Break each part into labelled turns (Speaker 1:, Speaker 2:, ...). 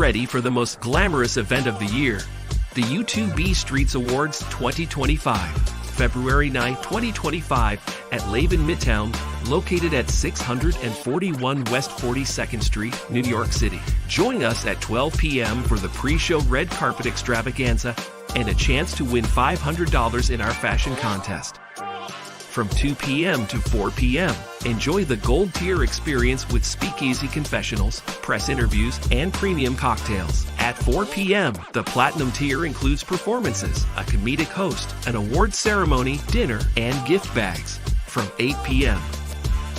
Speaker 1: ready for the most glamorous event of the year, the U2B Streets Awards 2025. February 9, 2025 at Laban Midtown, located at 641 West 42nd Street, New York City. Join us at 12 p.m. for the pre-show red carpet extravaganza and a chance to win $500 in our fashion contest. From 2 p.m. to 4 p.m., enjoy the gold tier experience with speakeasy confessionals, press interviews, and premium cocktails. At 4 p.m., the platinum tier includes performances, a comedic host, an award ceremony, dinner, and gift bags. From 8 p.m.,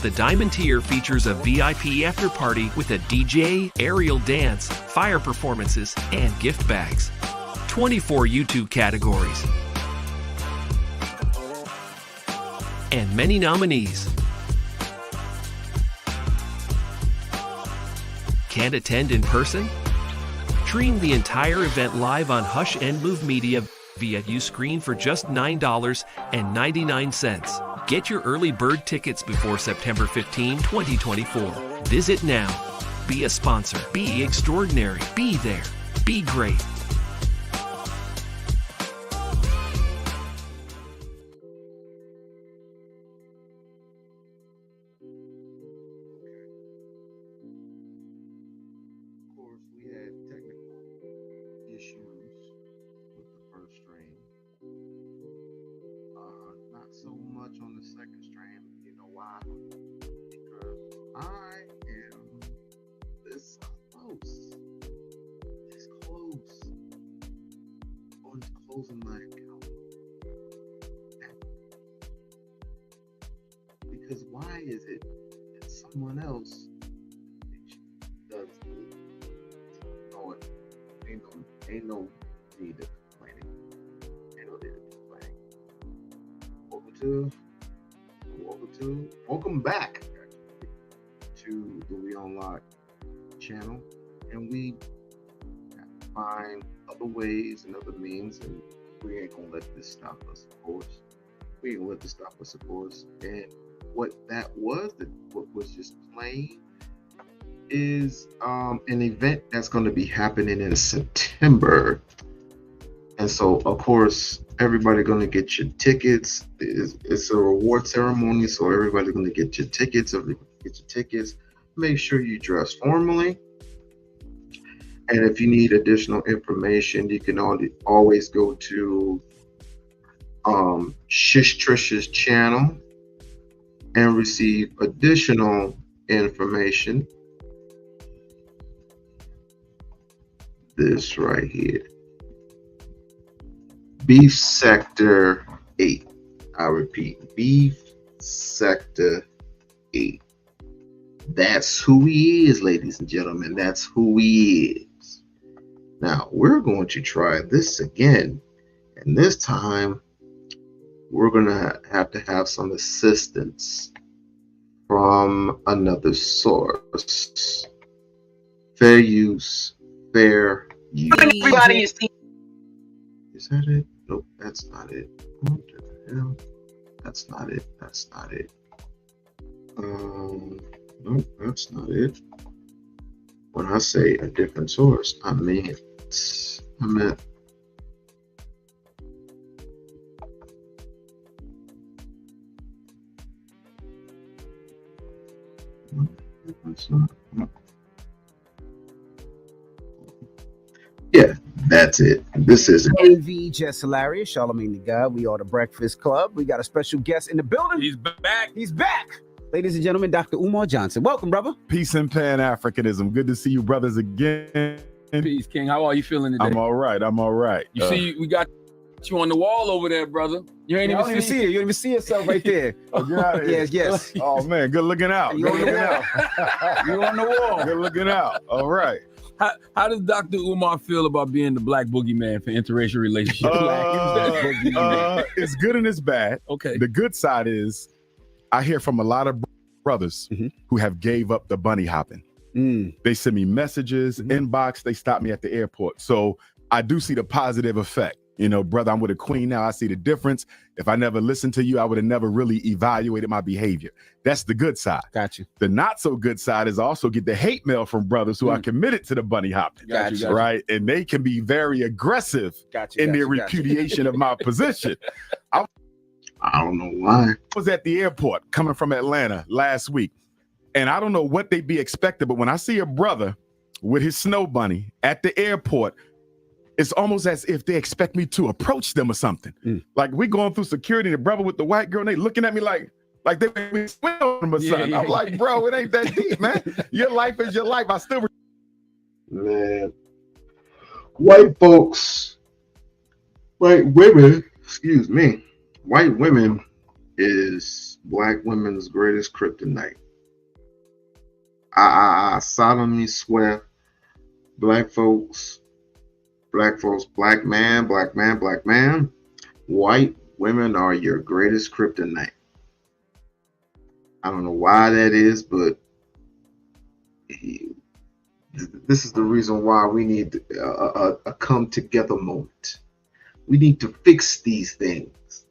Speaker 1: the diamond tier features a VIP after party with a DJ, aerial dance, fire performances, and gift bags. 24 YouTube categories. And many nominees. Can't attend in person? Stream the entire event live on Hush and Move Media via Uscreen for just $9.99. Get your early bird tickets before September 15, 2024. Visit now. Be a sponsor. Be extraordinary. Be there. Be great.
Speaker 2: So much on the second stream. You know why? Because I am this close. This close. On closing my account. Because why is it that someone else does it? Ain't no need to complain. Ain't no need to complain. Welcome back to the We-On-Loc channel, and we find other ways and other means, and we ain't gonna let this stop us, of course. We ain't gonna let this stop us, of course. And what was just playing is an event that's going to be happening in September. And so, of course, everybody going to get your tickets. It's a reward ceremony, so everybody's going to get your tickets. Make sure you dress formally. And if you need additional information, you can always go to Shish Trish's channel and receive additional information. This right here. Beef Sector 8. I repeat, Beef Sector 8. That's who he is, ladies and gentlemen. That's who he is. Now, we're going to try this again. And this time, we're going to have some assistance from another source. Fair use. Fair use.
Speaker 3: Everybody is
Speaker 2: that it? Nope, that's not it. What the hell? That's not it. That's not it. Nope, that's not it. When I say a different source, I meant. Yeah, that's it. This is
Speaker 4: AV Just Hilarious, Charlamagne the God. We are the Breakfast Club. We got a special guest in the building.
Speaker 5: He's back.
Speaker 4: He's back. Ladies and gentlemen, Dr. Umar Johnson. Welcome, brother.
Speaker 5: Peace and Pan-Africanism. Good to see you brothers again.
Speaker 6: Peace, King. How are you feeling today?
Speaker 5: I'm all right.
Speaker 6: You see, we got you on the wall over there, brother. You ain't even see it.
Speaker 4: You don't even see yourself right there. Yes.
Speaker 5: Oh, man. Good looking out.
Speaker 4: You on the wall.
Speaker 5: Good looking out. All right.
Speaker 6: How does Dr. Umar feel about being the black boogeyman for interracial relationships?
Speaker 5: It's good and it's bad.
Speaker 6: Okay.
Speaker 5: The good side is I hear from a lot of brothers who have gave up the bunny hopping. They send me messages, inbox, they stop me at the airport. So I do see the positive effect. You know, brother, I'm with a queen now. I see the difference. If I never listened to you, I would have never really evaluated my behavior. That's the good side.
Speaker 4: Got you.
Speaker 5: The not so good side is also get the hate mail from brothers who are committed to the bunny hopping.
Speaker 4: Got you.
Speaker 5: Right? And they can be very aggressive in their repudiation of my position.
Speaker 2: I don't know why.
Speaker 5: I was at the airport coming from Atlanta last week, and I don't know what they'd be expecting, but when I see a brother with his snow bunny at the airport, it's almost as if they expect me to approach them or something. Like we going through security, the brother with the white girl, and they looking at me like they make me swim them or something. I'm like, bro, it ain't that deep, man. Your life is your life. I still.
Speaker 2: Man, white folks, white women, excuse me, white women is black women's greatest kryptonite. I solemnly swear, black folks, black man, white women are your greatest kryptonite. I don't know why that is, but this is the reason why we need a come together moment. We need to fix these things.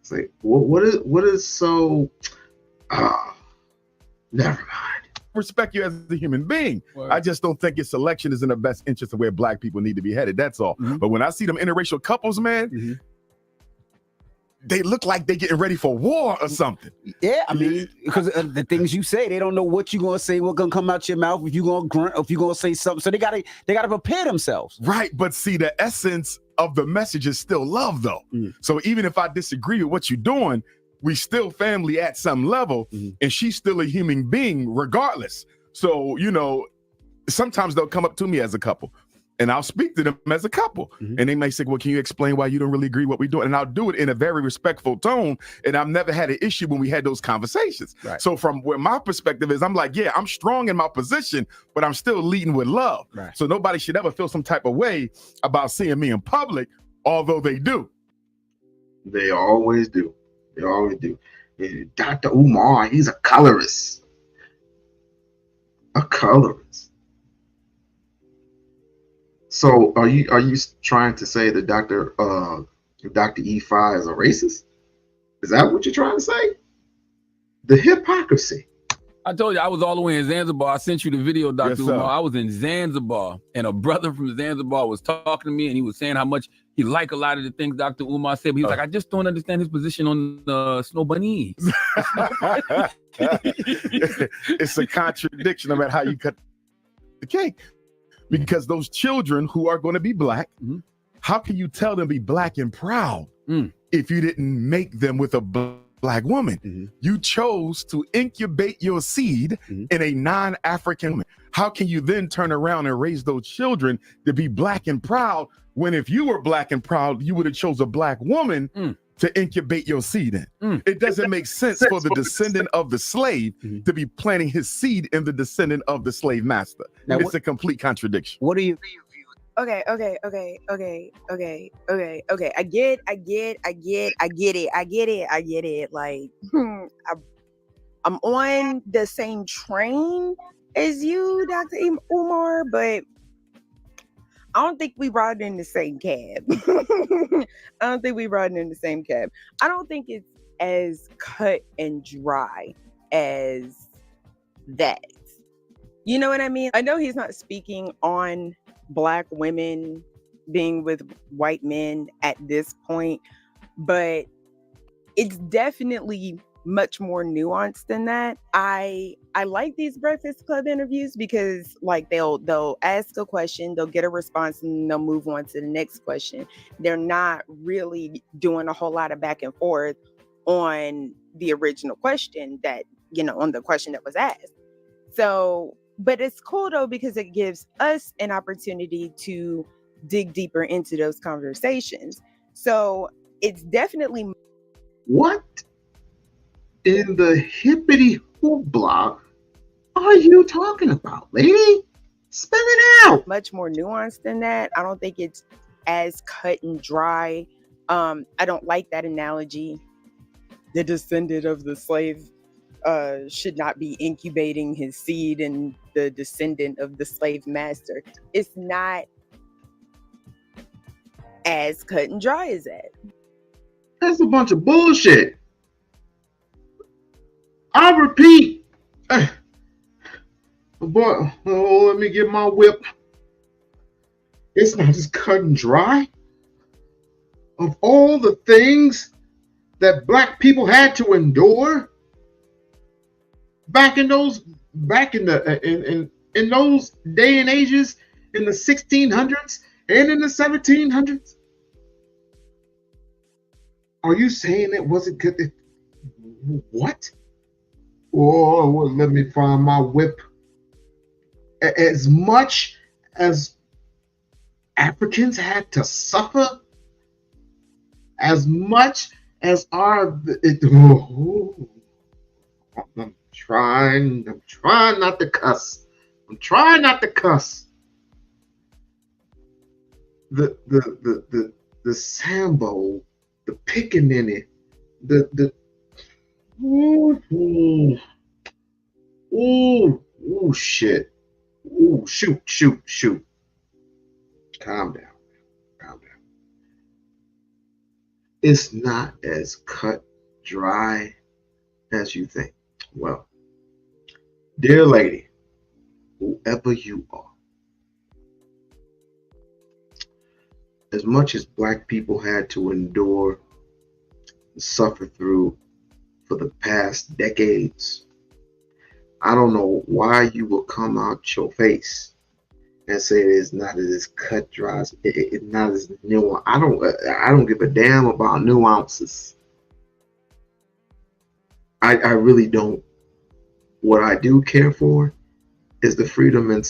Speaker 2: It's like, what is so, never mind.
Speaker 5: Respect you as a human being.
Speaker 6: Word.
Speaker 5: I just don't think your selection is in the best interest of where black people need to be headed. That's all. But when I see them interracial couples, man, they look like they getting ready for war or something.
Speaker 4: Yeah, I mean, because the things you say, they don't know what you're gonna say, what's gonna come out your mouth, if you're gonna grunt, if you're gonna say something. So they gotta prepare themselves.
Speaker 5: Right, but see, the essence of the message is still love, though. So even if I disagree with what you're doing, we still family at some level, and she's still a human being regardless. So, you know, sometimes they'll come up to me as a couple, and I'll speak to them as a couple, and they may say, well, can you explain why you don't really agree what we're doing? And I'll do it in a very respectful tone, and I've never had an issue when we had those conversations.
Speaker 4: Right.
Speaker 5: So from where my perspective is, I'm like, yeah, I'm strong in my position, but I'm still leading with love.
Speaker 4: Right.
Speaker 5: So nobody should ever feel some type of way about seeing me in public, although they do.
Speaker 2: They always do. They always do. Dr. Umar, he's a colorist. A colorist. So are you trying to say that Dr. E5 is a racist? Is that what you're trying to say? The hypocrisy.
Speaker 6: I told you I was all the way in Zanzibar. I sent you the video, Dr.
Speaker 5: Yes,
Speaker 6: Umar.
Speaker 5: sir.
Speaker 6: I was in Zanzibar, and a brother from Zanzibar was talking to me, and he was saying how much he liked a lot of the things Dr. Umar said. But he was like, I just don't understand his position on the snow bunnies.
Speaker 5: It's a contradiction no matter how you cut the cake. Because those children who are going to be black, how can you tell them to be black and proud if you didn't make them with a black woman? You chose to incubate your seed in a non-African woman. How can you then turn around and raise those children to be black and proud when if you were black and proud, you would have chose a black woman to incubate your seed in? It doesn't make sense for the descendant of the slave to be planting his seed in the descendant of the slave master.
Speaker 4: Now,
Speaker 5: it's a complete contradiction.
Speaker 4: What do you
Speaker 3: Okay. I get it. Like, I'm on the same train as you, Dr. Umar, but I don't think we ride in the same cab. I don't think it's as cut and dry as that. You know what I mean? I know he's not speaking on black women being with white men at this point, but it's definitely much more nuanced than that. I like these Breakfast Club interviews because like they'll ask a question, they'll get a response, and they'll move on to the next question. They're not really doing a whole lot of back and forth on the original question that, you know, on the question that was asked. So, but it's cool though, because it gives us an opportunity to dig deeper into those conversations. So it's definitely.
Speaker 2: What in the hippity hoopla are you talking about, lady? Spell it out.
Speaker 3: Much more nuanced than that. I don't think it's as cut and dry. I don't like that analogy. The descendant of the slave should not be incubating his seed in the descendant of the slave master. It's not. as cut and dry as that.
Speaker 2: That's a bunch of bullshit. I repeat. Boy, let me get my whip. It's not as cut and dry. Of all the things that black people had to endure back in those in those day and ages, in the 1600s and in the 1700s, are you saying it wasn't good? What? Oh, well, let me find my whip. As much as Africans had to suffer, as much as I'm trying not to cuss. I'm trying not to cuss. The Sambo, the pickaninny, shit. Ooh, shoot. Calm down. It's not as cut dry as you think. Well, dear lady, whoever you are, as much as black people had to endure and suffer through for the past decades, I don't know why you will come out your face and say it's not as cut dry, it's not as nuanced. I don't give a damn about nuances. I really don't. What I do care for is the freedom and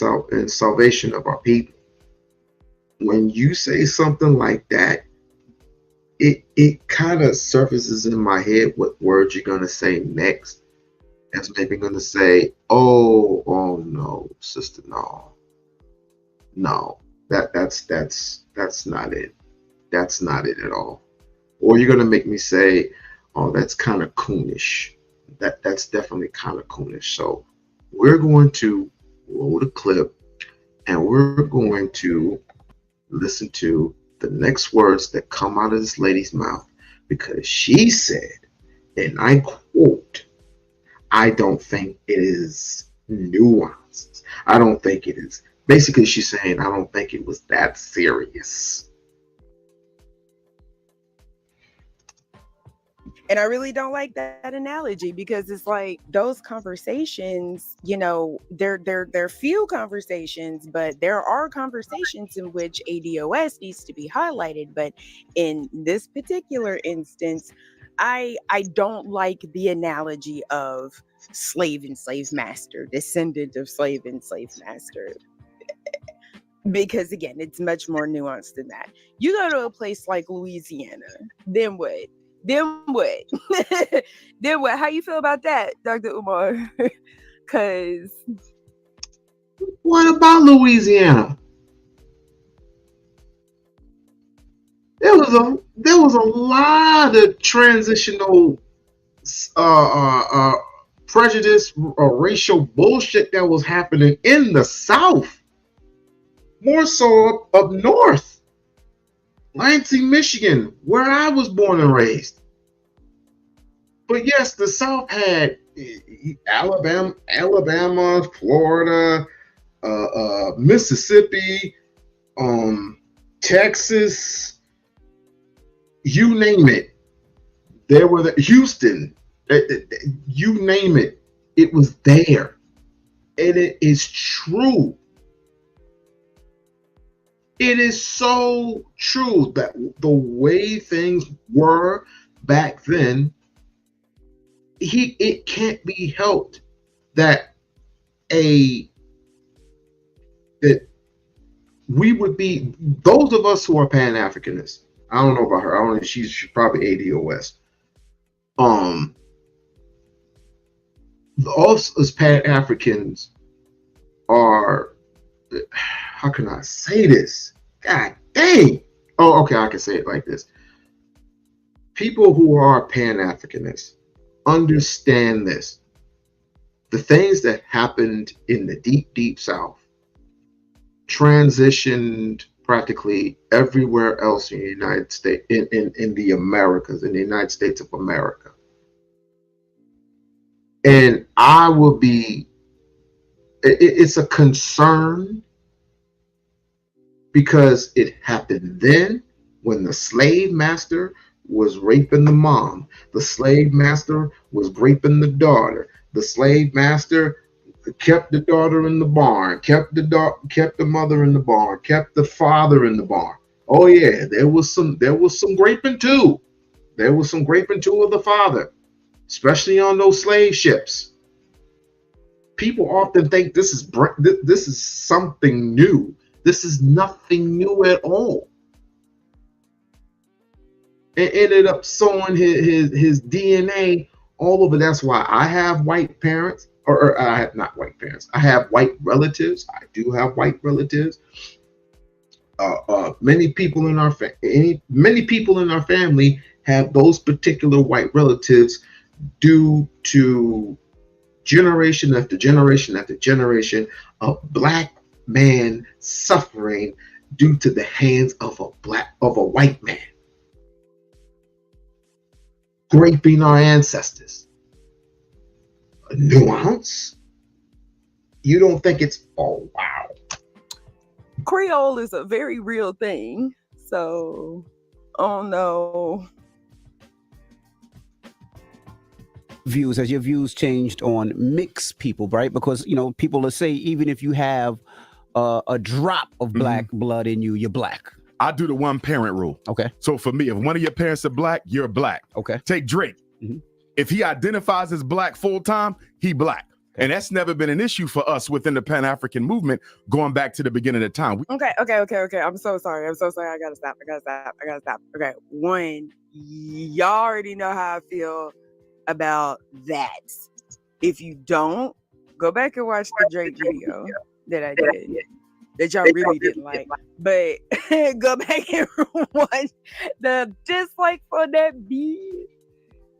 Speaker 2: salvation of our people. When you say something like that, it kind of surfaces in my head what words you're gonna say next. As maybe gonna say, oh no, sister, no, that's not it. That's not it at all. Or you're gonna make me say, oh, that's kind of coonish. That's definitely kind of coonish. So we're going to roll the clip and we're going to listen to the next words that come out of this lady's mouth, because she said, and I quote, I don't think it is nuanced. I don't think it is. Basically, she's saying, I don't think it was that serious.
Speaker 3: And I really don't like that analogy, because it's like those conversations, they're few conversations, but there are conversations in which ADOS needs to be highlighted. But in this particular instance, I don't like the analogy of slave and slave master, descendant of slave and slave master. Because again, it's much more nuanced than that. You go to a place like Louisiana, then what? Then what? Then what? How you feel about that, Dr. Umar? Because
Speaker 2: what about Louisiana? There was a lot of transitional prejudice or racial bullshit that was happening in the South, more so up north. Lansing, Michigan, where I was born and raised. But yes, the South had Alabama, Florida, Mississippi, Texas, you name it. There were Houston, you name it. It was there. And it is true. It is so true that the way things were back then, it can't be helped that we would be, those of us who are Pan-Africanists. I don't know about her. I don't know. She's probably ADOS. Us as Pan-Africans are, how can I say this? God dang. Oh, okay, I can say it like this. People who are Pan-Africanists understand this. The things that happened in the deep, deep South transitioned practically everywhere else in the United States, in the Americas, in the United States of America. And I will be, it's a concern because it happened then when the slave master was raping the mom. The slave master was raping the daughter. The slave master kept the daughter in the barn, kept the mother in the barn, kept the father in the barn. Oh yeah, there was some raping too. There was some raping too of the father, especially on those slave ships. People often think this is something new. This is nothing new at all. It ended up sowing his DNA all over. That's why I have white parents, or I have not white parents. I have white relatives. I do have white relatives. Many people in our family have those particular white relatives due to generation after generation after generation of black man suffering due to the hands of a white man raping our ancestors. A nuance? You don't think it's, oh wow.
Speaker 3: Creole is a very real thing. So, oh no.
Speaker 4: Views, has your views changed on mixed people, right? Because, you know, people will say, even if you have a drop of black blood in you, you're black.
Speaker 5: I do the one parent rule.
Speaker 4: Okay.
Speaker 5: So for me, if one of your parents are black, you're black.
Speaker 4: Okay.
Speaker 5: Take Drake. If he identifies as black full time, he black. And that's never been an issue for us within the Pan-African movement going back to the beginning of time.
Speaker 3: Okay. I'm so sorry. I gotta stop. Okay. One, y'all already know how I feel about that. If you don't, go back and watch the Drake video that I did that y'all really didn't like. But go back and watch the Just Like for That Beat.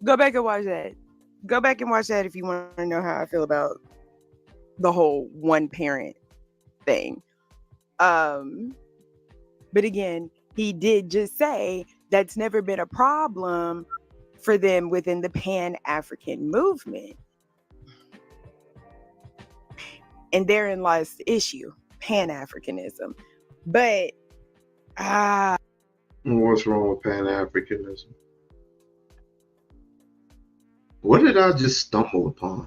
Speaker 3: Go back and watch that. Go back and watch that if you want to know how I feel about the whole one parent thing. But again, he did just say that's never been a problem for them within the Pan-African movement. And therein lies the issue, Pan-Africanism. But
Speaker 2: what's wrong with Pan-Africanism? What did I just stumble upon?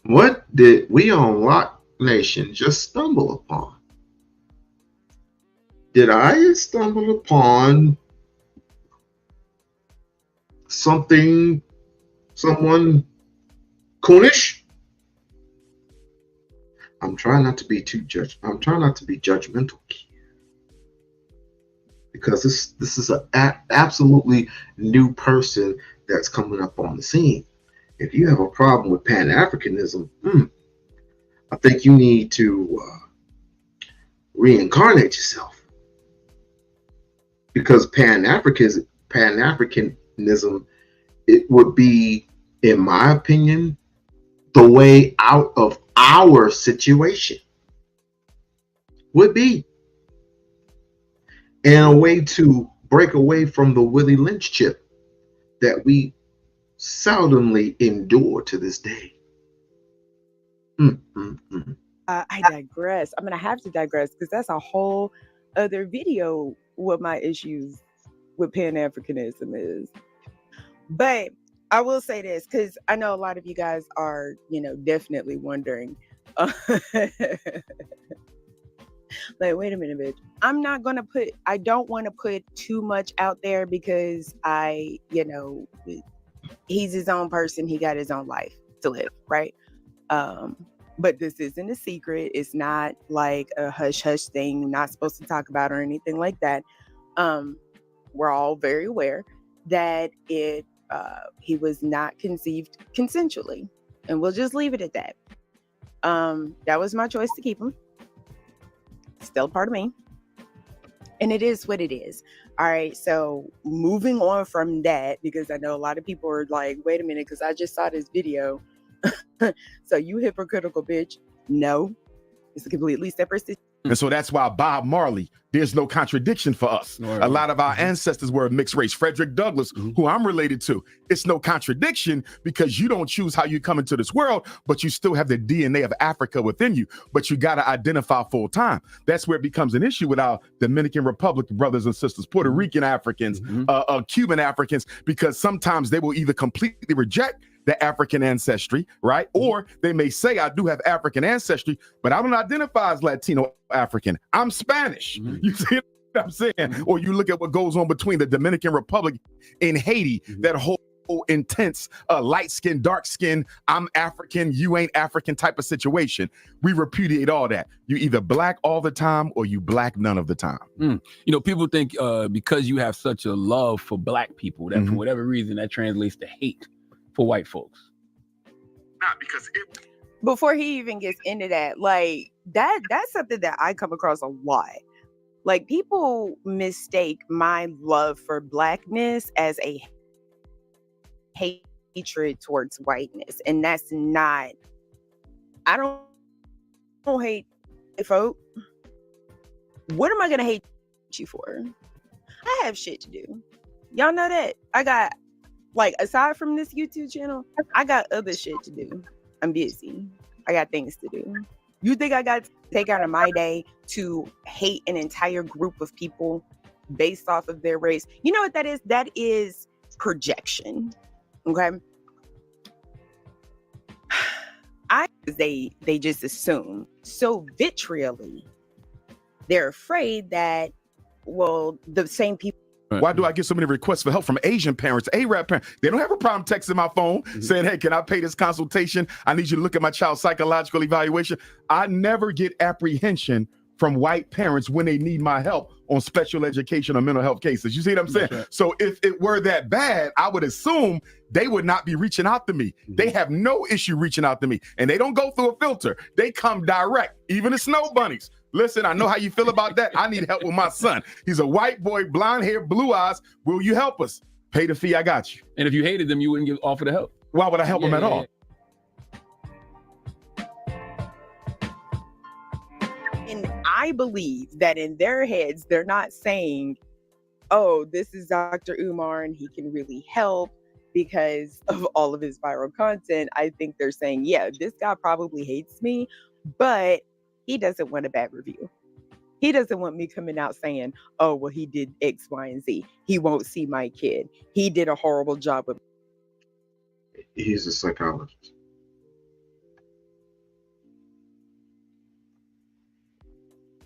Speaker 2: What did We-On-Loc Nation just stumble upon? Did I stumble upon someone coonish? I'm trying not to be judgmental here, because this is an absolutely new person that's coming up on the scene. If you have a problem with Pan-Africanism, I think you need to reincarnate yourself, because Pan-Africanism, it would be, in my opinion, the way out of our situation. Would be. And a way to break away from the Willie Lynch chip that we seldomly endure to this day.
Speaker 3: I digress. I'm going to have to digress because that's a whole other video what my issues with Pan-Africanism is. But I will say this, because I know a lot of you guys are, definitely wondering. Like, wait a minute, bitch. I don't want to put too much out there because he's his own person. He got his own life to live, right? But this isn't a secret. It's not like a hush-hush thing you're not supposed to talk about or anything like that. We're all very aware that he was not conceived consensually. And we'll just leave it at that. That was my choice to keep him. Still part of me. And it is what it is. All right. So moving on from that, because I know a lot of people are like, wait a minute, because I just saw this video. So you hypocritical bitch. No. It's a completely separate situation.
Speaker 5: And so that's why Bob Marley, there's no contradiction for us. A lot of our ancestors were mixed race. Frederick Douglass, who I'm related to, it's no contradiction because you don't choose how you come into this world, but you still have the DNA of Africa within you, but you got to identify full time. That's where it becomes an issue with our Dominican Republic brothers and sisters, Puerto Rican Africans, Cuban Africans, because sometimes they will either completely reject the African ancestry, right? Or they may say, I do have African ancestry, but I don't identify as Latino African. I'm Spanish. You see what I'm saying? Or you look at what goes on between the Dominican Republic and Haiti, that whole intense light skin, dark skin, I'm African, you ain't African type of situation. We repudiate all that. You either black all the time or you black none of the time.
Speaker 6: You know, people think because you have such a love for black people that for whatever reason that translates to hate for white folks.
Speaker 5: Not because
Speaker 3: Before he even gets into that, like that's something that I come across a lot. Like, people mistake my love for blackness as a hatred towards whiteness, and that's not. I don't hate folk. What am I gonna hate you for? I have shit to do. Y'all know that. I got, like, aside from this YouTube channel, I got other shit to do. I'm busy. I got things to do. You think I got to take out of my day to hate an entire group of people based off of their race? You know what that is? That is projection. Okay. They just assume so vitriolly. They're afraid that, well, the same people.
Speaker 5: Why do I get so many requests for help from Asian parents, Arab parents? They don't have a problem texting my phone saying, hey, can I pay this consultation? I need you to look at my child's psychological evaluation. I never get apprehension from white parents when they need my help on special education or mental health cases. You see what I'm saying? Right. So if it were that bad, I would assume they would not be reaching out to me. They have no issue reaching out to me, and they don't go through a filter. They come direct, even the snow bunnies. Listen, I know how you feel about that. I need help with my son. He's a white boy, blonde hair, blue eyes. Will you help us? Pay the fee, I got you.
Speaker 6: And if you hated them, you wouldn't offer the help.
Speaker 5: Why would I help him at all?
Speaker 3: And I believe that in their heads, they're not saying, oh, this is Dr. Umar and he can really help because of all of his viral content. I think they're saying, yeah, this guy probably hates me, but he doesn't want a bad review. He doesn't want me coming out saying, oh, well, he did X, Y, and Z. He won't see my kid. He did a horrible job with.
Speaker 2: He's a psychologist.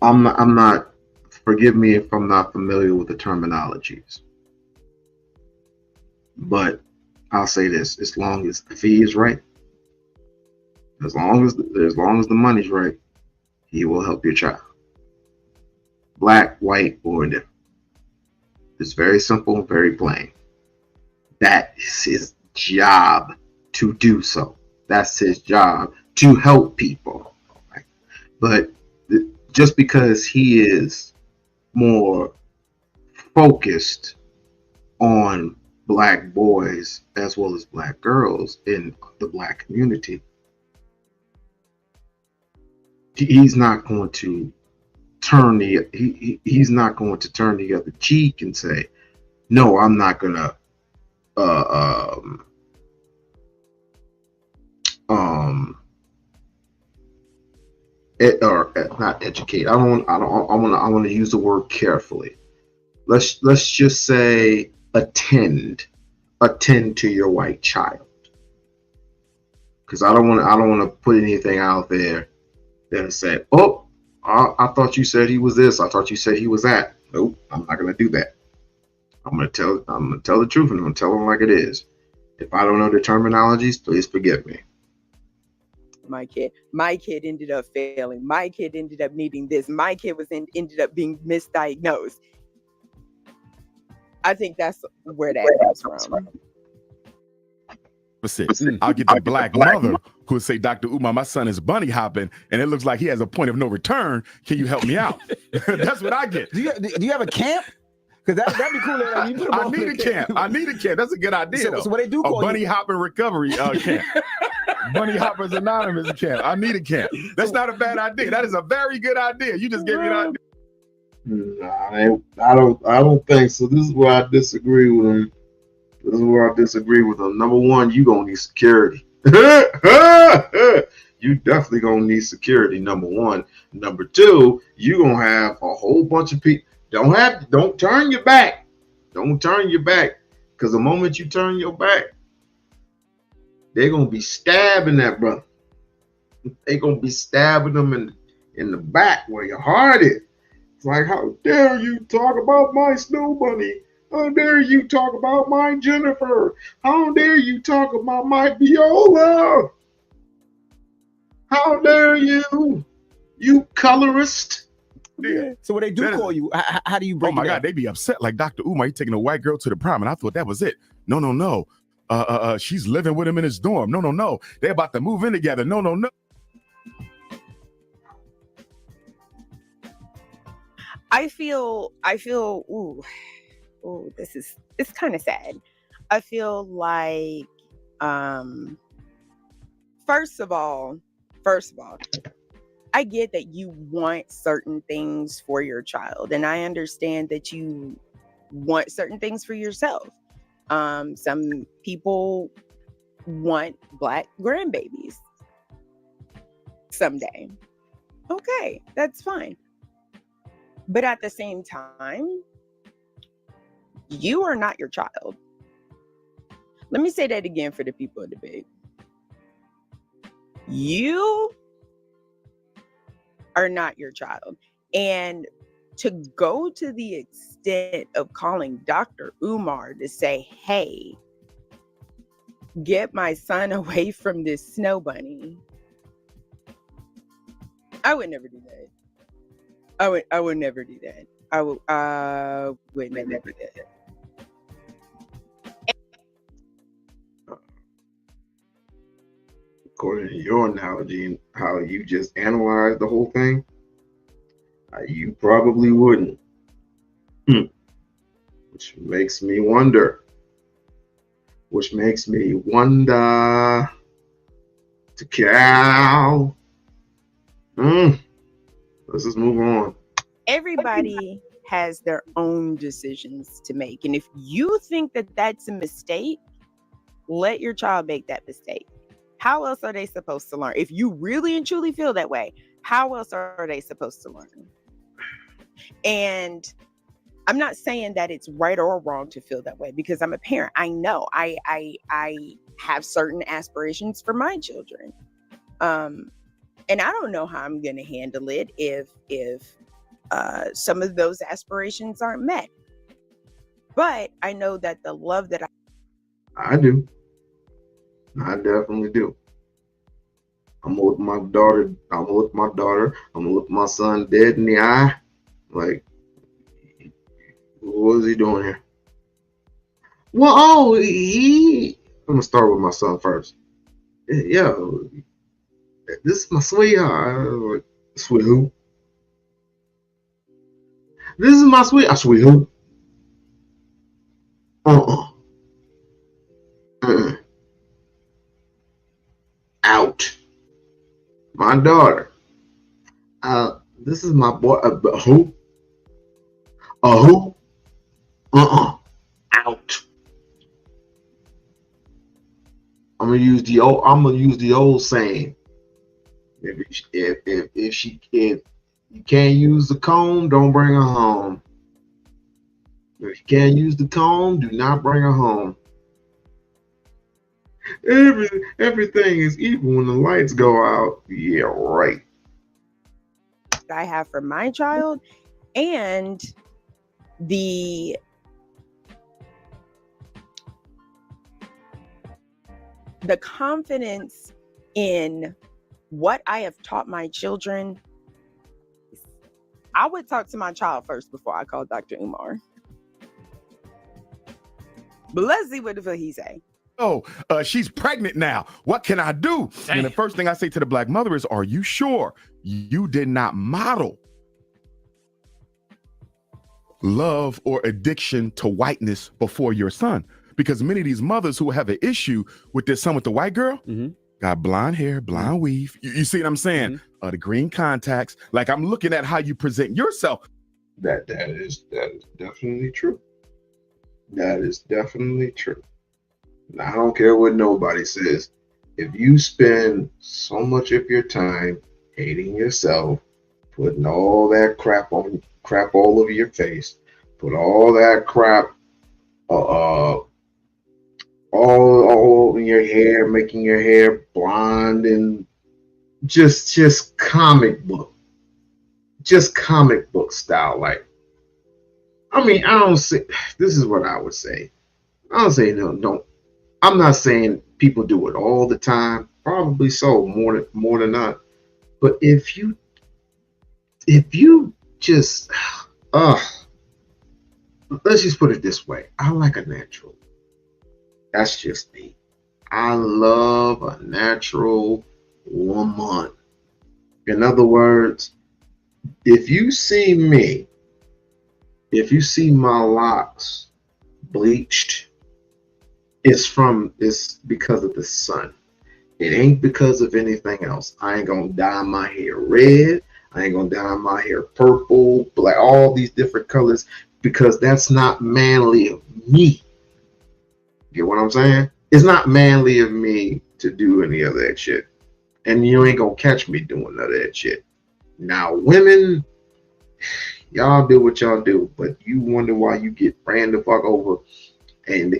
Speaker 2: I'm not, forgive me if I'm not familiar with the terminologies, but I'll say this: as long as the fee is right, as long as the money's right, he will help your child. Black, white, or different. It's very simple, very plain. That is his job to do so. That's his job to help people. Right? But just because he is more focused on black boys as well as black girls in the black community, he's not going to turn he's not going to turn the other cheek and say, no, I'm not gonna not educate. I want to use the word carefully. Let's just say attend to your white child, because I don't want to put anything out there that said, oh, I thought you said he was this. I thought you said he was that. Nope, I'm not gonna do that. I'm gonna tell the truth, and I'm gonna tell them like it is. If I don't know the terminologies, please forgive me.
Speaker 3: My kid ended up failing. My kid ended up needing this. My kid ended up being misdiagnosed. I think that's where that comes from.
Speaker 5: I'll get the black mother who would say, Dr. Umar, my son is bunny hopping, and it looks like he has a point of no return. Can you help me out? That's what I get.
Speaker 4: Do you have a camp? Because that'd be cool. Like, you put
Speaker 5: I need a camp. That's a good idea.
Speaker 4: So what they do
Speaker 5: a bunny hopping recovery camp. Bunny Hoppers Anonymous camp. I need a camp. That's not a bad idea. That is a very good idea. You just gave me an idea.
Speaker 2: Nah, I don't think so. This is where I disagree with him. Number one, you gonna need security. You definitely gonna need security. Number one. Number two, you gonna have a whole bunch of people. Don't turn your back. Don't turn your back, because the moment you turn your back, they're gonna be stabbing that brother. They're gonna be stabbing them in the back where your heart is. It's like, how dare you talk about my Snow Bunny? How dare you talk about my Jennifer? How dare you talk about my Viola? How dare you? You colorist.
Speaker 5: Yeah.
Speaker 4: So when they do call you, how do you break it?
Speaker 5: Oh my God, they be upset like Dr. Umar. He taking a white girl to the prom, and I thought that was it. No. She's living with him in his dorm. No. They're about to move in together. No.
Speaker 3: I feel it's kind of sad. I feel like first of all, I get that you want certain things for your child, and I understand that you want certain things for yourself. Some people want Black grandbabies someday. Okay, that's fine. But at the same time, you are not your child. Let me say that again for the people in debate. You are not your child. And to go to the extent of calling Dr. Umar to say, hey, get my son away from this Snow Bunny. I would never do that. I would never do that. I would never do that.
Speaker 2: According to your analogy, how you just analyzed the whole thing, you probably wouldn't. Which makes me wonder. To cow. Let's just move on.
Speaker 3: Everybody has their own decisions to make. And if you think that that's a mistake, let your child make that mistake. How else are they supposed to learn? If you really and truly feel that way, how else are they supposed to learn? And I'm not saying that it's right or wrong to feel that way, because I'm a parent. I know I have certain aspirations for my children. And I don't know how I'm going to handle it if some of those aspirations aren't met. But I know that the love that
Speaker 2: I do. I definitely do. I'm gonna look my daughter. I'm gonna look my son dead in the eye. Like, what is he doing here? Well, I'm gonna start with my son first. Yeah, this is my sweetheart. Sweet who? This is my sweet. I sweet who? Out. My daughter. This is my boy. Who? Who? Out. I'm gonna use the old saying. If you can't use the comb, don't bring her home. If you can't use the comb, do not bring her home. Everything is even when the lights go out. Yeah, right.
Speaker 3: I have for my child, and the confidence in what I have taught my children. I would talk to my child first before I call Dr. Umar. But let's see what the fuck he say.
Speaker 5: Oh, she's pregnant now. What can I do? Damn. And the first thing I say to the Black mother is, are you sure you did not model love or addiction to whiteness before your son? Because many of these mothers who have an issue with their son with the white girl, got blonde hair, blonde weave. You see what I'm saying? The green contacts. Like, I'm looking at how you present yourself.
Speaker 2: That is definitely true. That is definitely true. Now, I don't care what nobody says. If you spend so much of your time hating yourself, putting all that crap all over your face, put all that crap all in your hair, making your hair blonde, and just comic book style. Like, I mean, I don't say, this is what I would say. I don't say no, don't. I'm not saying people do it all the time. Probably so, more than not. But if you just, let's just put it this way. I like a natural. That's just me. I love a natural woman. In other words, if you see me, if you see my locks bleached, it's because of the sun. It ain't because of anything else. I ain't gonna dye my hair red. I ain't gonna dye my hair purple, black, all these different colors, because that's not manly of me. Get what I'm saying? It's not manly of me to do any of that shit. And you ain't gonna catch me doing none of that shit. Now, women, y'all do what y'all do, but you wonder why you get ran the fuck over and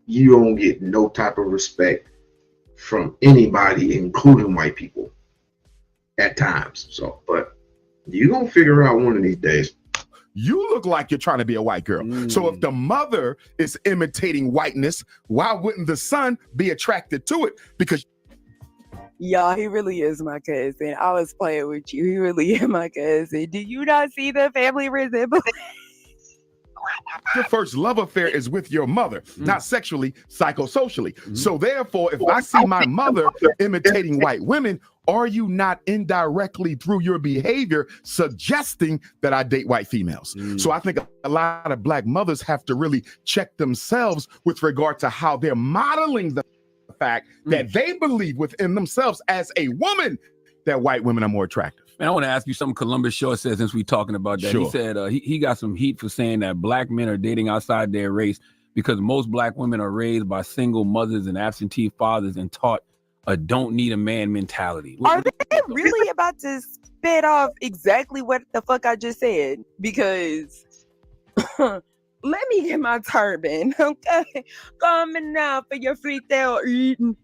Speaker 2: you don't get no type of respect from anybody, including white people at times. So, but you gonna figure out one of these days.
Speaker 5: You look like you're trying to be a white girl. So if the mother is imitating whiteness, why wouldn't the son be attracted to it? Because
Speaker 3: Y'all, he really is my cousin. I was playing with you. He really is my cousin. Do you not see the family resemblance?
Speaker 5: your first love affair is with your mother, not sexually, psychosocially. So therefore, if I see my mother imitating white women, are you not indirectly through your behavior suggesting that I date white females? So I think a lot of black mothers have to really check themselves with regard to how they're modeling the fact that they believe within themselves as a woman that white women are more attractive.
Speaker 6: Man, I want to ask you something Columbus Short said since we're talking about that. He said he got some heat for saying that black men are dating outside their race because most black women are raised by single mothers and absentee fathers and taught a don't need a man mentality.
Speaker 3: Are they really about to spit off exactly what the fuck I just said? Because let me get my turban, okay? Coming out for your free tail eating,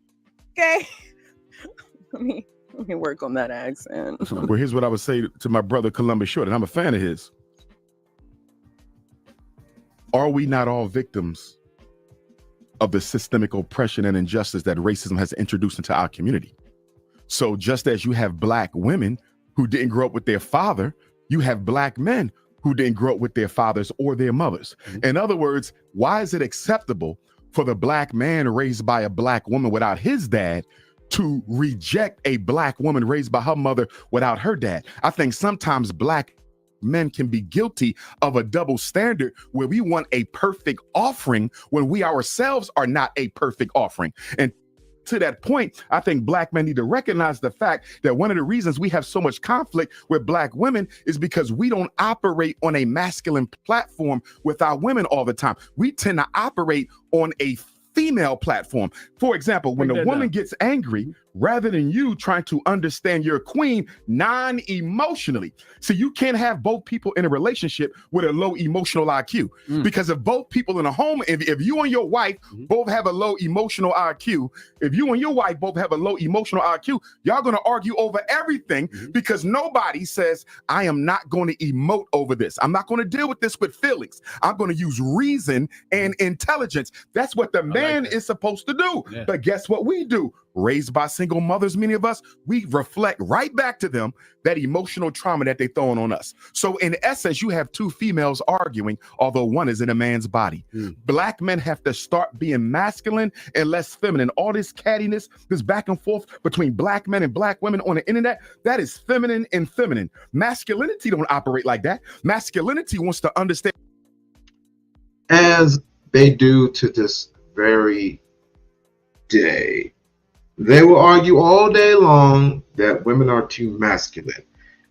Speaker 3: okay? Let me work on that accent.
Speaker 5: Well, here's what I would say to my brother Columbus Short, and I'm a fan of his. Are we not all victims of the systemic oppression and injustice that racism has introduced into our community? So just as you have black women who didn't grow up with their father, you have black men who didn't grow up with their fathers or their mothers. In other words, why is it acceptable for the black man raised by a black woman without his dad to reject a black woman raised by her mother without her dad? I think sometimes black men can be guilty of a double standard where we want a perfect offering when we ourselves are not a perfect offering. And to that point, I think black men need to recognize the fact that one of the reasons we have so much conflict with black women is because we don't operate on a masculine platform with our women all the time. We tend to operate on a female platform. For example, when a woman gets angry, rather than you trying to understand your queen non-emotionally. So you can't have both people in a relationship with a low emotional IQ. Because if both people in a home, if you and your wife both have a low emotional IQ, if you and your wife both have a low emotional IQ, y'all gonna argue over everything because nobody says, I am not going to emote over this. I'm not going to deal with this with feelings. I'm going to use reason and intelligence. That's what the man is supposed to do. But guess what we do? Raised by single mothers, many of us, we reflect right back to them that emotional trauma that they throwing on us. So in essence, you have two females arguing, although one is in a man's body. Black men have to start being masculine and less feminine. All this cattiness, this back and forth between black men and black women on the internet, that is feminine and feminine. Masculinity don't operate like that. Masculinity wants to understand.
Speaker 2: As they do to this very day. They will argue all day long that women are too masculine,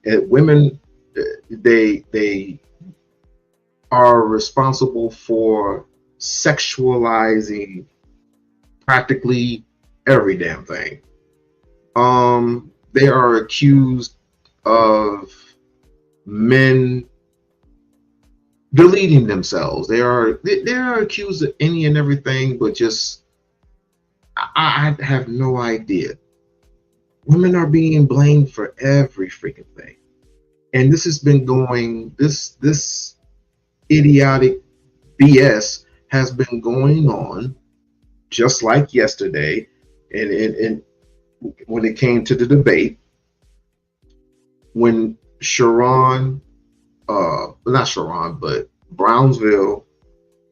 Speaker 2: and women, they are responsible for sexualizing practically every damn thing. They are accused of men deleting themselves. They are accused of any and everything, but just I have no idea. Women are being blamed for every freaking thing, and this has been going. This idiotic BS has been going on just like yesterday, and when it came to the debate, when Sharon, not Sharon, but Brownsville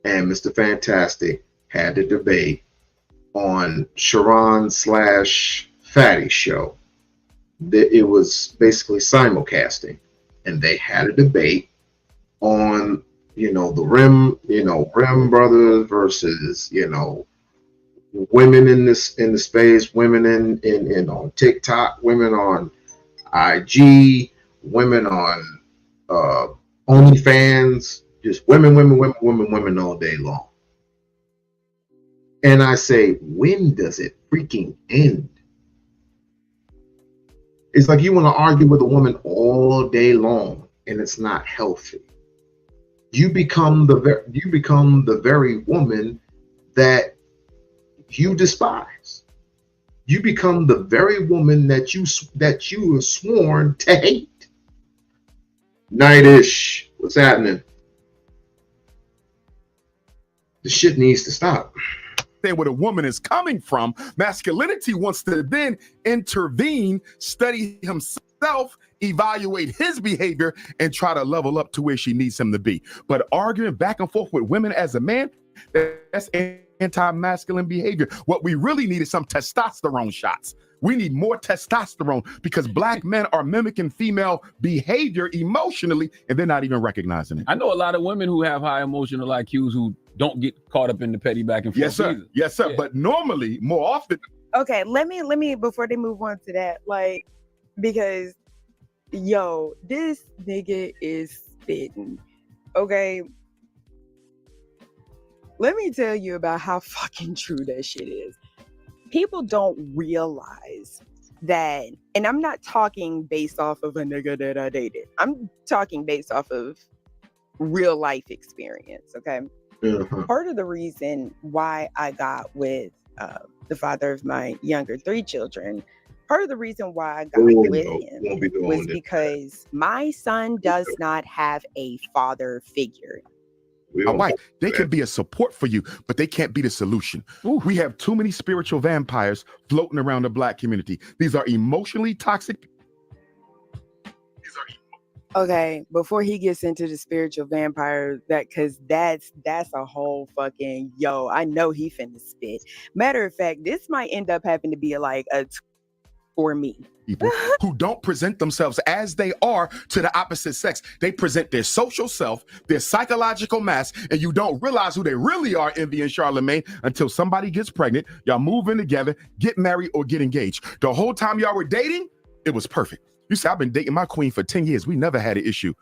Speaker 2: and Mr. Fantastic had the debate on Sharon / Fatty show. It was basically simulcasting, and they had a debate on, the Rim brothers versus, women in the space, women in on TikTok, women on IG, women on OnlyFans, just women all day long. And I say, when does it freaking end? It's like you want to argue with a woman all day long, and it's not healthy. You become the very woman that you despise. You become the very woman that you were sworn to hate. Nightish, what's happening? The shit needs to stop.
Speaker 5: Where a woman is coming from, masculinity wants to then intervene, study himself, evaluate his behavior, and try to level up to where she needs him to be. But arguing back and forth with women as a man, that's anti-masculine behavior. What we really need is some testosterone shots. We need more testosterone because black men are mimicking female behavior emotionally, and they're not even recognizing it.
Speaker 6: I know a lot of women who have high emotional IQs who don't get caught up in the petty back and forth.
Speaker 5: Yes, sir.
Speaker 6: Either.
Speaker 5: Yes, sir.
Speaker 6: Yeah.
Speaker 5: But normally, more often.
Speaker 3: Okay, let me before they move on to that, because this nigga is spitting. Okay. Let me tell you about how fucking true that shit is. People don't realize that, and I'm not talking based off of a nigga that I dated. I'm talking based off of real life experience, okay?
Speaker 2: Uh-huh.
Speaker 3: Part of the reason why I got with the father of my younger 3 children, part of the reason why I got with him was because my son does not have a father figure.
Speaker 5: My wife, they can be a support for you, but they can't be the solution. Ooh. We have too many spiritual vampires floating around the black community. These are emotionally toxic.
Speaker 3: Okay, before he gets into the spiritual vampire, because that's a whole fucking I know he finna spit. Matter of fact, this might end up having to be like a for me.
Speaker 5: People who don't present themselves as they are to the opposite sex. They present their social self, their psychological mask, and you don't realize who they really are, Envy and Charlemagne, until somebody gets pregnant, y'all move in together, get married, or get engaged. The whole time y'all were dating, it was perfect. You see, I've been dating my queen for 10 years. We never had an issue.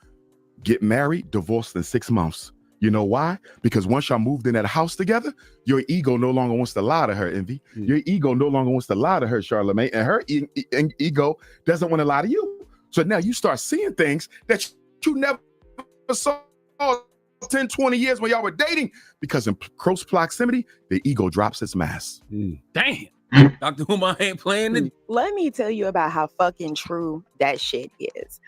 Speaker 5: Get married, divorced in 6 months. You know why? Because once y'all moved in that house together, your ego no longer wants to lie to her, Envy. Your ego no longer wants to lie to her, Charlemagne, and her ego doesn't want to lie to you. So now you start seeing things that you never saw 10, 20 years when y'all were dating, because in close proximity, the ego drops its mask.
Speaker 6: Damn. Dr. Umar ain't playing it.
Speaker 3: Let me tell you about how fucking true that shit is.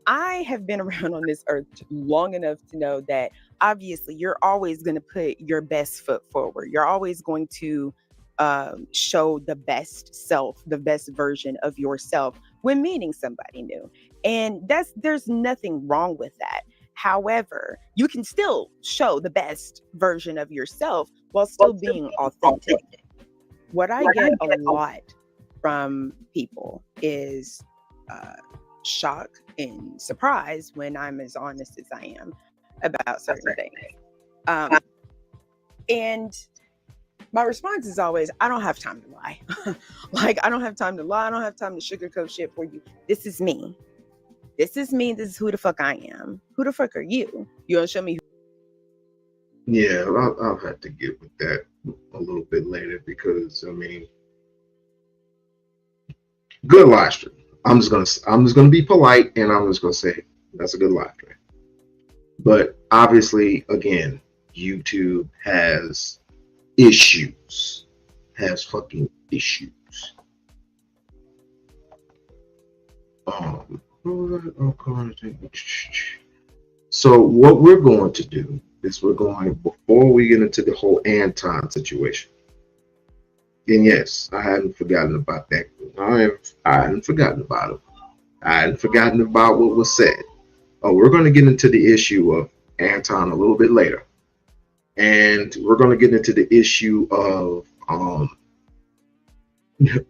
Speaker 3: I have been around on this earth long enough to know that obviously you're always going to put your best foot forward. You're always going to show the best self, the best version of yourself when meeting somebody new. And there's nothing wrong with that. However, you can still show the best version of yourself while still being authentic. What I get a lot from people is shock and surprise when I'm as honest as I am about certain things. And my response is always, I don't have time to lie. Like, I don't have time to lie. I don't have time to sugarcoat shit for you. This is me. This is me. This is who the fuck I am. Who the fuck are you? You gonna show me?
Speaker 2: Yeah, I'll have to get with that a little bit later because I mean, good live stream. I'm just gonna be polite and I'm just gonna say that's a good live stream. But obviously, again, YouTube has issues. Has fucking issues. So what we're going to do is before we get into the whole Anton situation. And yes, I hadn't forgotten about that. I hadn't forgotten about it. I hadn't forgotten about what was said. We're going to get into the issue of Anton a little bit later. And we're going to get into the issue of a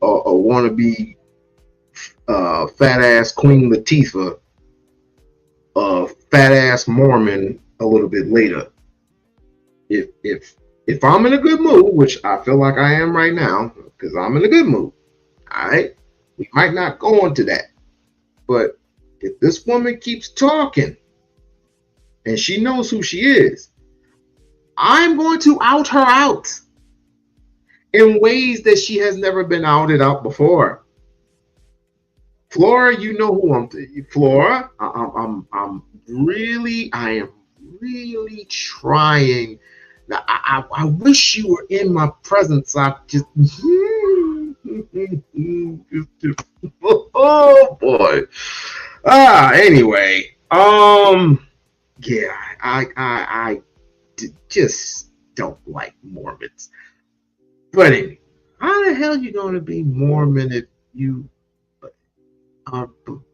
Speaker 2: wannabe fat ass Queen Latifah, fat ass Mormon a little bit later. If I'm in a good mood, which I feel like I am right now, because I'm in a good mood, all right, we might not go into that. But if this woman keeps talking and she knows who she is, I'm going to out her out in ways that she has never been outed out before. Flora, you know who I'm. Flora, I am really trying. Now, I wish you were in my presence. I just, oh boy. Anyway, yeah, I just don't like Mormons. But anyway, how the hell you going to be Mormon if you are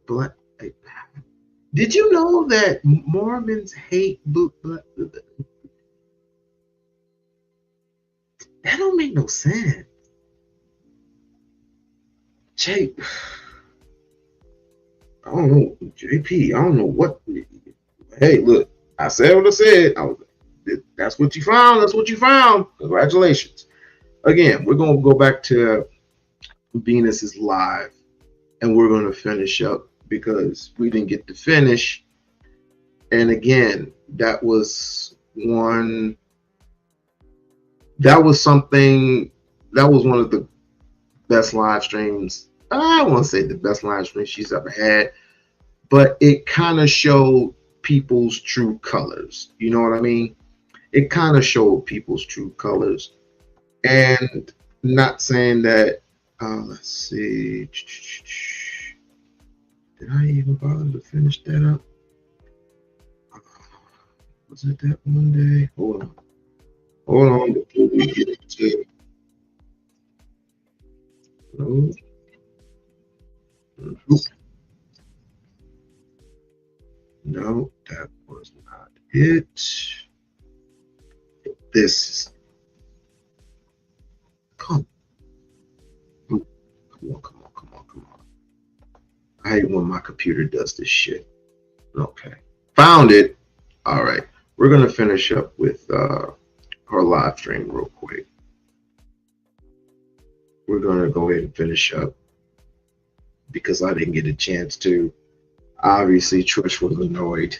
Speaker 2: black? Did you know that Mormons hate black? That don't make no sense. Jay, I don't know, JP, I don't know what. Hey, look, I said what I said. That's what you found. That's what you found. Congratulations. Again, we're going to go back to Venus is Live, and we're going to finish up because we didn't get to finish. And again, that was one of the best live streams. I won't say the best live stream she's ever had, but it kind of showed people's true colors. You know what I mean? It kind of showed people's true colors. And not saying that, let's see. Did I even bother to finish that up? Was it that one day? Hold on before we get to. No. No, that was not it. This. Come on. I hate when my computer does this shit. Okay. Found it. All right. We're going to finish up with her live stream real quick. We're going to go ahead and finish up because I didn't get a chance to. Obviously, Trish was annoyed.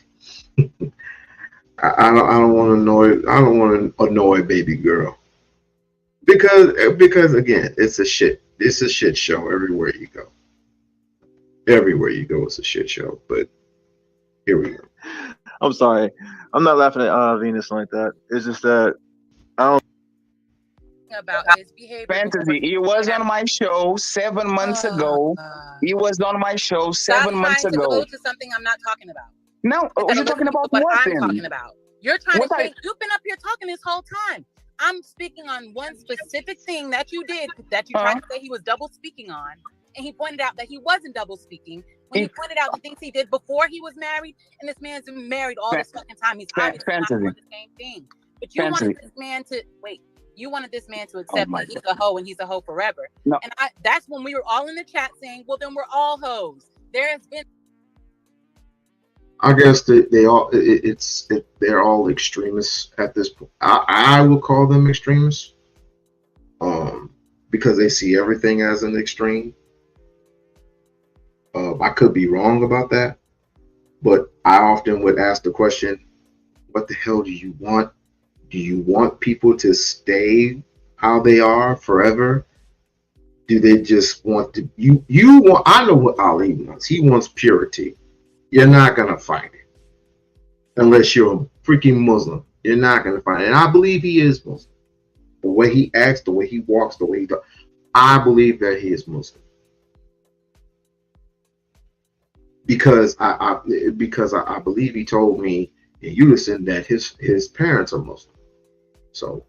Speaker 2: I don't want to annoy baby girl because again, it's a shit show everywhere you go. Everywhere you go, it's a shit show. But here we go.
Speaker 7: I'm sorry. I'm not laughing at Venus like that. It's just that I don't.
Speaker 8: About his behavior.
Speaker 9: Fantasy. He was on my show 7 months ago. He was on my show 7 months ago.
Speaker 8: Stop trying to go to something I'm not talking about.
Speaker 9: No, you're talking about what
Speaker 8: I'm
Speaker 9: then?
Speaker 8: talking about. You're trying to say you've been up here talking this whole time. I'm speaking on one specific thing that you did that you tried to say he was double speaking on, and he pointed out that he wasn't double speaking when he pointed out the things he did before he was married, and this man's been married all this fucking time. He's obviously not doing the same thing. But you wanted this man to wait. You wanted this man to accept that he's a hoe and he's a hoe forever. No. And that's when we were all in the chat saying, well, then we're all hoes. There has been.
Speaker 2: I guess they're all extremists at this point. I will call them extremists. because they see everything as an extreme. I could be wrong about that, but I often would ask the question, what the hell do you want? Do you want people to stay how they are forever? Do they just want to, you want, I know what Ali wants. He wants purity. You're not going to find it unless you're a freaking Muslim. You're not going to find it. And I believe he is Muslim. The way he acts, the way he walks, the way he does, I believe that he is Muslim. Because I believe he told me in unison that his parents are Muslim. So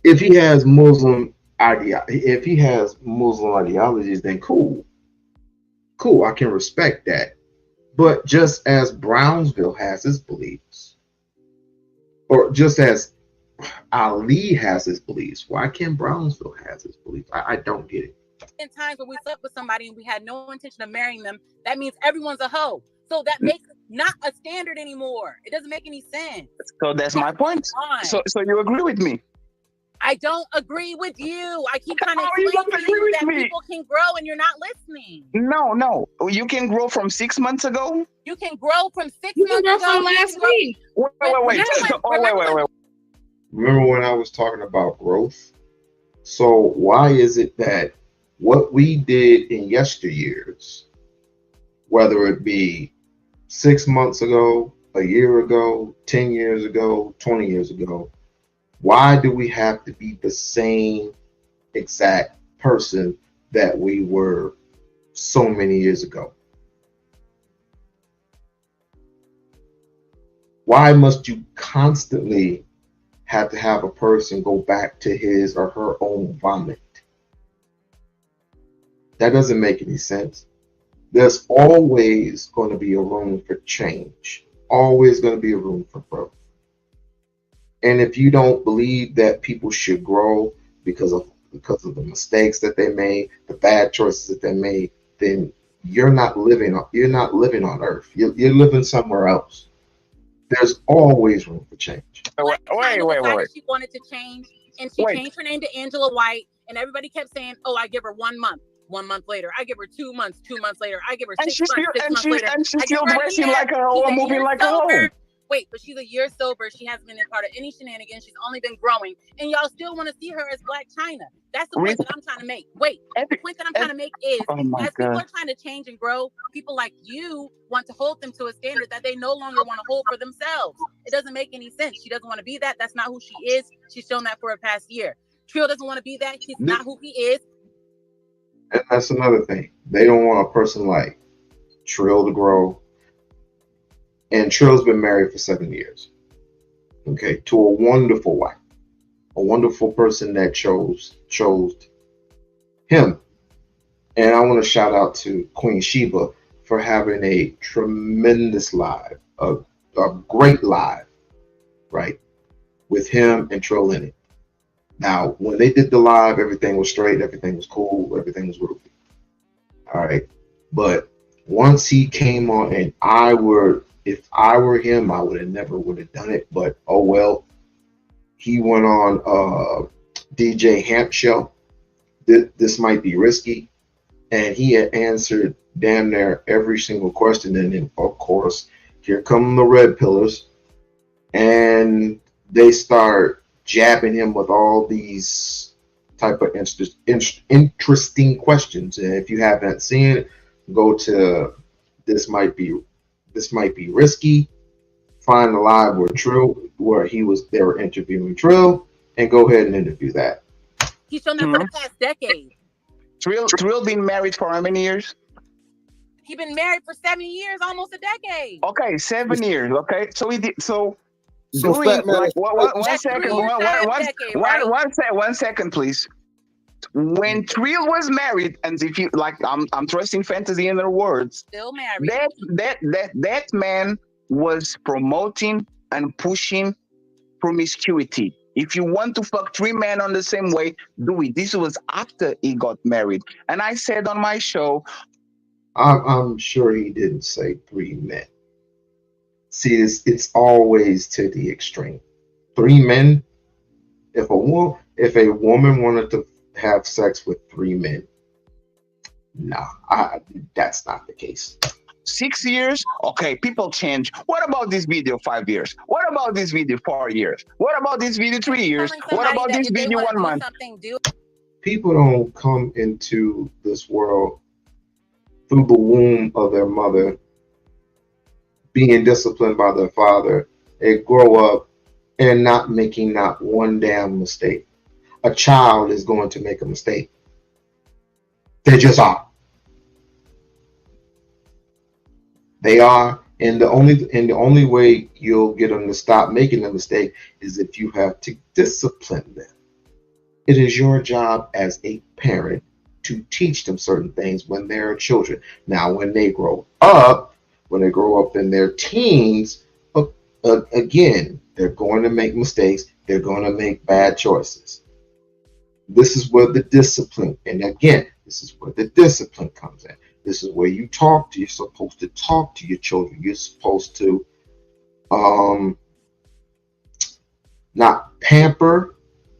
Speaker 2: if he has Muslim ideologies, then cool, I can respect that. But just as Brownsville has his beliefs, or just as Ali has his beliefs, why can't Brownsville has his beliefs? I don't get it.
Speaker 8: In times when we slept with somebody and we had no intention of marrying them, that means everyone's a hoe. So that makes it not a standard anymore. It doesn't make any sense.
Speaker 9: So that's my point. So you agree with me?
Speaker 8: I don't agree with you. I keep trying to explain to you that people can grow and you're not listening.
Speaker 9: No. You can grow from 6 months ago.
Speaker 8: You can grow from 6 months ago.
Speaker 10: From last week.
Speaker 9: Wait.
Speaker 2: Remember when I was talking about growth? So why is it that what we did in yesteryears, whether it be 6 months ago, a year ago, 10 years ago, 20 years ago, why do we have to be the same exact person that we were so many years ago? Why must you constantly have to have a person go back to his or her own vomit? That doesn't make any sense. There's always going to be a room for change, always going to be a room for growth. And if you don't believe that people should grow because of the mistakes that they made, the bad choices that they made, then you're not living on Earth. You're living somewhere else. There's always room for change.
Speaker 9: Wait.
Speaker 8: She wanted to change, and she changed her name to Angela White, and everybody kept saying, "Oh, I give her 1 month." 1 month later, I give her 2 months. 2 months later, I give her 6 months. 6 months later,
Speaker 9: and she's still dressing like a hoe, moving like a hoe.
Speaker 8: Wait, but she's a year sober. She hasn't been a part of any shenanigans. She's only been growing, and y'all still want to see her as Black China. That's the point that I'm trying to make. Wait, the point that I'm trying to make is, as people are trying to change and grow, people like you want to hold them to a standard that they no longer want to hold for themselves. It doesn't make any sense. She doesn't want to be that. That's not who she is. She's shown that for a past year. Trill doesn't want to be that. He's not who he is.
Speaker 2: And that's another thing. They don't want a person like Trill to grow. And Trill's been married for 7 years. Okay, to a wonderful wife, a wonderful person that chose him. And I want to shout out to Queen Sheba for having a tremendous live, a great live, right, with him and Trill in it. Now, when they did the live, everything was straight, everything was cool, everything was groovy. All right, but once he came on, and if I were him, I would have done it. But oh well. He went on DJ Hamp show. This might be risky, and he had answered damn near every single question. And then, of course, here come the red pillars, and they start jabbing him with all these type of interesting questions. And if you haven't seen it, go to This Might Be Risky. Find the live where they were interviewing Trill, and go ahead and interview that.
Speaker 8: He's shown that for the past decade.
Speaker 9: Trill been married for how many years?
Speaker 8: He's been married for 7 years, almost a decade.
Speaker 9: Okay, 7 years. Okay, so he did so.
Speaker 5: Fat man,
Speaker 9: like one second, please. When Trill was married, and if you like, I'm trusting fantasy in their words.
Speaker 8: Still married.
Speaker 9: That man was promoting and pushing promiscuity. If you want to fuck 3 men on the same way, do it. This was after he got married, and I said on my show,
Speaker 2: I'm sure he didn't say 3 men. See, it's always to the extreme. 3 men. If a woman wanted to have sex with 3 men. Nah, that's not the case.
Speaker 9: 6 years? Okay, people change. What about this video 5 years? What about this video 4 years? What about this video 3 years? What about this video 1 month?
Speaker 2: People don't come into this world through the womb of their mother, being disciplined by their father. They grow up and not making not one damn mistake. A child is going to make a mistake. They just are. They are, and the only way you'll get them to stop making a mistake is if you have to discipline them. It is your job as a parent to teach them certain things when they're children. Now, when they grow up in their teens, again, they're going to make mistakes. They're going to make bad choices. This is where the discipline, and again, this is where the discipline comes in. This is where you're supposed to talk to your children. You're supposed to not pamper,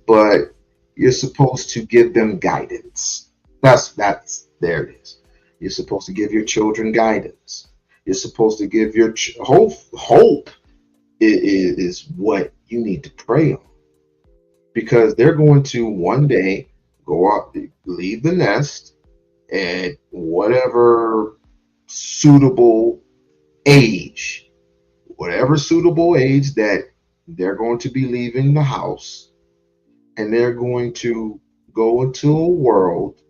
Speaker 2: but you're supposed to give them guidance. There it is. You're supposed to give your children guidance. You're supposed to give your hope is what you need to pray on, because they're going to one day go out, leave the nest at whatever suitable age that they're going to be leaving the house, and they're going to go into a world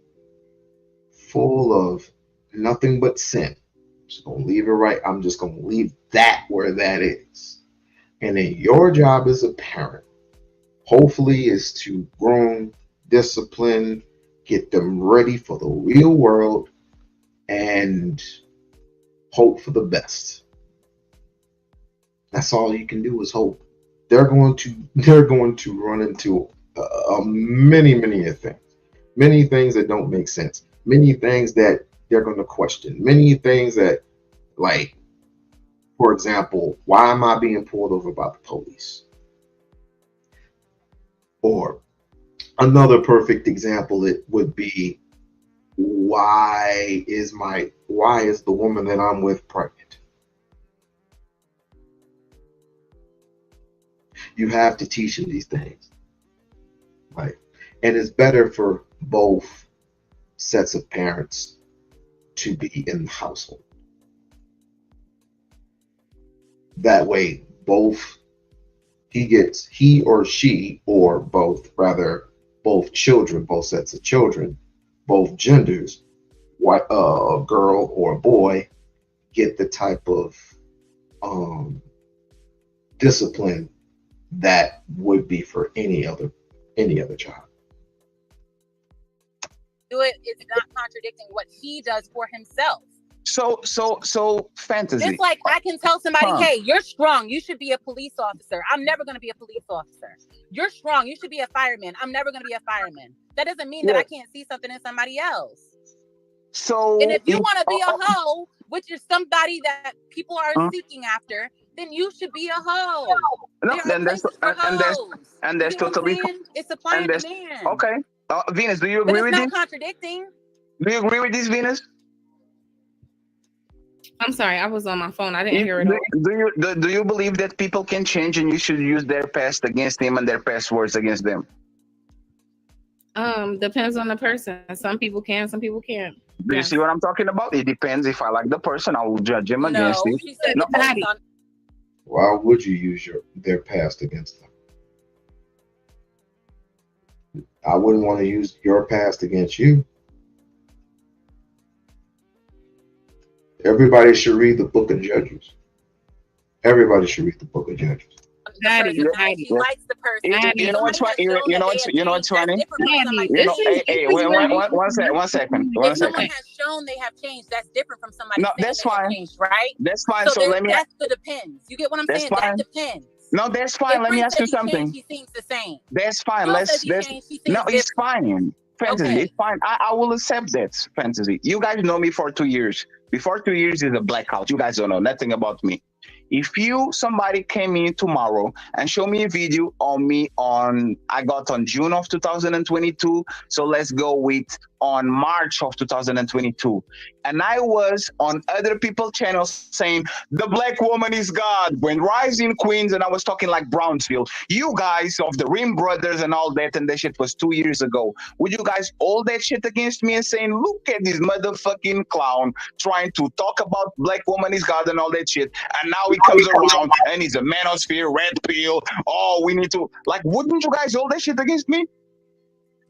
Speaker 2: full of nothing but sin. I'm just going to leave that where that is. And then your job as a parent, hopefully, is to groom, discipline, get them ready for the real world, and hope for the best. That's all you can do is hope. They're going to run into many things that don't make sense, many things that they're going to question, many things that, like, for example, why am I being pulled over by the police? Or another perfect example, it would be, why is the woman that I'm with pregnant? You have to teach them these things, right? And it's better for both sets of parents to be in the household. That way, both he or she, or both children, both sets of children, both genders, a girl or a boy, get the type of discipline that would be for any other child.
Speaker 8: Do it is not contradicting what he does for himself.
Speaker 9: So fantasy.
Speaker 8: It's like I can tell somebody, hey, you're strong. You should be a police officer. I'm never going to be a police officer. You're strong. You should be a fireman. I'm never going to be a fireman. That doesn't mean that I can't see something in somebody else. And if you want to be a hoe, which is somebody that people are seeking after, then you should be a hoe.
Speaker 9: No, then that's totally.
Speaker 8: It's supply and demand.
Speaker 9: Okay, Venus, do you agree with this?
Speaker 8: It's not contradicting.
Speaker 9: Do you agree with this, Venus?
Speaker 10: I'm sorry, I was on my phone. I didn't hear it all.
Speaker 9: Do you believe that people can change and you should use their past against them and their past words against them?
Speaker 10: Depends on the person. Some people can, some people can't.
Speaker 9: Do you see what I'm talking about? It depends. If I like the person, I will judge him against it.
Speaker 8: She said
Speaker 2: Why would you use their past against them? I wouldn't want to use your past against you. Everybody should read the book of Judges. Everybody should read the book of Judges.
Speaker 8: She likes the person.
Speaker 9: You know what's funny? You know what's funny? Hey, one second.
Speaker 8: If someone has shown they have changed, that's different from somebody saying
Speaker 9: that's fine.
Speaker 8: Changed, right?
Speaker 9: That's fine. So let me.
Speaker 8: That depends. You get what I'm saying? That depends.
Speaker 9: No, that's fine. Let me ask you something.
Speaker 8: He seems the same.
Speaker 9: That's fine. It's fine. Fantasy, it's fine. I will accept that. Fantasy. You guys know me for 2 years. Before 2 years is a blackout. You guys don't know nothing about me. If somebody came in tomorrow and show me a video on me I got on June of 2022, so let's go with on March of 2022, and I was on other people's channels saying the black woman is God when rising queens, and I was talking like Brownsville, you guys of the Rim Brothers and all that, and that shit was 2 years ago. Would you guys hold that shit against me and saying, look at this motherfucking clown trying to talk about black woman is God and all that shit, and now he comes around and he's a manosphere, red pill, oh, we need to, like, wouldn't you guys hold that shit against me?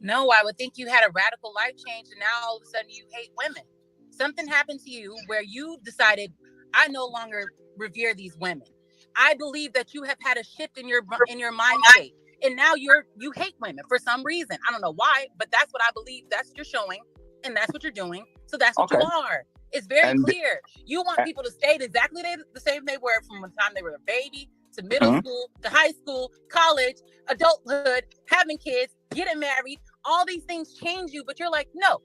Speaker 8: No, I would think you had a radical life change and now all of a sudden you hate women. Something happened to you where you decided, I no longer revere these women. I believe that you have had a shift in your mind state, and now you hate women for some reason. I don't know why, but that's what I believe. That's what you're showing, and that's what you're doing. So that's what you are. It's very clear. You want people to stay exactly the same they were from the time they were a baby to middle school to high school, college, adulthood, having kids, getting married. All these things change you, but you're like, no.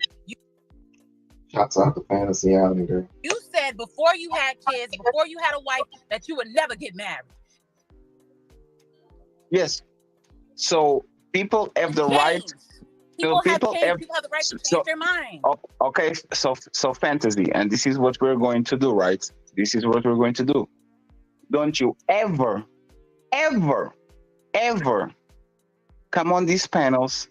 Speaker 2: Shots out the fantasy island, girl.
Speaker 8: You said before you had kids, before you had a wife, that you would never get married.
Speaker 9: Yes. So people have the right.
Speaker 8: People have the right to change their mind.
Speaker 9: Okay, so fantasy, and this is what we're going to do, right? This is what we're going to do. Don't you ever come on these panels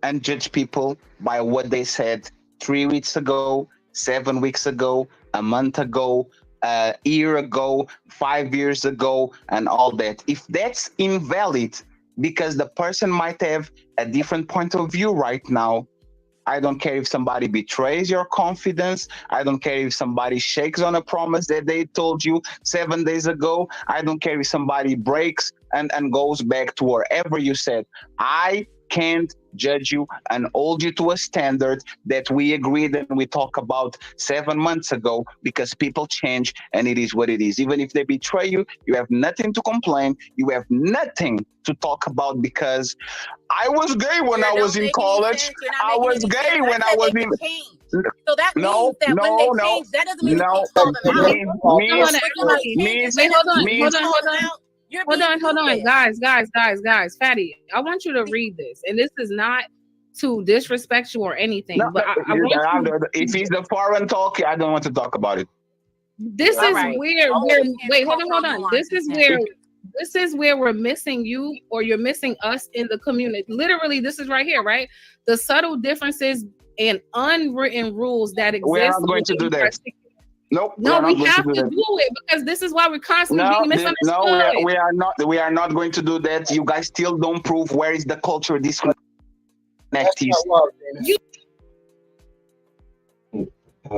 Speaker 9: and judge people by what they said 3 weeks ago, 7 weeks ago, a month ago, a year ago, 5 years ago, and all that. If that's invalid because the person might have a different point of view right now, I don't care if somebody betrays your confidence. I don't care if somebody shakes on a promise that they told you 7 days ago. I don't care if somebody breaks and goes back to wherever you said. I can't judge you and hold you to a standard that we agreed and we talked about 7 months ago, because people change and it is what it is. Even if they betray you, you have nothing to complain. You have nothing to talk about, because I was gay when I was in college. I was gay when I was in...
Speaker 8: So that means that when they change, that doesn't mean you can't call them out.
Speaker 10: Hold on, guys. Fatty, I want you to read this, and this is not to disrespect you or anything, but I want you,
Speaker 9: if it's the foreign talk, I don't want to talk about it.
Speaker 10: This is where wait, hold on. This is where we're missing you, or you're missing us in the community. Literally, this is right here, right? The subtle differences and unwritten rules that exist.
Speaker 9: We're not going to do that. Nope.
Speaker 10: No, we have to do it, because this is why we're constantly being misunderstood.
Speaker 9: No, we are not. We are not going to do that. You guys still don't prove where is the culture disconnect.
Speaker 2: How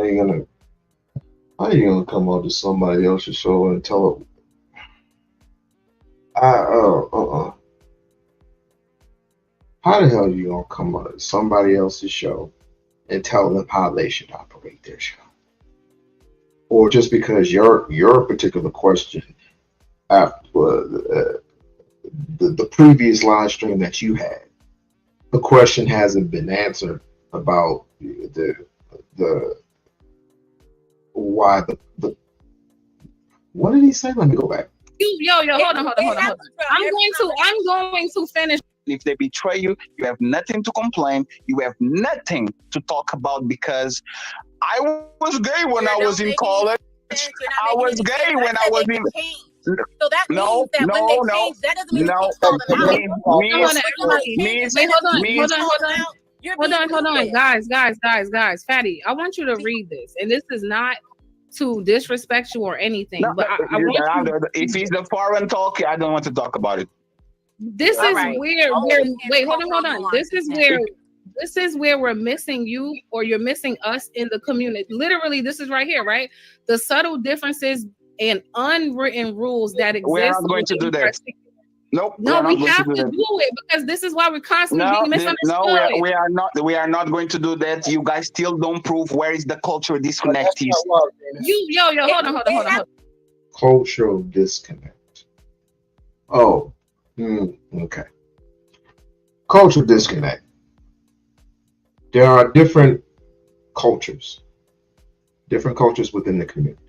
Speaker 2: you gonna come on to somebody else's show and tell them? How the hell are you gonna come on to somebody else's show and tell them how they should operate their show? Or just because your particular question after the previous live stream that you had, the question hasn't been answered about the why the what did he say? Let me go back.
Speaker 10: Hold on. I'm going to finish.
Speaker 9: If they betray you, you have nothing to complain. You have nothing to talk about, because I was gay when I was in college. I was gay when I was in...
Speaker 8: So that means that when they change, that doesn't mean you can't call them out.
Speaker 10: Hold on, guys. Fatty, I want you to read this, and this is not to disrespect you or anything, but I want you...
Speaker 9: If it's the foreign talk, I don't want to talk about it.
Speaker 10: This is where wait, hold on. This is where we're missing you, or you're missing us in the community. Literally, this is right here, right? The subtle differences and unwritten rules that exist.
Speaker 9: We're not going to do that. Nope.
Speaker 10: No, we have to do it, because this is why we're constantly being misunderstood.
Speaker 9: No, we are not. We are not going to do that. You guys still don't prove where is the cultural disconnect.
Speaker 10: Hold on.
Speaker 2: Cultural disconnect. Oh, okay. Cultural disconnect. There are different cultures within the community.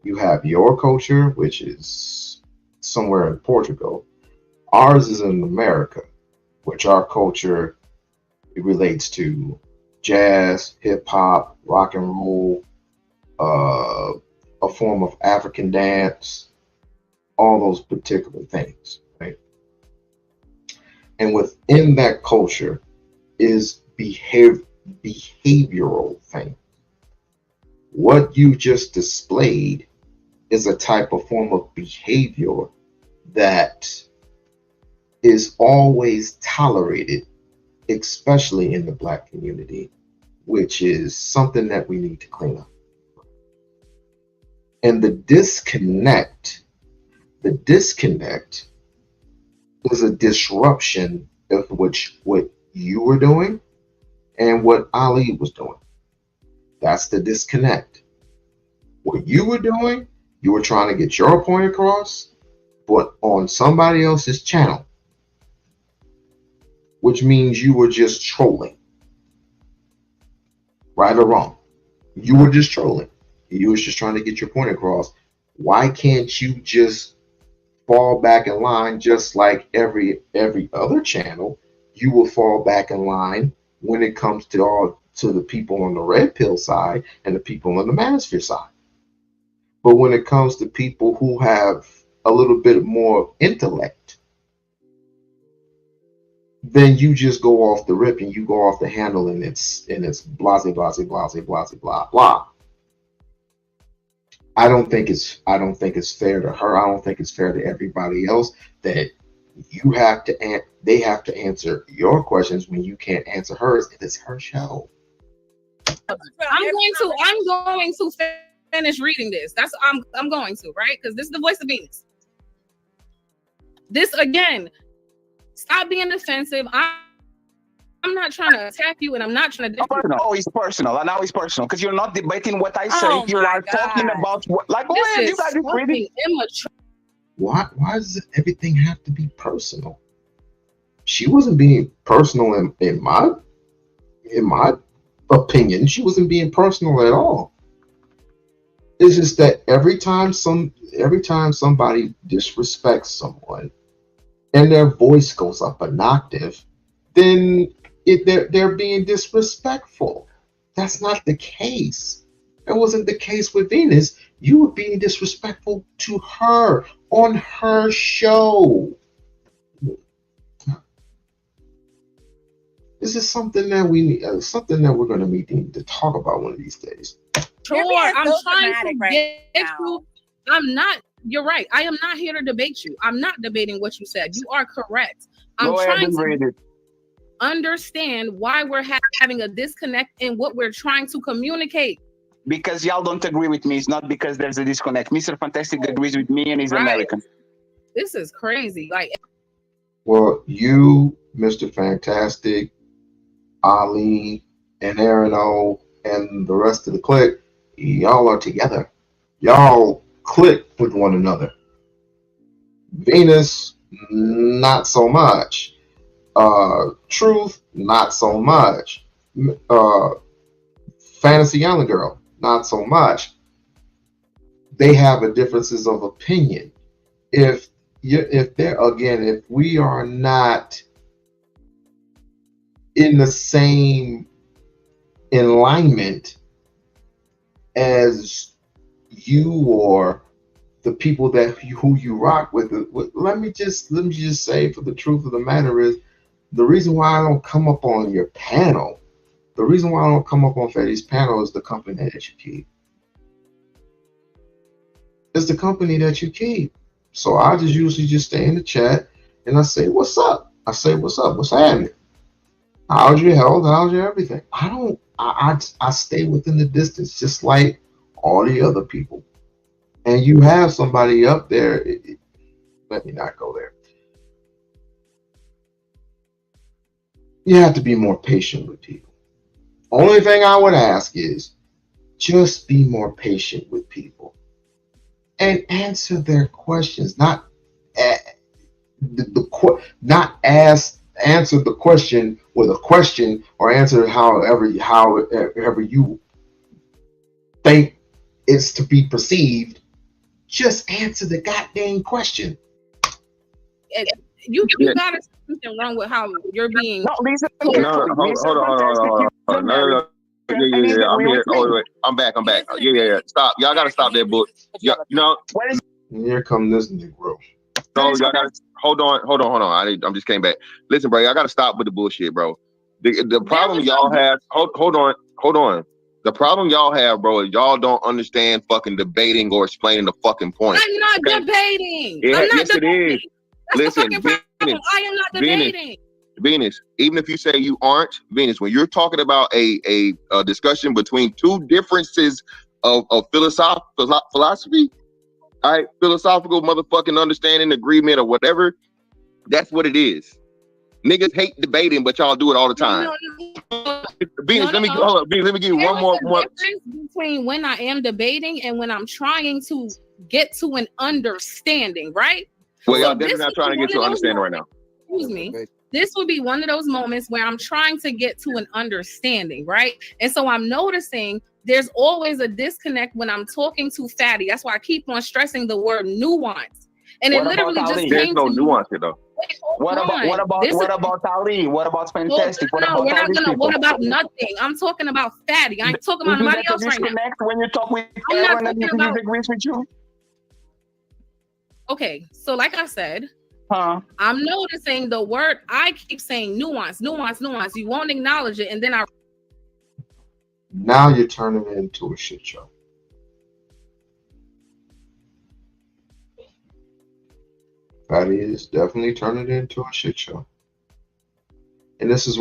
Speaker 2: You have your culture, which is somewhere in Portugal. Ours is in America, which our culture relates to jazz, hip hop, rock and roll, a form of African dance, all those particular things, right? And within that culture is behavioral thing. What you just displayed is a type of form of behavior that is always tolerated, especially in the Black community, which is something that we need to clean up. And the disconnect is a disruption of what you were doing and what Ali was doing. That's the disconnect. What you were doing, you were trying to get your point across, but on somebody else's channel, which means you were just trolling. Right or wrong, you were just trolling. You was just trying to get your point across. Why can't you just fall back in line just like every other channel? You will fall back in line when it comes to the people on the red pill side and the people on the manosphere side. But when it comes to people who have a little bit more intellect, then you just go off the rip and you go off the handle, and it's blase blase blase blase blah blah. I don't think it's fair to her. I don't think it's fair to everybody else that they have to answer your questions when you can't answer hers. It's her show.
Speaker 10: I'm going to finish reading this. I'm going to, right? Because this is the voice of Venus. This again, stop being defensive. I'm not trying to attack you, and I'm not trying to.
Speaker 9: Oh, it's personal. And now it's personal because you're not debating what I say. You are talking about what. Like, go ahead, you guys are reading.
Speaker 10: Immature.
Speaker 2: Why does everything have to be personal? She wasn't being personal in my opinion. She wasn't being personal at all. It's just that every time somebody disrespects someone and their voice goes up an octave, then they're being disrespectful. That's not the case. That wasn't the case with Venus. You were being disrespectful to her on her show. This is something that we're going to need to talk about one of these days.
Speaker 10: Sure, I'm trying to get you. You're right. I am not here to debate you. I'm not debating what you said. You are correct. I'm trying to understand why we're having a disconnect in what we're trying to communicate.
Speaker 9: Because y'all don't agree with me. It's not because there's a disconnect. Mr. Fantastic agrees with me and he's American.
Speaker 10: This is crazy.
Speaker 2: Well, you, Mr. Fantastic, Ali, and Aaron O, and the rest of the clique, y'all are together. Y'all click with one another. Venus, not so much. Truth, not so much. Fantasy Island Girl, not so much. They have a differences of opinion. If we are not in the same alignment as you or the people who you rock with, let me just say, for the truth of the matter is, the reason why I don't come up on your panel, the reason why I don't come up on Fetty's panel is the company that you keep. It's the company that you keep. So I just usually just stay in the chat and I say, what's up? I say, what's up? What's happening? How's your health? How's your everything? I stay within the distance, just like all the other people. And you have somebody up there. Let me not go there. You have to be more patient with people. Only thing I would ask is just be more patient with people and answer their questions, not answer the question with a question, or answer however you think it's to be perceived Just answer the goddamn question.
Speaker 10: You gotta something wrong with how you're being.
Speaker 9: No, listen.
Speaker 7: Hold on. No. Yeah. I'm here. Oh, wait. I'm back. Yeah. Stop. Y'all gotta stop that book. Yeah.
Speaker 2: Here come this Negro.
Speaker 7: No, y'all gotta hold on. I'm just came back. Listen, bro. I gotta stop with the bullshit, bro. The problem y'all have. Hold on. The problem y'all have, bro, is y'all don't understand fucking debating or explaining the fucking point.
Speaker 10: I'm not debating.
Speaker 7: Yes, it is. Listen,
Speaker 10: Venus, I am not debating.
Speaker 7: Venus, even if you say you aren't, Venus, when you're talking about a discussion between two differences of philosophy, all right, philosophical motherfucking understanding, agreement, or whatever, that's what it is. Niggas hate debating, but y'all do it all the time. Venus, let me give you one more.
Speaker 10: Difference between when I am debating and when I'm trying to get to an understanding, right?
Speaker 7: Well, y'all definitely not trying to get to an understanding right now.
Speaker 10: Excuse me. This would be one of those moments where I'm trying to get to an understanding, right? And so I'm noticing there's always a disconnect when I'm talking to Fatty. That's why I keep on stressing the word nuance. And it literally just came
Speaker 7: There's no nuance here, though.
Speaker 9: What about Ali? What about Fantastic? What
Speaker 10: about nothing? I'm talking about Fatty. I ain't talking about nobody else right now.
Speaker 9: When you talk with Aaron and he disagrees with you?
Speaker 10: Okay, so like I said, I'm noticing the word. I keep saying nuance. You won't acknowledge it, and then
Speaker 2: now you're turning it into a shit show. Fatty is definitely turning it into a shit show. And this is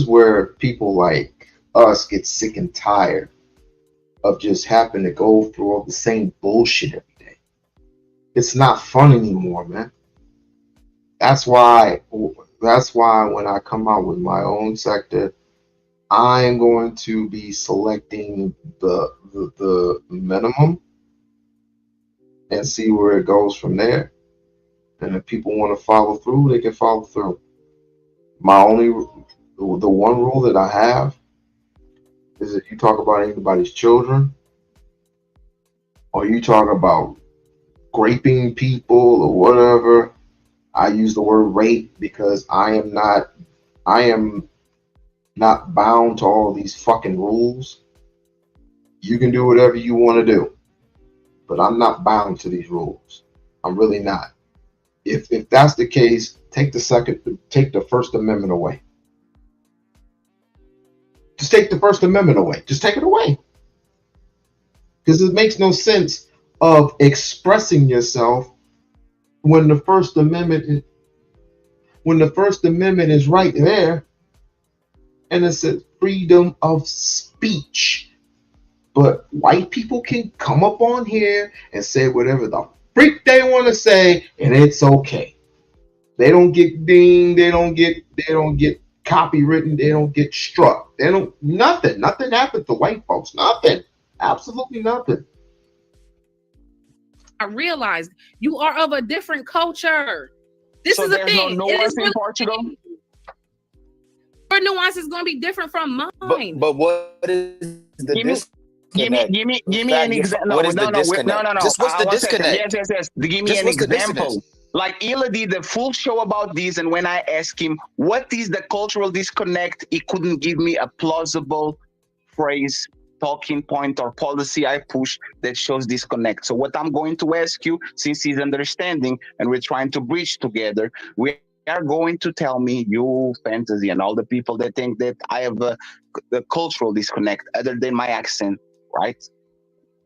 Speaker 2: where people like us get sick and tired of just having to go through all the same bullshit every day. It's not fun anymore, man. That's why when I come out with my own sector, I'm going to be selecting the minimum and see where it goes from there. And if people want to follow through, they can follow through. The one rule that I have is if you talk about anybody's children, or you talk about raping people or whatever, I use the word rape because I am not bound to all these fucking rules. You can do whatever you want to do, but I'm not bound to these rules. I'm really not. If that's the case, take the First Amendment away. Just take the First Amendment away. Just take it away. Because it makes no sense of expressing yourself when the First Amendment is right there, and it says freedom of speech. But white people can come up on here and say whatever the freak they want to say, and it's okay. They don't get dinged, they don't get copywritten, they don't get struck. Nothing happens to white folks. Nothing. Absolutely nothing.
Speaker 10: I realized you are of a different culture. This is the thing.
Speaker 9: No nuance in Portugal.
Speaker 10: Your nuance is going to be different from mine.
Speaker 11: But what is the disconnect?
Speaker 9: Give me an example.
Speaker 11: What is the disconnect? Just what's the disconnect?
Speaker 9: Yes. Give me an example. Like Ila did a full show about this, and when I asked him what is the cultural disconnect, he couldn't give me a plausible phrase, talking point, or policy I push that shows disconnect. So what I'm going to ask you, since he's understanding and we're trying to bridge together, we are going to tell me, you, Fantasy, and all the people that think that I have a cultural disconnect other than my accent, right?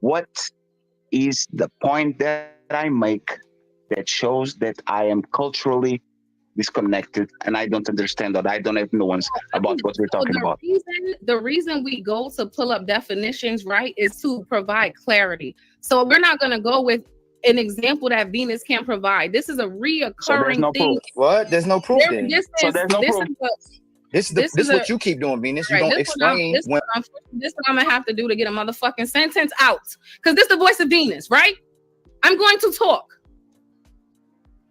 Speaker 9: What is the point that I make that shows that I am culturally disconnected and I don't understand that I don't have nuance about what we're talking about?
Speaker 10: The reason we go to pull up definitions, right, is to provide clarity. So we're not going to go with an example that Venus can provide. This is a reoccurring thing.
Speaker 11: What? There's no proof then.
Speaker 10: This
Speaker 11: is what you keep doing, Venus. You don't explain.
Speaker 10: This is what I'm going to have to do to get a motherfucking sentence out. Because this is the voice of Venus, right? I'm going to talk.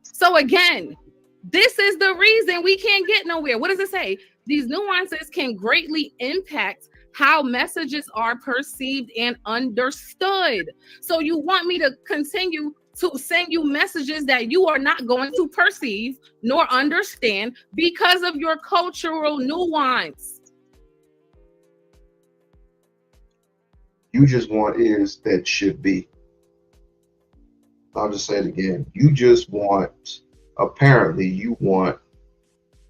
Speaker 10: So again, this is the reason we can't get nowhere. What does it say? These nuances can greatly impact how messages are perceived and understood. So you want me to continue to send you messages that you are not going to perceive nor understand because of your cultural nuance.
Speaker 2: You just want ears that should be. I'll just say it again. You just want, apparently, you want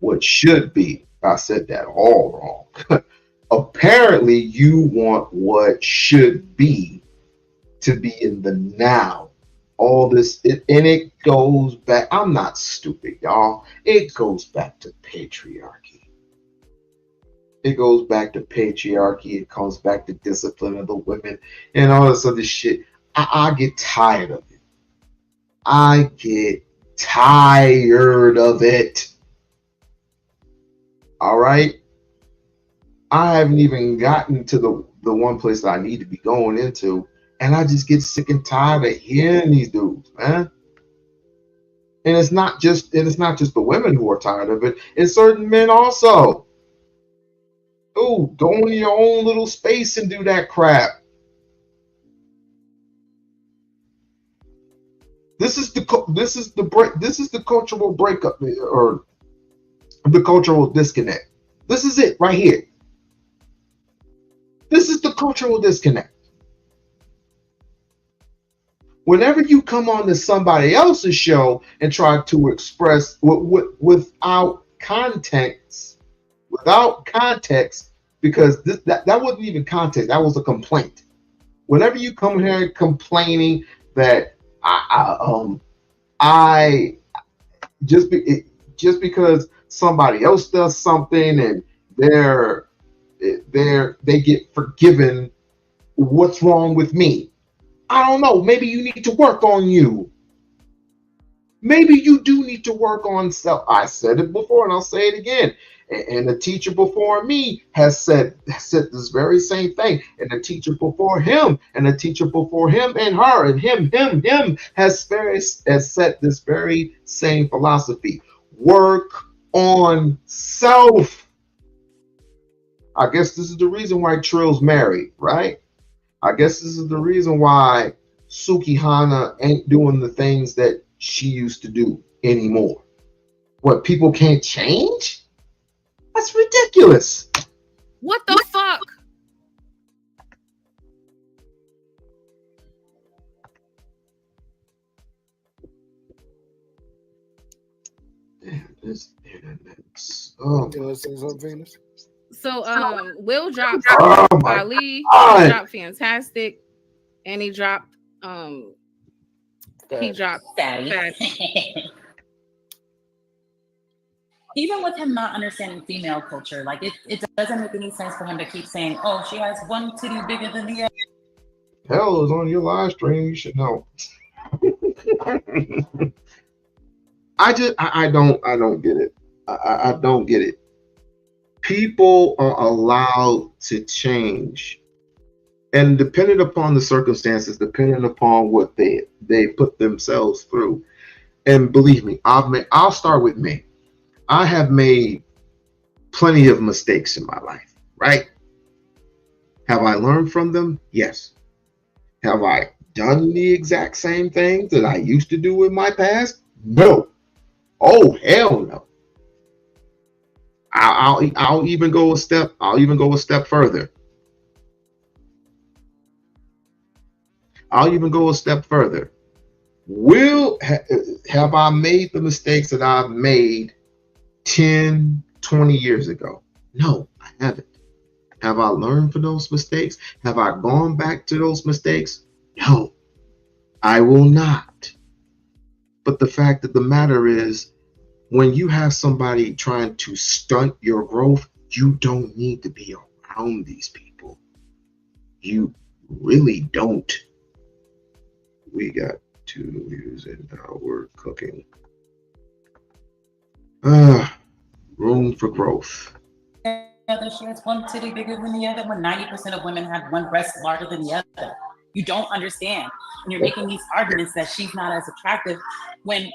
Speaker 2: what should be. I said that all wrong. Apparently, you want what should be to be in the now. All this, and it goes back. I'm not stupid, y'all. It goes back to patriarchy. It goes back to patriarchy. It comes back to discipline of the women and all this other shit. I get tired of it. I get tired of it. All right. I haven't even gotten to the one place that I need to be going into. And I just get sick and tired of hearing these dudes, man. And it's not just the women who are tired of it. It's certain men also. Ooh, go in your own little space and do that crap. This is the cultural breakup or the cultural disconnect. This is it right here. This is the cultural disconnect. Whenever you come on to somebody else's show and try to express without context, because that wasn't even context, that was a complaint. Whenever you come here complaining that I just because somebody else does something and they get forgiven, what's wrong with me? I don't know. Maybe you need to work on you. Maybe you do need to work on self. I said it before and I'll say it again. And the teacher before me has said this very same thing. And the teacher before him and the teacher before him and her and him has said this very same philosophy. Work on self. I guess this is the reason why Trill's married, right? I guess this is the reason why Sukihana ain't doing the things that she used to do anymore. What, people can't change? That's ridiculous.
Speaker 10: What the fuck?
Speaker 2: Damn, this internet's. Oh,
Speaker 10: so Will dropped Ali,
Speaker 2: God.
Speaker 10: he dropped Fantastic, and he dropped Fatty.
Speaker 8: Even with him not understanding female culture, like it doesn't make any sense for him to keep saying, "Oh, she has one titty bigger than the other."
Speaker 2: Hell is on your live stream. You should know. I don't get it. I don't get it. People are allowed to change, and depending upon the circumstances, depending upon what they put themselves through. And believe me, I'll start with me. I have made plenty of mistakes in my life, right? Have I learned from them? Yes. Have I done the exact same things that I used to do in my past? No. Oh, hell no. I'll even go a step further. I'll even go a step further. Have I made the mistakes that I've made 10, 20 years ago? No, I haven't. Have I learned from those mistakes? Have I gone back to those mistakes? No, I will not. But the fact of the matter is, when you have somebody trying to stunt your growth, you don't need to be around these people. You really don't. We got 2 views and now we're cooking. Room for growth.
Speaker 8: She has one titty bigger than the other, when 90% of women have one breast larger than the other. You don't understand. And you're making these arguments that she's not as attractive when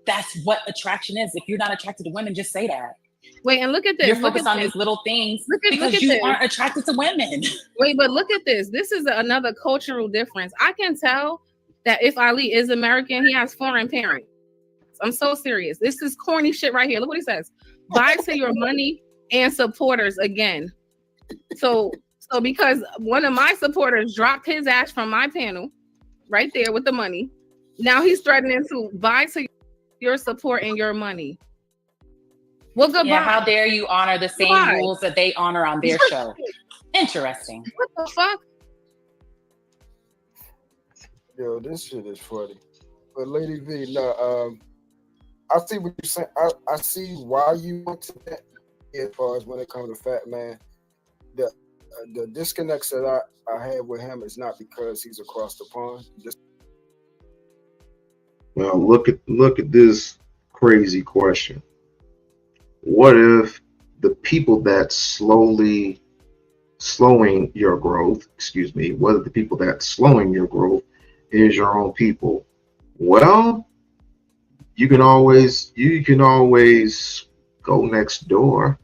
Speaker 8: that's what attraction is. If you're not attracted to women, just say that.
Speaker 10: Wait, and look at this.
Speaker 8: You're focused on these little things because you aren't attracted to women.
Speaker 10: Wait, but look at this. This is another cultural difference. I can tell that if Ali is American, he has foreign parents. I'm so serious. This is corny shit right here. Look what he says. Buy to your money and supporters again. So because one of my supporters dropped his ass from my panel right there with the money, now he's threatening to buy to your support and your money. Well, goodbye.
Speaker 8: Yeah, how dare you honor the same rules that they honor on their show? Interesting.
Speaker 10: What the fuck?
Speaker 12: Yo, this shit is funny. But Lady V, no, I see what you're saying. I see why you want to that as far as when it comes to Fat Man. The disconnects that I had with him is not because he's across the pond.
Speaker 2: Well, look at this crazy question. What if the people that's slowing your growth, what if the people that's slowing your growth is your own people? Well, you can always go next door.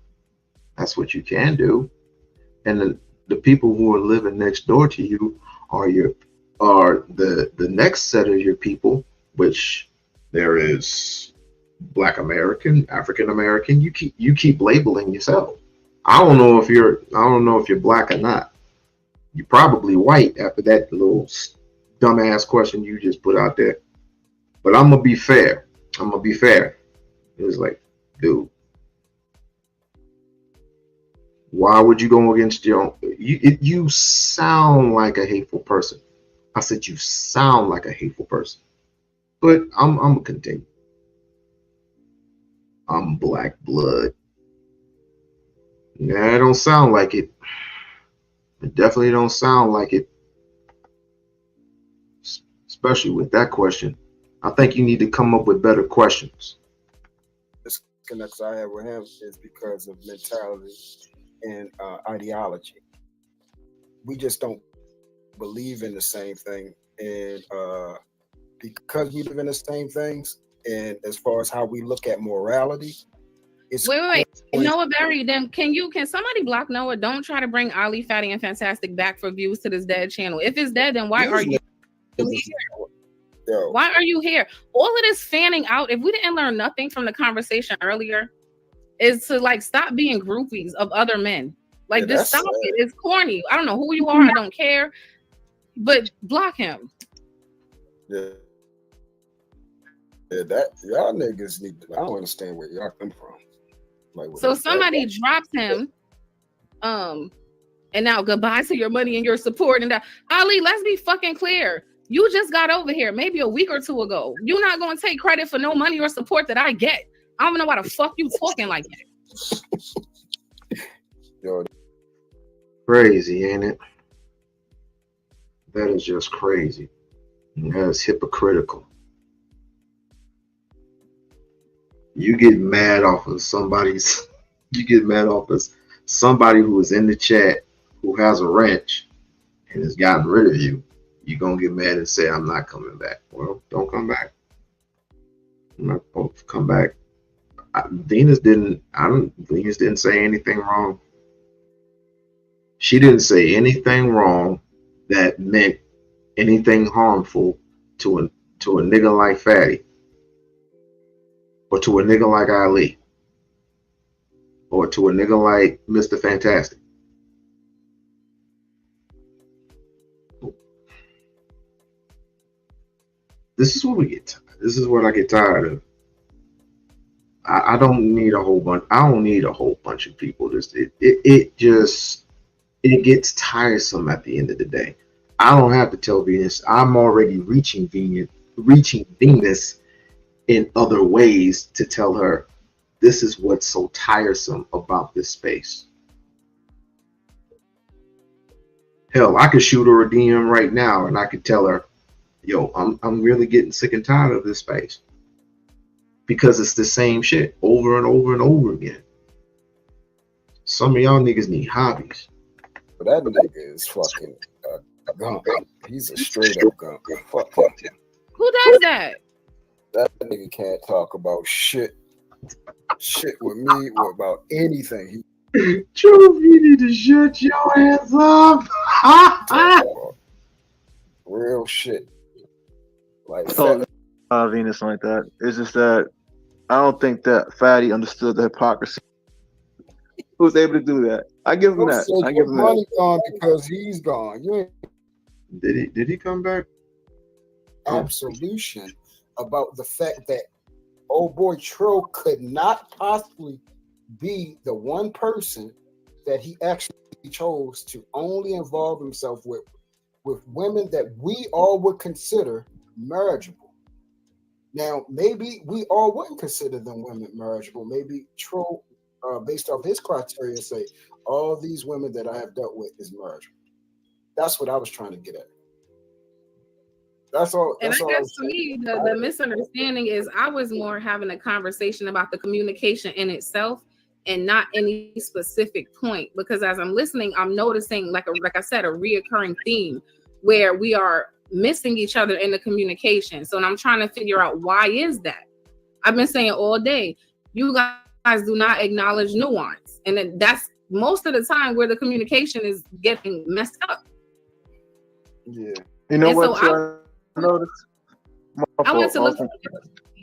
Speaker 2: That's what you can do. And the people who are living next door to you are the next set of your people, which there is Black American, African American. You keep labeling yourself. I don't know if you're black or not. You're probably white after that little dumbass question you just put out there. But I'm gonna be fair. It was like, dude, why would you go against your own? You sound like a hateful person. I said you sound like a hateful person. But I'm gonna continue. I'm black blood. Nah, it don't sound like it. It definitely don't sound like it. Especially with that question. I think you need to come up with better questions.
Speaker 12: This disconnects I have with him is because of mentality and ideology. We just don't believe in the same thing. And because we live in the same things, and as far as how we look at morality, it's
Speaker 10: wait. Noah Berry, then can somebody block Noah? Don't try to bring Ali, Fatty, and Fantastic back for views to this dead channel. If it's dead, then why are you here? Why are you here? All of this fanning out, if we didn't learn nothing from the conversation earlier, is to like stop being groupies of other men. Like just stop it. It's corny. I don't know who you are, I don't care. But block him.
Speaker 12: Yeah. Yeah, that y'all niggas need to, I don't understand where y'all come from. Like,
Speaker 10: so somebody drops him, and now goodbye to your money and your support. And that Ali, let's be fucking clear. You just got over here maybe a week or two ago. You're not gonna take credit for no money or support that I get. I don't know why the fuck you talking like that.
Speaker 12: Yo,
Speaker 2: crazy, ain't it? That is just crazy. That is hypocritical. You get mad off of somebody who is in the chat who has a wrench and has gotten rid of you. You're gonna get mad and say, I'm not coming back. Well, don't come back. I'm not supposed to come back. Venus didn't say anything wrong. She didn't say anything wrong that meant anything harmful to a nigga like Fatty, or to a nigga like Ali, or to a nigga like Mr. Fantastic. This is what I get tired of. I don't need a whole bunch. I don't need a whole bunch of people. It gets tiresome at the end of the day. I don't have to tell Venus. I'm already reaching Venus in other ways to tell her this is what's so tiresome about this space. Hell, I could shoot her a DM right now and I could tell her, yo, I'm really getting sick and tired of this space. Because it's the same shit over and over and over again. Some of y'all niggas need hobbies.
Speaker 12: But that nigga is fucking a gump. He's a straight up gump. Fuck him.
Speaker 10: Who does that?
Speaker 12: That nigga can't talk about shit. shit with me or about anything.
Speaker 2: Truth, you need to shut your ass up.
Speaker 12: Real shit. Like
Speaker 13: Venus like that. It's just that I don't think that Fatty understood the hypocrisy. Who was able to do that? I give him that. I give him
Speaker 12: money
Speaker 13: that.
Speaker 12: gone because he's gone. You ain't
Speaker 2: Did he come back?
Speaker 12: Absolution about the fact that old boy Trill could not possibly be the one person that he actually chose to only involve himself with women that we all would consider marriageable. Now, maybe we all wouldn't consider them women marriageable. Maybe Trill, based off his criteria, say all these women that I have dealt with is marriageable. That's what I was trying to get at. That's all.
Speaker 10: And
Speaker 12: That's
Speaker 10: I
Speaker 12: all
Speaker 10: guess for me, the misunderstanding is I was more having a conversation about the communication in itself and not any specific point. Because as I'm listening, I'm noticing, like I said, a reoccurring theme where we are missing each other in the communication. So I'm trying to figure out why is that? I've been saying all day, you guys do not acknowledge nuance. And then that's most of the time where the communication is getting messed up.
Speaker 13: Yeah. You know what?
Speaker 10: So I want to look for the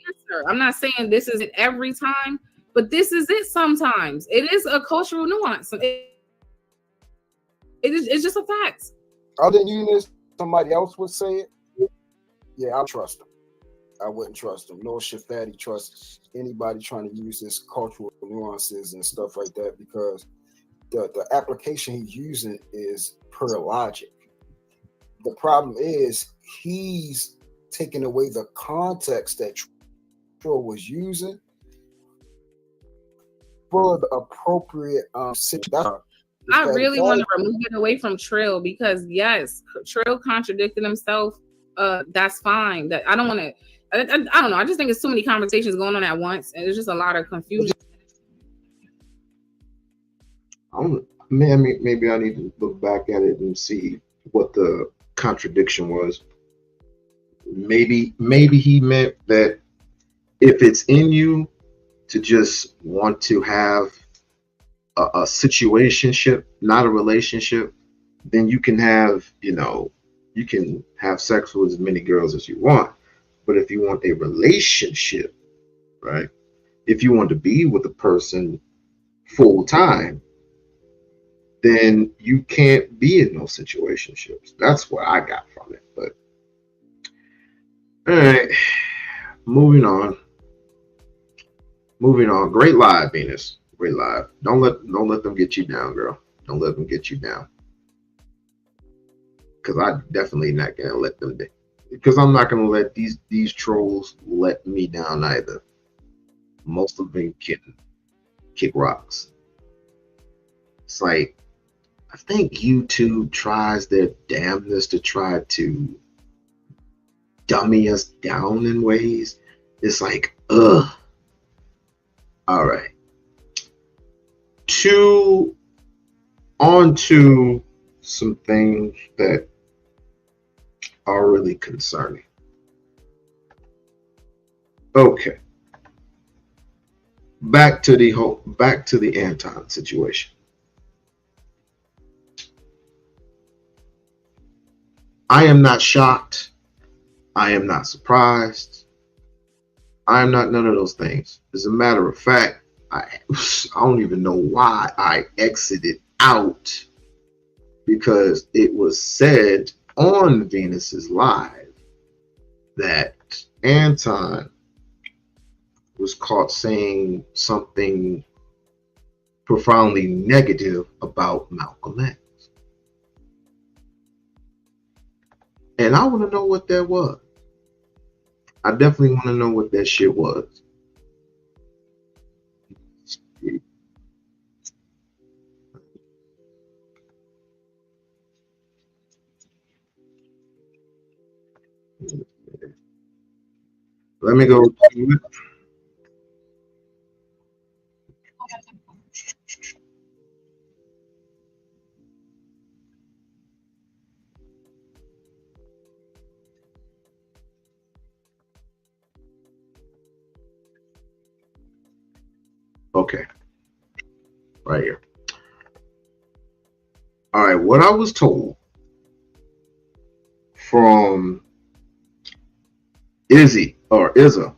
Speaker 10: answer. I'm not saying this is it every time, but this is it sometimes. It is a cultural nuance. It's just a fact.
Speaker 12: Other than Eunice, somebody else would say it. Yeah, I'll trust them. I wouldn't trust them. Nor should Fatty trust anybody trying to use this cultural nuances and stuff like that, because the application he's using is per logic. The problem is he's taking away the context that Trill was using for the appropriate situation.
Speaker 10: I really want to remove it away from Trill because yes, Trill contradicted himself. That's fine. That I don't want to. I don't know. I just think it's too many conversations going on at once, and there's just a lot of confusion.
Speaker 2: Maybe I need to look back at it and see what the contradiction was. Maybe he meant that if it's in you to just want to have a situationship, not a relationship, then you can have, you can have sex with as many girls as you want. But if you want a relationship, right? If you want to be with a person full time, then you can't be in those situationships. That's what I got from it. But all right, moving on. Great live, Venus. Great live. Don't let them get you down, girl. Don't let them get you down. Because I definitely not gonna let them. Because I'm not gonna let these trolls let me down either. Most of them can kick rocks. It's like, I think YouTube tries their damnness to try to dummy us down in ways. It's like, ugh. All right. On to some things that are really concerning. Okay. Back to the Anton situation. I am not shocked. I am not surprised. I am not none of those things. As a matter of fact, I don't even know why I exited out, because it was said on Venus's live that Anton was caught saying something profoundly negative about Malcolm X. And I want to know what that was. I definitely want to know what that shit was. Let me go to it. Okay. Right here. All right. What I was told from Izza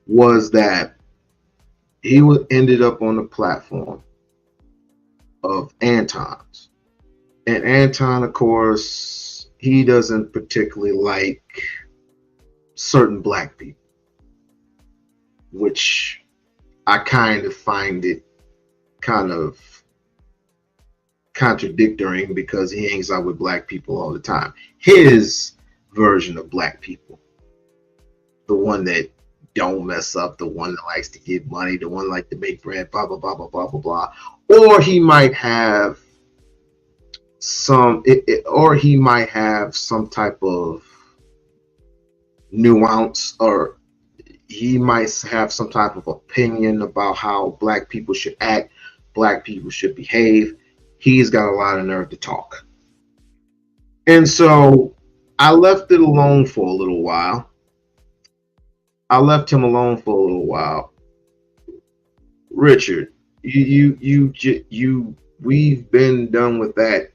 Speaker 2: was that he ended up on the platform of Anton's. And Anton, of course, he doesn't particularly like certain black people, which I kind of find it kind of contradictory because he hangs out with black people all the time. His version of black people, the one that don't mess up, the one that likes to get money, the one like to make bread, blah blah blah blah blah blah blah. Or he might have some type of nuance, or he might have some type of opinion about how black people should act, black people should behave. He's got a lot of nerve to talk. And so I left it alone for a little while. Richard, we've been done with that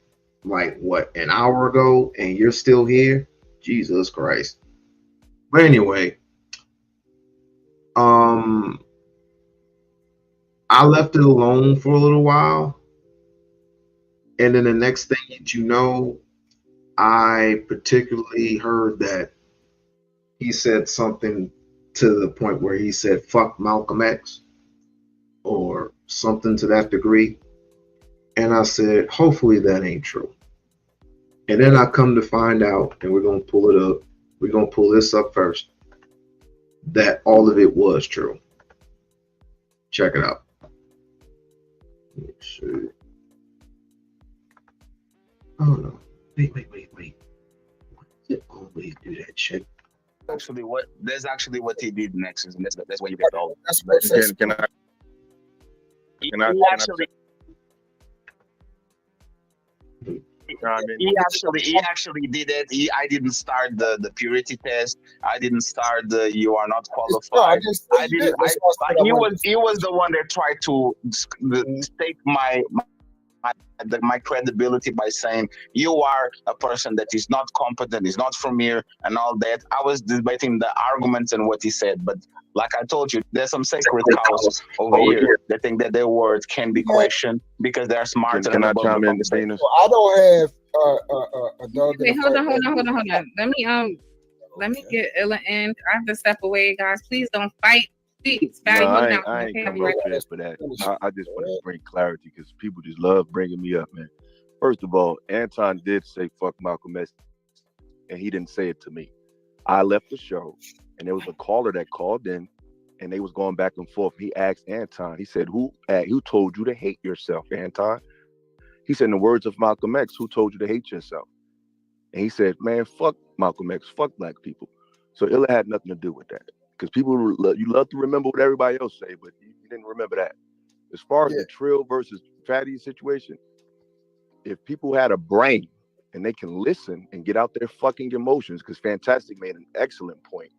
Speaker 2: like what, an hour ago, and you're still here? Jesus Christ. But anyway, I left it alone for a little while, and then the next thing that you know, I particularly heard that he said something to the point where he said fuck Malcolm X or something to that degree. And I said, hopefully that ain't true. And then I come to find out, and we're going to pull it up. We're going to pull this up first, that all of it was true. Check it out. Let me see. Oh no. Wait. Why does it always do that shit?
Speaker 9: That's actually what he did next, and that's why you get all. He actually did it. I didn't start the purity test. I didn't start the you are not qualified. He was the one that tried to stake my credibility by saying you are a person that is not competent, is not from here, and all that. I was debating the arguments and what he said, but like I told you, there's some sacred cows over here that think that their words can be questioned because they're smarter than the public conversation.
Speaker 12: So I don't have a dog.
Speaker 10: Wait, hold on. Let me get Illa in. I have to step away, guys. Please don't fight. Please,
Speaker 14: I ain't come up here for that. I just want to bring clarity because people just love bringing me up, man. First of all, Anton did say fuck Malcolm X, and he didn't say it to me. I left the show, and there was a caller that called in, and they was going back and forth. He asked Anton, he said, who told you to hate yourself, Anton? He said, in the words of Malcolm X, who told you to hate yourself? And he said, man, fuck Malcolm X, fuck black people. So Illa had nothing to do with that. Because people, you love to remember what everybody else say, but you didn't remember that. As far as the Trill versus Fatty situation, if people had a brain and they can listen and get out their fucking emotions, because Fantastic made an excellent point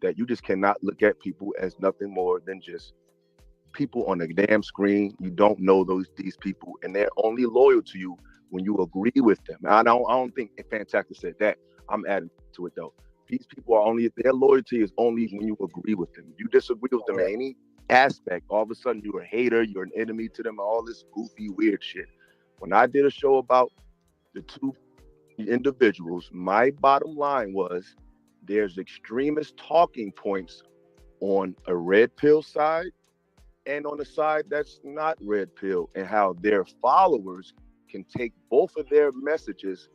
Speaker 14: that you just cannot look at people as nothing more than just people on a damn screen. You don't know these people, and they're only loyal to you when you agree with them. I don't think Fantastic said that. I'm adding to it though. These people are their loyalty is only when you agree with them. If you disagree with them in any aspect, all of a sudden you're a hater, you're an enemy to them, all this goofy, weird shit. When I did a show about the two individuals, my bottom line was there's extremist talking points on a red pill side and on the side that's not red pill, and how their followers can take both of their messages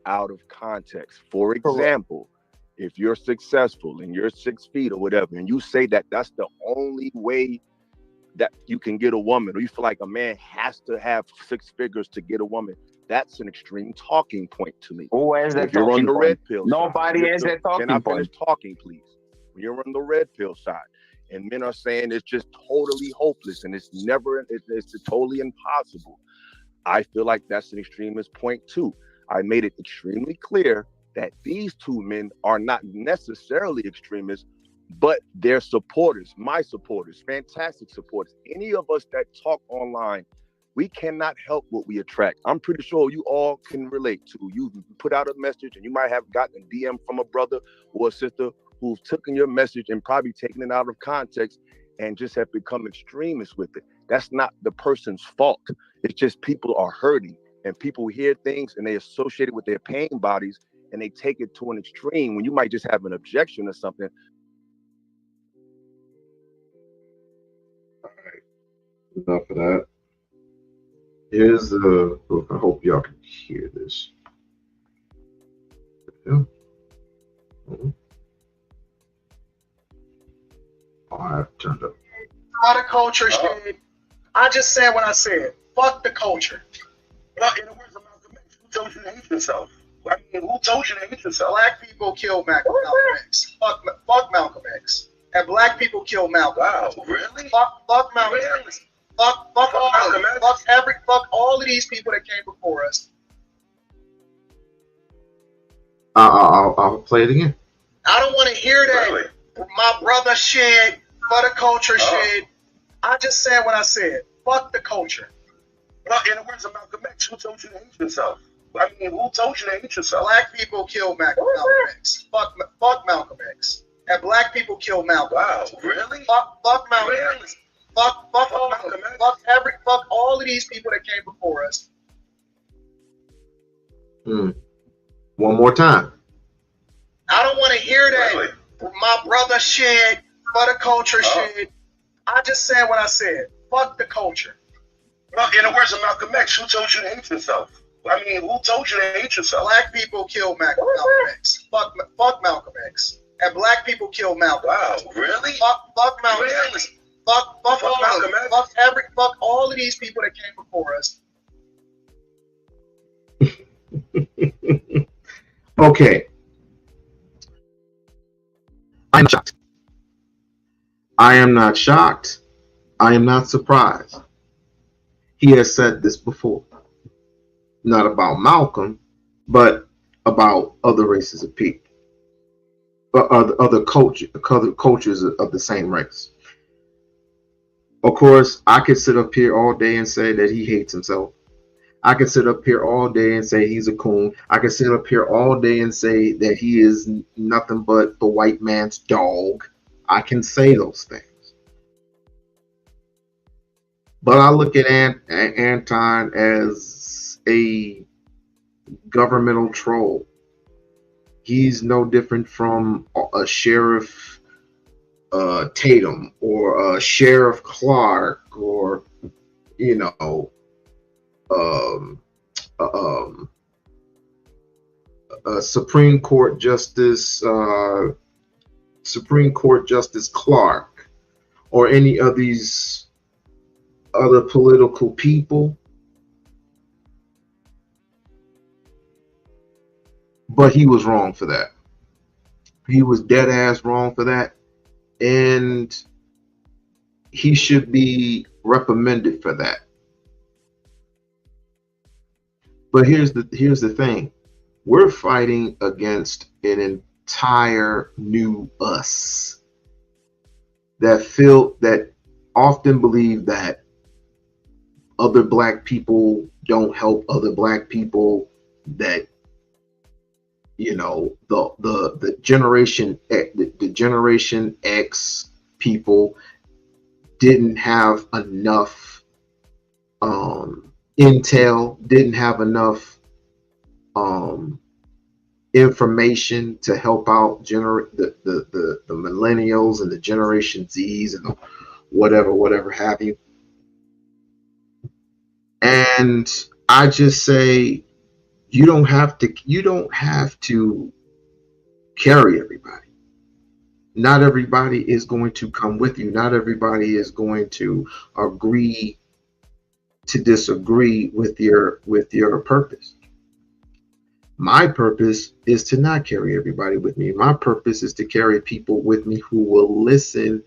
Speaker 14: out of context. For example, if you're successful and you're 6 feet or whatever, and you say that that's the only way that you can get a woman, or you feel like a man has to have 6 figures to get a woman, that's an extreme talking point to me.
Speaker 9: Who has that
Speaker 14: if you're on the red pill
Speaker 9: nobody
Speaker 14: side,
Speaker 9: has that talking
Speaker 14: point. Can I
Speaker 9: point?
Speaker 14: finish talking, please? When you're on the red pill side, and men are saying it's just totally hopeless and it's totally impossible, I feel like that's an extremist point too. I made it extremely clear that these two men are not necessarily extremists, but their supporters, my supporters, fantastic supporters, any of us that talk online, we cannot help what we attract. I'm pretty sure you all can relate to. You put out a message and you might have gotten a DM from a brother or a sister who's taken your message and probably taken it out of context and just have become extremists with it. That's not the person's fault. It's just people are hurting and people hear things and they associate it with their pain bodies and they take it to an extreme when you might just have an objection or something.
Speaker 2: All right, enough of that. Here's the, I hope y'all can hear this. Yeah. Oh, I have turned up.
Speaker 15: A lot of culture shit. I just said what I said. Fuck the culture.
Speaker 16: Well, in the words of Malcolm X, who told you to hate yourself? I mean, who told you to hate yourself?
Speaker 15: Black people kill Malcolm X. Fuck Malcolm X. And black people kill Malcolm.
Speaker 16: Wow, really?
Speaker 15: Fuck Malcolm X. Fuck all of these people that came before us.
Speaker 2: I'll play it again.
Speaker 15: I don't want to hear that.
Speaker 16: Really?
Speaker 15: My brother shit, for the culture shit. I just said what I said. Fuck the culture.
Speaker 16: Well, in the words of Malcolm X, who told you to hate yourself? I mean, who told you to hate yourself?
Speaker 15: Black people kill Malcolm X. Fuck Malcolm X. And black people kill Malcolm X.
Speaker 16: Wow, really?
Speaker 15: Fuck Malcolm X. Fuck all of these people that came before us.
Speaker 2: One more time.
Speaker 15: I don't want to hear that.
Speaker 16: Really?
Speaker 15: My brother shit, for the culture shit. I just said what I said. Fuck the culture.
Speaker 16: Well, in the words of Malcolm X, who told you to hate yourself? I mean, who told you to hate yourself?
Speaker 15: Black people kill Malcolm X. Fuck Malcolm X. And black people kill Malcolm X.
Speaker 16: Wow, really?
Speaker 15: Fuck Malcolm X. Fuck all of these people that came before us.
Speaker 2: Okay. I'm shocked. I am not shocked. I am not surprised. He has said this before. Not about Malcolm, but about other races of people. Other cultures of the same race. Of course, I could sit up here all day and say that he hates himself. I could sit up here all day and say he's a coon. I could sit up here all day and say that he is nothing but the white man's dog. I can say those things. But I look at Anton as a governmental troll. He's no different from a Sheriff Tatum or a Sheriff Clark or, you know, Supreme Court Justice Clark or any of these other political people. But he was wrong for that. He was dead ass wrong for that. And he should be reprimanded for that. But here's the thing. We're fighting against an entire new us that often believe that other black people don't help other black people, that, you know, the generation X people didn't have enough intel, didn't have enough information to help out the millennials and the Generation Zs and whatever have you. And I just say, you don't have to carry everybody. Not everybody is going to come with you. Not everybody is going to agree to disagree with your purpose. My purpose is to not carry everybody with me. My purpose is to carry people with me who will listen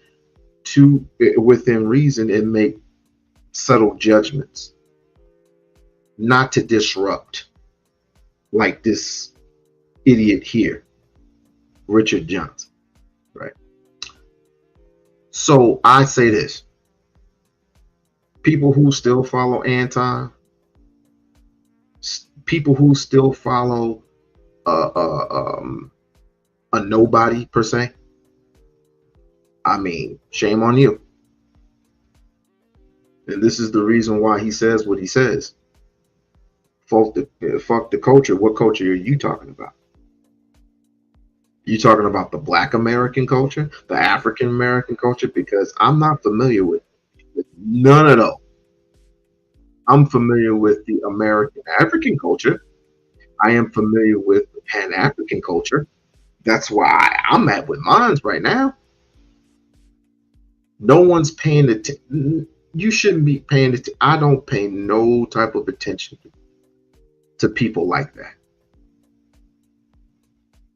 Speaker 2: to within reason and make subtle judgments, not to disrupt like this idiot here, Richard Johnson, right? So I say this: people who still follow people who still follow a nobody per se. I mean, shame on you. And this is the reason why he says what he says. Fuck the culture. What culture are you talking about? You talking about the Black American culture, the African American culture? Because I'm not familiar with none of those. I'm familiar with the American African culture. I am familiar with the Pan African culture. That's why I'm at with mines right now. No one's paying attention. You shouldn't be paying attention. I don't pay no type of attention to people like that.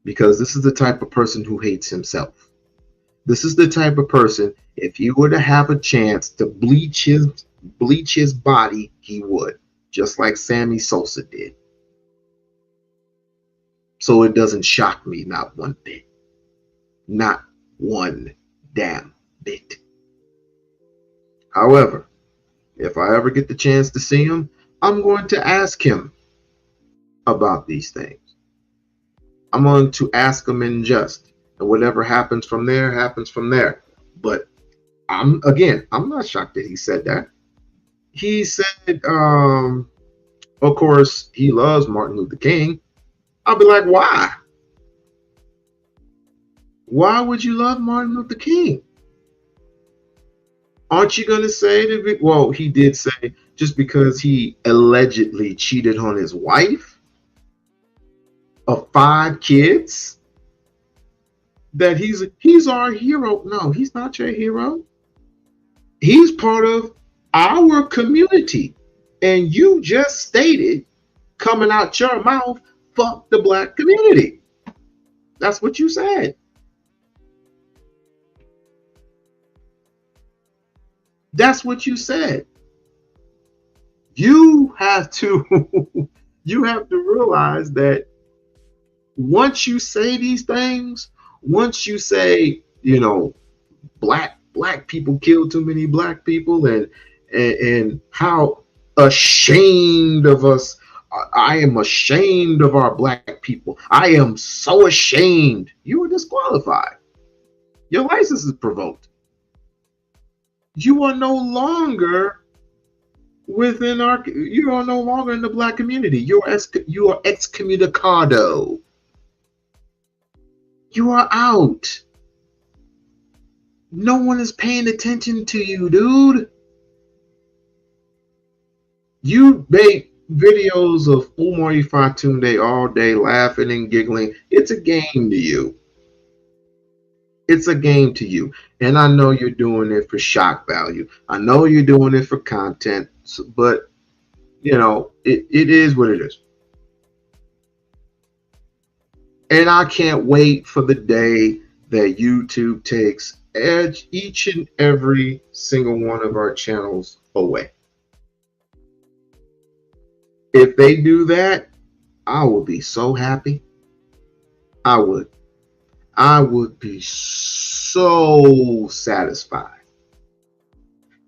Speaker 2: Because this is the type of person who hates himself. This is the type of person, if he were to have a chance to bleach his body, he would. Just like Sammy Sosa did. So it doesn't shock me, not one bit. Not one damn bit. However, if I ever get the chance to see him, I'm going to ask him about these things. I'm going to ask him in jest. And whatever happens from there, happens from there. But I'm not shocked that he said that. He said, of course, he loves Martin Luther King. I'll be like, why? Why would you love Martin Luther King? Aren't you going to say that? Well, he did say just because he allegedly cheated on his wife of 5 kids, that he's our hero. No, he's not your hero. He's part of our community. And you just stated, coming out your mouth, fuck the Black community. That's what you said. That's what you said. You have to realize that once you say these things, once you say, black people kill too many black people, and how ashamed of us, I am ashamed of our black people. I am so ashamed. You are disqualified. Your license is revoked. You are no longer you are no longer in the Black community. You are excommunicado. You are out. No one is paying attention to you, dude. You make videos of Umar Ifatunde all day laughing and giggling. It's a game to you. It's a game to you. And I know you're doing it for shock value. I know you're doing it for content, but it is what it is. And I can't wait for the day that YouTube takes each and every single one of our channels away. If they do that, I will be so happy. I would be so satisfied,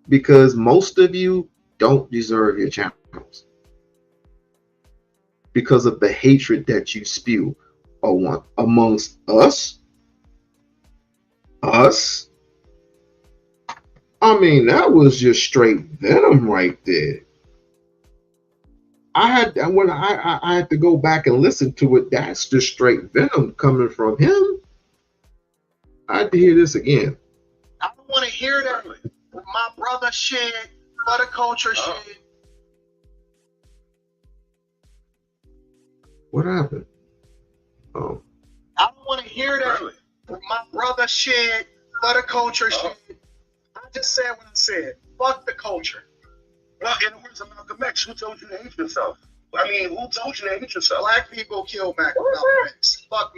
Speaker 2: because most of you don't deserve your channels because of the hatred that you spew amongst us. I mean, that was just straight venom right there. I had to go back and listen to it. That's just straight venom coming from him. I had to hear this again.
Speaker 15: I don't want to hear that. My brother shit, for the culture shit.
Speaker 2: What happened? Oh.
Speaker 15: I don't want to hear that. My brother shit, for the culture shit. I just said what I said. Fuck the culture.
Speaker 16: Well, in the words of Malcolm X, who told you to hate yourself? I mean, who told you to hate yourself?
Speaker 15: Black people kill Malcolm X. Fuck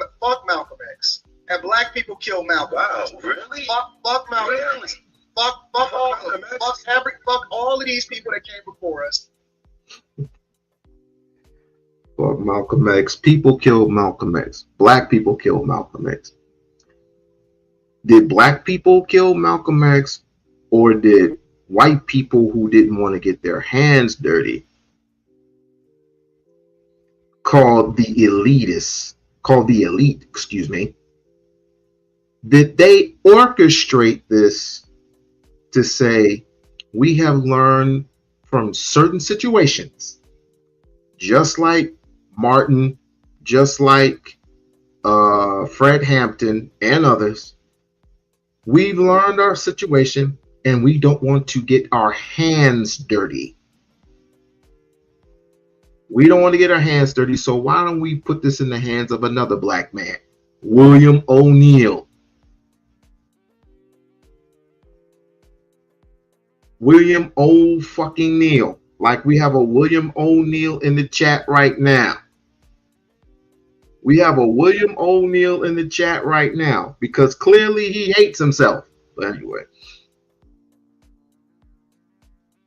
Speaker 15: Malcolm X. And black people kill Malcolm X.
Speaker 16: Really?
Speaker 15: Fuck Malcolm X. Fuck Malcolm X. Fuck all of these people that came before us.
Speaker 2: Fuck Malcolm X. People killed Malcolm X. Black people killed Malcolm X. Did black people kill Malcolm X, or did white people who didn't want to get their hands dirty, called the elite, excuse me, did they orchestrate this to say, we have learned from certain situations, just like Martin, just like Fred Hampton and others, we've learned our situation and we don't want to get our hands dirty. We don't want to get our hands dirty, so why don't we put this in the hands of another black man, William O'Neal. William O. fucking Neal. Like we have a William O'Neal in the chat right now. We have a William O'Neal in the chat right now because clearly he hates himself. But anyway,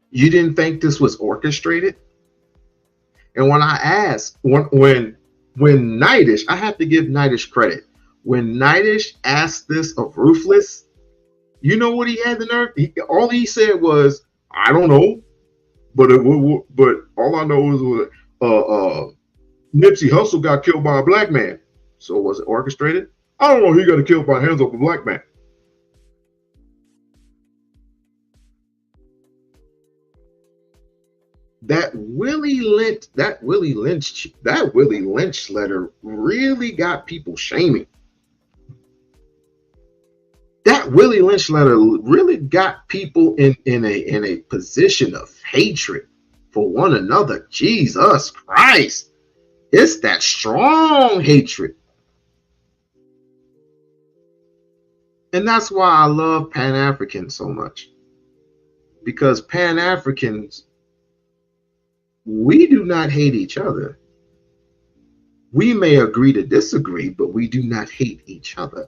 Speaker 2: you didn't think this was orchestrated? And when I asked, when Nightish, I have to give Nightish credit. When Nightish asked this of Ruthless, you know what he had the nerve? All he said was, "I don't know, but all I know is Nipsey Hussle got killed by a black man. So was it orchestrated? I don't know. He got killed by hands of a black man." That Willie Lynch letter really got people shaming. That Willie Lynch letter really got people in a position of hatred for one another. Jesus Christ. It's that strong hatred. And that's why I love Pan-Africans so much. Because Pan-Africans, we do not hate each other. We may agree to disagree, but we do not hate each other.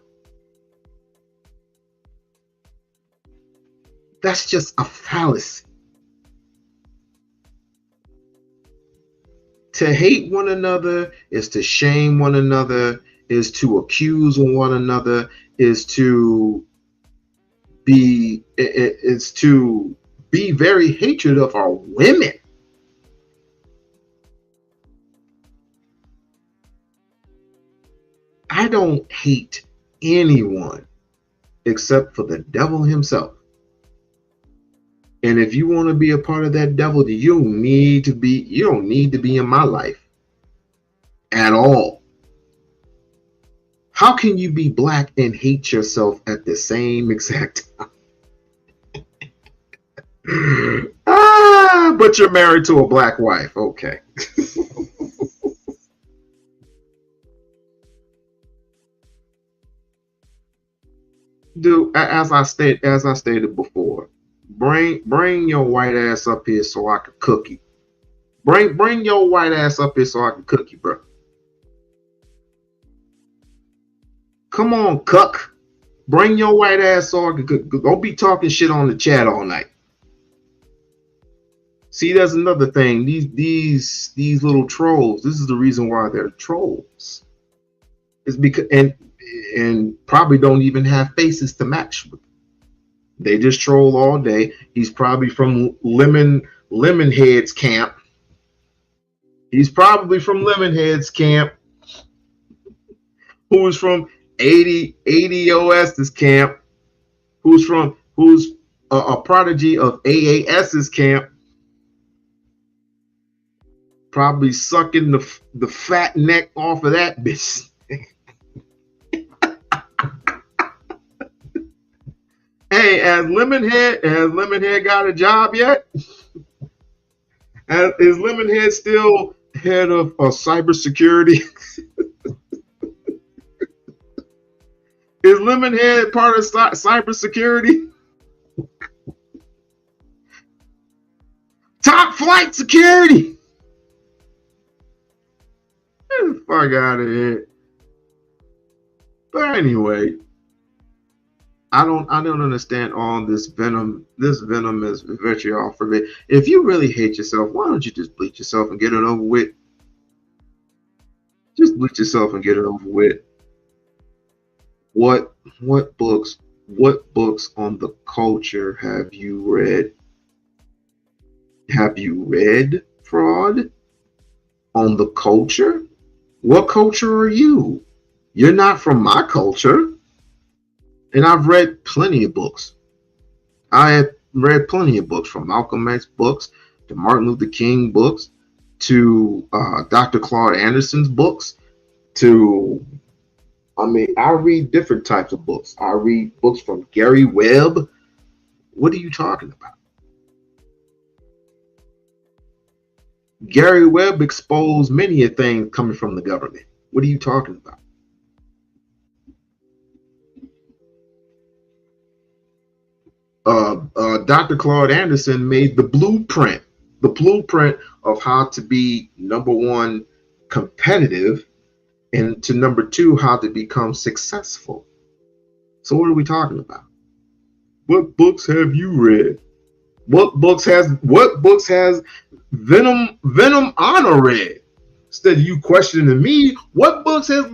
Speaker 2: That's just a fallacy. To hate one another is to shame one another, is to accuse one another, is to be very hatred of our women. I don't hate anyone except for the devil himself. And if you want to be a part of that devil, you don't need to be in my life at all. How can you be black and hate yourself at the same exact time? But you're married to a black wife. Okay. Dude, as I stated before, bring your white ass up here so I can cook you. Bring your white ass up here so I can cook you, bro. Come on, cuck. Bring your white ass so I can cook. Don't be talking shit on the chat all night. See, there's another thing. These little trolls. This is the reason why they're trolls. It's because and probably don't even have faces to match with. They just troll all day. He's probably from Lemonhead's camp. He's probably from Lemonhead's camp. Who's from 80 OS's camp? Who's a prodigy of AAS's camp? Probably sucking the fat neck off of that bitch. Hey, has Lemonhead got a job yet? Is Lemonhead still head of cybersecurity? Is Lemonhead part of cybersecurity? Top flight security. Get the fuck out of here. But anyway, I don't understand all this venom. This venom is vitriol for me. If you really hate yourself, why don't you just bleach yourself and get it over with? Just bleach yourself and get it over with. What books on the culture have you read? Have you read, Fraud, on the culture? What culture are you? You're not from my culture. And I've read plenty of books. I have read plenty of books, from Malcolm X books to Martin Luther King books to Dr. Claude Anderson's books to, I mean, I read different types of books. I read books from Gary Webb. What are you talking about? Gary Webb exposed many of things coming from the government. What are you talking about? Dr. Claude Anderson made the blueprint of how to be, number one, competitive, and to number two, how to become successful. So what are we talking about? What books have you read? What books has Venom Honor read? Instead of you questioning me, what books has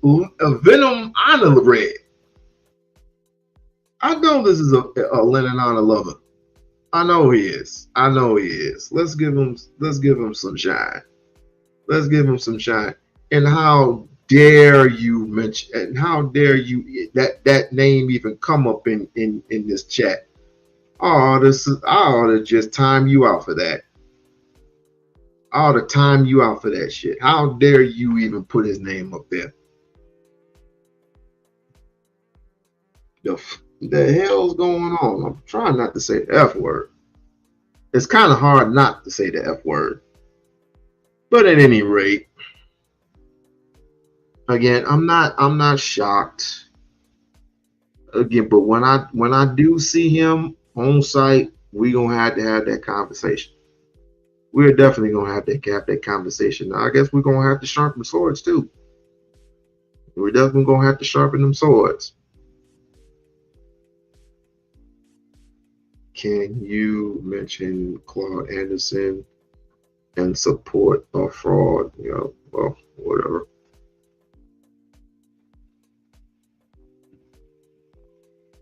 Speaker 2: Venom Honor read? I know this is a Lennon Honor lover. I know he is. Let's give him some shine. Let's give him some shine. And how dare you mention, and how dare you that name even come up in this chat? I ought to just time you out for that. I ought to time you out for that shit. How dare you even put his name up there? The hell's going on? I'm trying not to say the F word. It's kind of hard not to say the F word. But at any rate, again, I'm not shocked. Again, but when I do see him on site, we're gonna have to have that conversation. We're definitely gonna have that conversation. Now, I guess we're gonna have to sharpen swords too. We're definitely gonna have to sharpen them swords. Can you mention Claude Anderson and support a fraud? You know, well, whatever.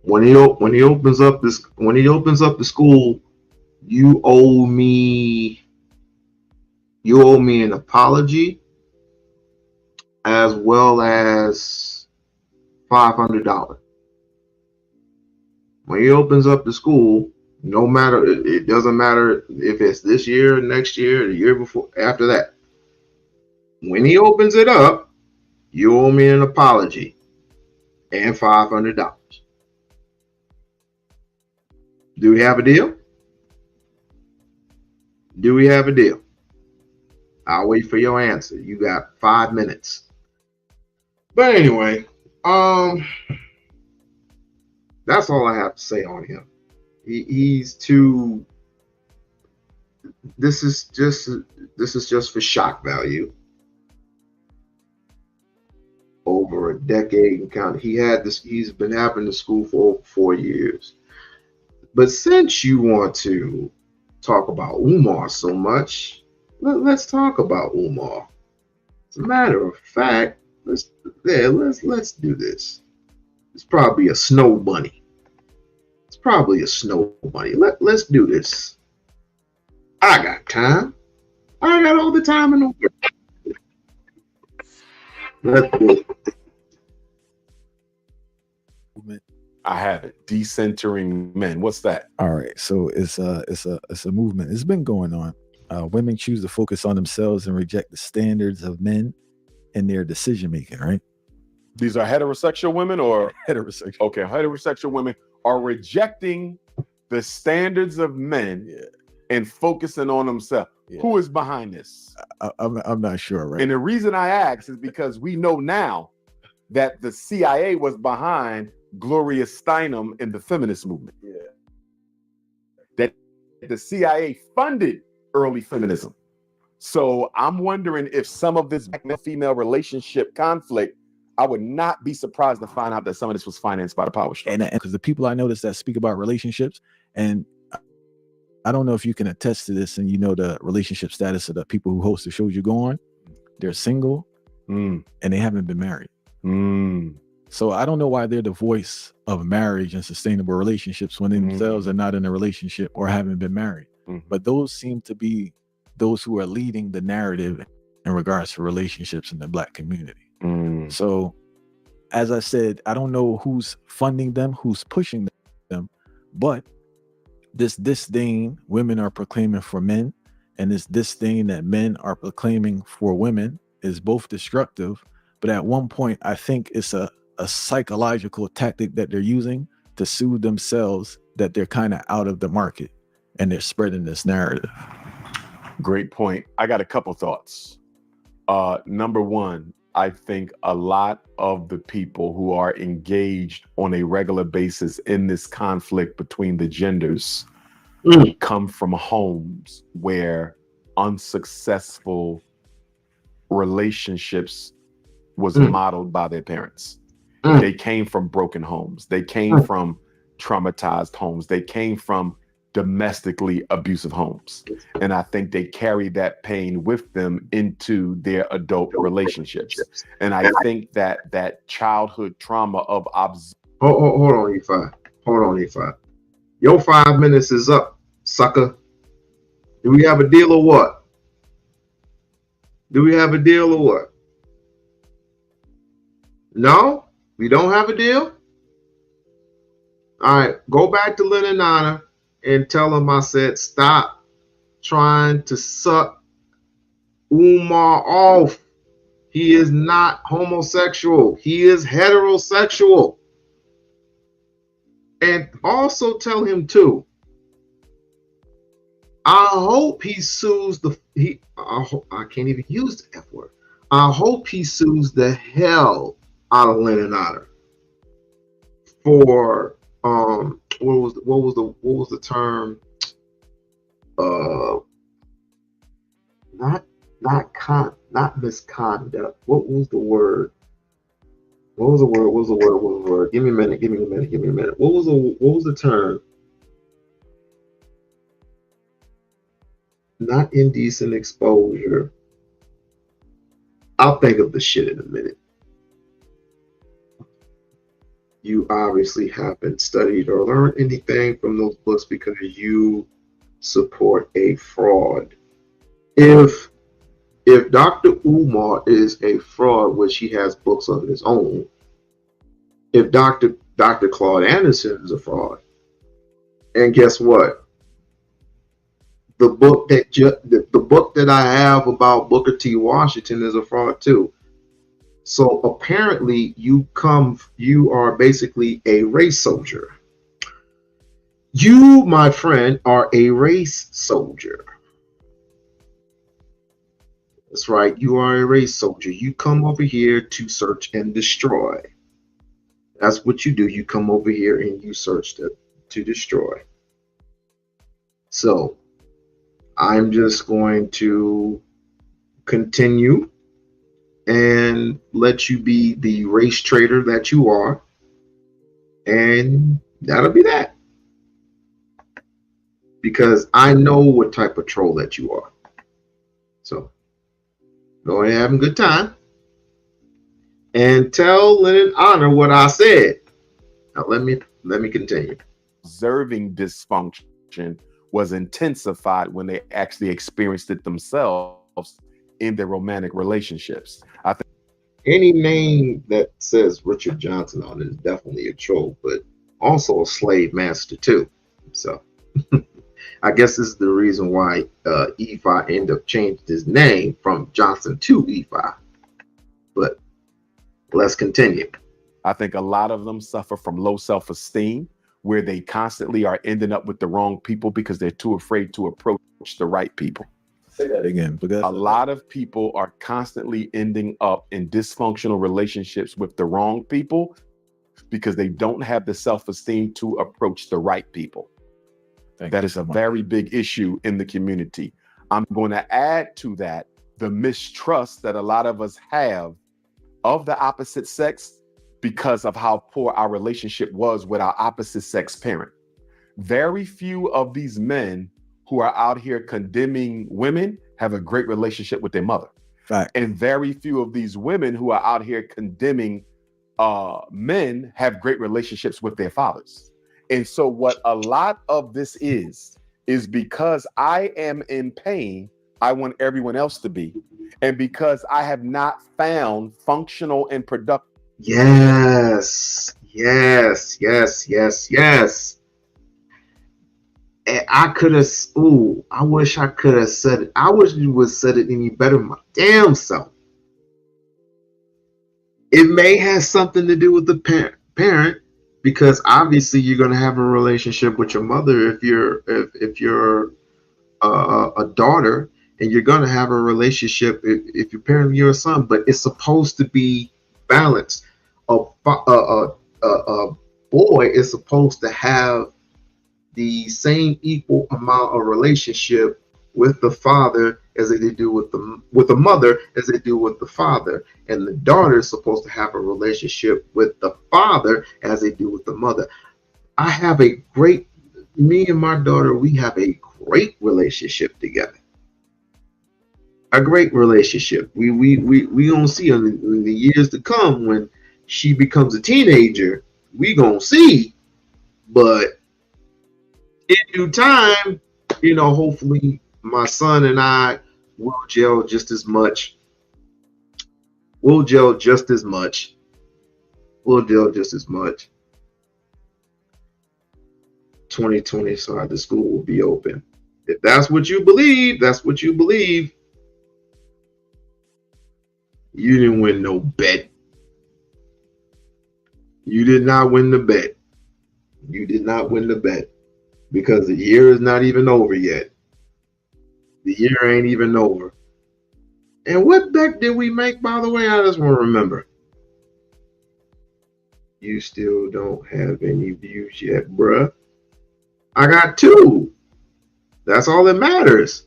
Speaker 2: When he opens up the school, you owe me an apology as well as $500. When he opens up the school, no matter, it doesn't matter if it's this year, next year, the year before, after that. When he opens it up, you owe me an apology and $500. Do we have a deal? Do we have a deal? I'll wait for your answer. You got 5 minutes. But anyway, that's all I have to say on him. He's too. This is just for shock value. Over a decade and counting. He's been having the school for over 4 years. But since you want to talk about Umar so much, let's talk about Umar. As a matter of fact, let's do this. It's probably a snow bunny. Let's do this. I got time. I got all the time in the world. Let's do it.
Speaker 5: I have it. Decentering men. What's that?
Speaker 17: All right. So it's a movement. It's been going on. Women choose to focus on themselves and reject the standards of men in their decision making, right?
Speaker 5: These are heterosexual women or
Speaker 17: heterosexual?
Speaker 5: Okay, heterosexual women are rejecting the standards of men and focusing on themselves. Yeah. Who is behind this?
Speaker 17: I'm not sure, right?
Speaker 5: And the reason I ask is because we know now that the CIA was behind Gloria Steinem in the feminist movement. Yeah. That the CIA funded early feminism. So I'm wondering if some of this female relationship conflict, I would not be surprised to find out that some of this was financed by the power structure.
Speaker 17: And because the people I notice that speak about relationships, and I don't know if you can attest to this, and you know the relationship status of the people who host the shows you go on, they're single and they haven't been married. So I don't know why they're the voice of marriage and sustainable relationships when they themselves are not in a relationship or haven't been married. But those seem to be those who are leading the narrative in regards to relationships in the Black community. So as I said, I don't know who's funding them, who's pushing them, but this disdain women are proclaiming for men and this disdain that men are proclaiming for women is both destructive. But at one point, I think it's a psychological tactic that they're using to soothe themselves that they're kind of out of the market and they're spreading this narrative.
Speaker 18: Great point. I got a couple thoughts. Number one, I think a lot of the people who are engaged on a regular basis in this conflict between the genders come from homes where unsuccessful relationships was modeled by their parents. They came from broken homes. They came from traumatized homes. They came from domestically abusive homes. And I think they carry that pain with them into their adult relationships. And I think that childhood trauma of
Speaker 2: hold on, E5. Hold on, E5. Your 5 minutes is up, sucker. Do we have a deal or what? Do we have a deal or what? No? We don't have a deal? All right, go back to Lynn and Nana and tell them I said stop trying to suck Umar off. He is not homosexual. He is heterosexual. And also tell him too, I hope he sues I can't even use the F word. I hope he sues the hell out of Lynn and Nana for what was the term? Not misconduct. What was the word? What was the word? Give me a minute. What was the term? Not indecent exposure. I'll think of the shit in a minute. You obviously haven't studied or learned anything from those books because you support a fraud. If Dr. Umar is a fraud, which he has books of his own, if Dr. Claude Anderson is a fraud, and guess what? The book that I have about Booker T. Washington is a fraud too. So apparently you are basically a race soldier. You, my friend, are a race soldier. That's right. You are a race soldier. You come over here to search and destroy. That's what you do. You come over here and you search to destroy. So I'm just going to continue and let you be the race trader that you are. And that'll be that. Because I know what type of troll that you are. So go ahead and have a good time. And tell Lynn and Honor what I said. Now let me continue.
Speaker 18: Observing dysfunction was intensified when they actually experienced it themselves in their romantic relationships. I think
Speaker 2: any name that says Richard Johnson on it is definitely a troll, but also a slave master too. So I guess this is the reason why Efi ended up changing his name from Johnson to Efi. But let's continue.
Speaker 18: I think a lot of them suffer from low self-esteem, where they constantly are ending up with the wrong people because they're too afraid to approach the right people.
Speaker 17: Say that again. Because
Speaker 18: a lot of people are constantly ending up in dysfunctional relationships with the wrong people because they don't have the self-esteem to approach the right people. That is a very big issue in the community. I'm going to add to that the mistrust that a lot of us have of the opposite sex because of how poor our relationship was with our opposite sex parent. Very few of these men who are out here condemning women have a great relationship with their mother.
Speaker 17: Fact.
Speaker 18: And very few of these women who are out here condemning men have great relationships with their fathers. And so what a lot of this is because I am in pain, I want everyone else to be. And because I have not found functional and productive.
Speaker 2: Yes. And I could have, I wish I could have said it. I wish you would have said it any better my damn self. It may have something to do with the parent, because obviously you're going to have a relationship with your mother if you're a daughter, and you're going to have a relationship if you're parenting your son. But it's supposed to be balanced. A boy is supposed to have the same equal amount of relationship with the father as they do with the mother as they do with the father, and the daughter is supposed to have a relationship with the father as they do with the mother. Me and my daughter, we have a great relationship together. A great relationship. We gonna see in the years to come when she becomes a teenager. We gonna see, but in due time, hopefully my son and I will gel just as much. We'll gel just as much. 2020, so the school will be open. If that's what you believe, that's what you believe. You didn't win no bet. You did not win the bet. You did not win the bet, because the year is not even over yet. The year ain't even over. And what bet did we make, by the way? I just want to remember. You still don't have any views yet, bruh. I got 2. That's all that matters.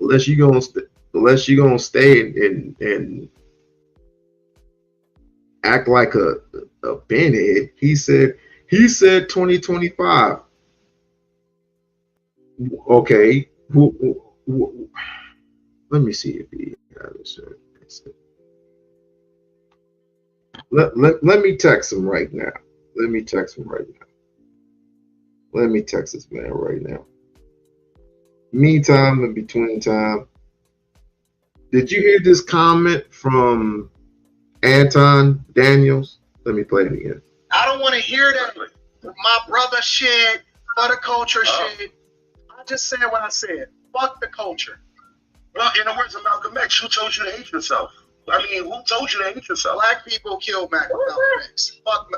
Speaker 2: Unless you gonna stay and act like a pinhead. He said 2025. Okay. Let me see if he has it. Let me text him right now. Let me text this man right now. Meantime, in between time, did you hear this comment from Anton Daniels? Let me play it again.
Speaker 15: I don't want to hear that. My brother shit, for the culture shit. I just said what I said. Fuck the culture.
Speaker 16: Well, in the words of Malcolm X, who told you to hate yourself? I mean, who told you to hate yourself?
Speaker 15: Black people killed Malcolm X. Fuck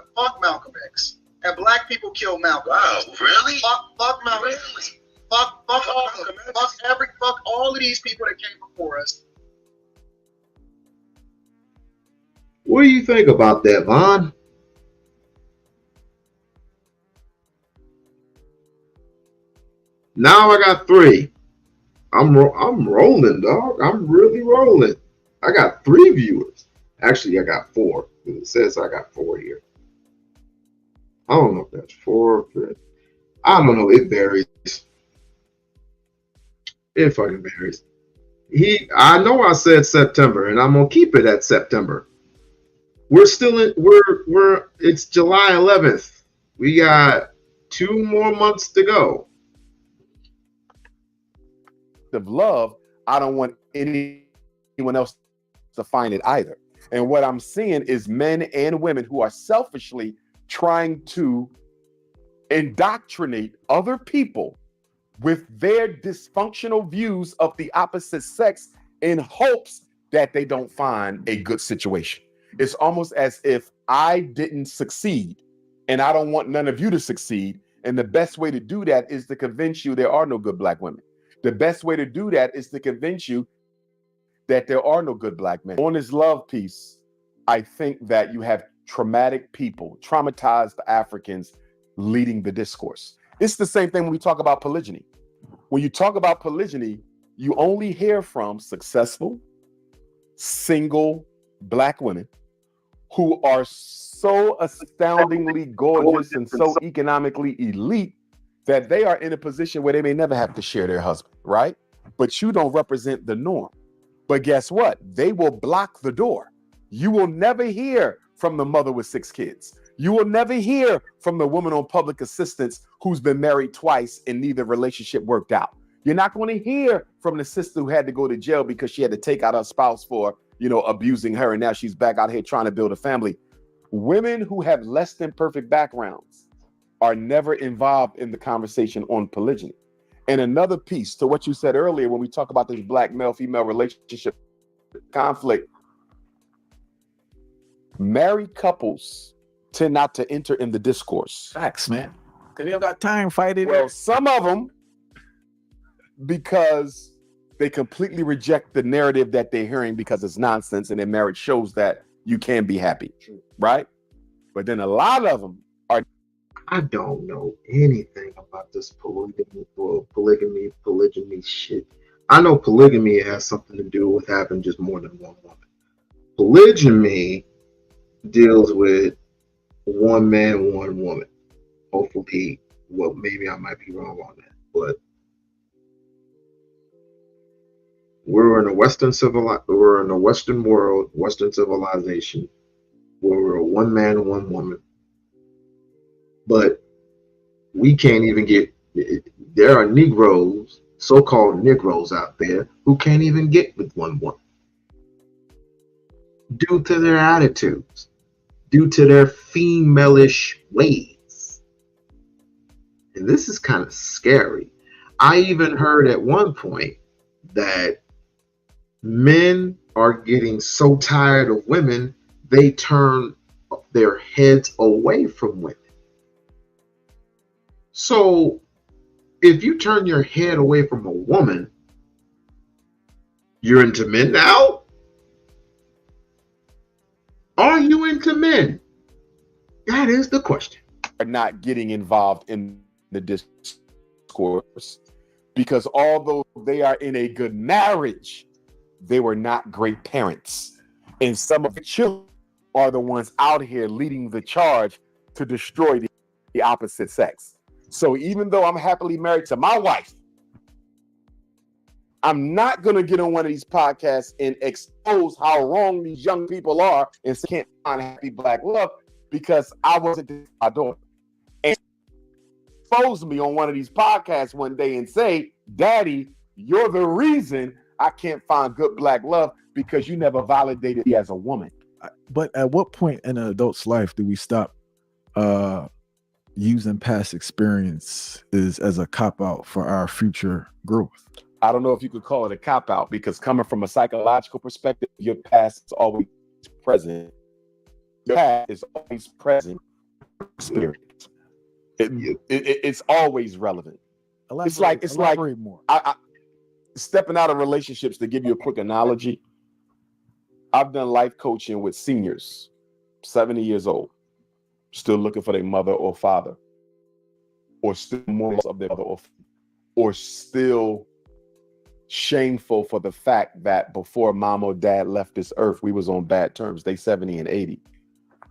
Speaker 15: Malcolm X. And black people killed Malcolm X.
Speaker 16: Wow, really?
Speaker 15: Fuck Malcolm X. Fuck all of these people that came before us.
Speaker 2: What do you think about that, Vaughn? Now I got 3. I'm rolling, dog. I'm really rolling. I got 3 viewers. Actually, I got 4. It says I got 4 here. I don't know if that's 4. I don't know. It varies. It fucking varies. I know I said September, and I'm gonna keep it at September. We're still in. It's July 11th. We got 2 more months to go.
Speaker 18: Of love, I don't want anyone else to find it either. And what I'm seeing is men and women who are selfishly trying to indoctrinate other people with their dysfunctional views of the opposite sex in hopes that they don't find a good situation. It's almost as if I didn't succeed and I don't want none of you to succeed. And the best way to do that is to convince you there are no good black women. The best way to do that is to convince you that there are no good black men. On this love piece, I think that you have traumatic people, traumatized Africans leading the discourse. It's the same thing when we talk about polygyny. When you talk about polygyny, you only hear from successful, single black women who are so astoundingly gorgeous and so economically elite that they are in a position where they may never have to share their husband, right? But you don't represent the norm. But guess what? They will block the door. You will never hear from the mother with 6 kids. You will never hear from the woman on public assistance who's been married twice and neither relationship worked out. You're not going to hear from the sister who had to go to jail because she had to take out her spouse for, abusing her, and now she's back out here trying to build a family. Women who have less than perfect backgrounds are never involved in the conversation on polygyny. And another piece to what you said earlier when we talk about this black male-female relationship conflict, married couples tend not to enter in the discourse.
Speaker 17: Facts, man. Because they don't got time fighting.
Speaker 18: Well, some of them, because they completely reject the narrative that they're hearing because it's nonsense, and their marriage shows that you can be happy, right? But then a lot of them are.
Speaker 2: I don't know anything about this polygyny shit. I know polygamy has something to do with having just more than one woman. Polygyny deals with one man, one woman. Hopefully, well, maybe I might be wrong on that, but we're in a Western world, Western civilization, where we're a one man, one woman. But we can't even get. There are Negroes, so-called Negroes out there, who can't even get with one woman due to their attitudes, due to their female-ish ways. And this is kind of scary. I even heard at one point that men are getting so tired of women, they turn their heads away from women. So if you turn your head away from a woman, you're into men now? Are you into men? That is the question.
Speaker 18: Are not getting involved in the discourse because although they are in a good marriage, they were not great parents. And some of the children are the ones out here leading the charge to destroy the opposite sex. So even though I'm happily married to my wife, I'm not going to get on one of these podcasts and expose how wrong these young people are and can't find happy black love because I wasn't my daughter. And expose me on one of these podcasts one day and say, Daddy, you're the reason I can't find good black love because you never validated me as a woman.
Speaker 17: But at what point in an adult's life do we stop using past experience as a cop-out for our future growth?
Speaker 18: I don't know if you could call it a cop-out because coming from a psychological perspective, your past is always present. Your past is always present. Experience. It's always relevant. It's like
Speaker 17: more.
Speaker 18: I stepping out of relationships. To give you a quick analogy, I've done life coaching with seniors, 70 years old, still looking for their mother or father, or still more of their mother or still shameful for the fact that before mom or dad left this earth, we was on bad terms. They 70 and 80.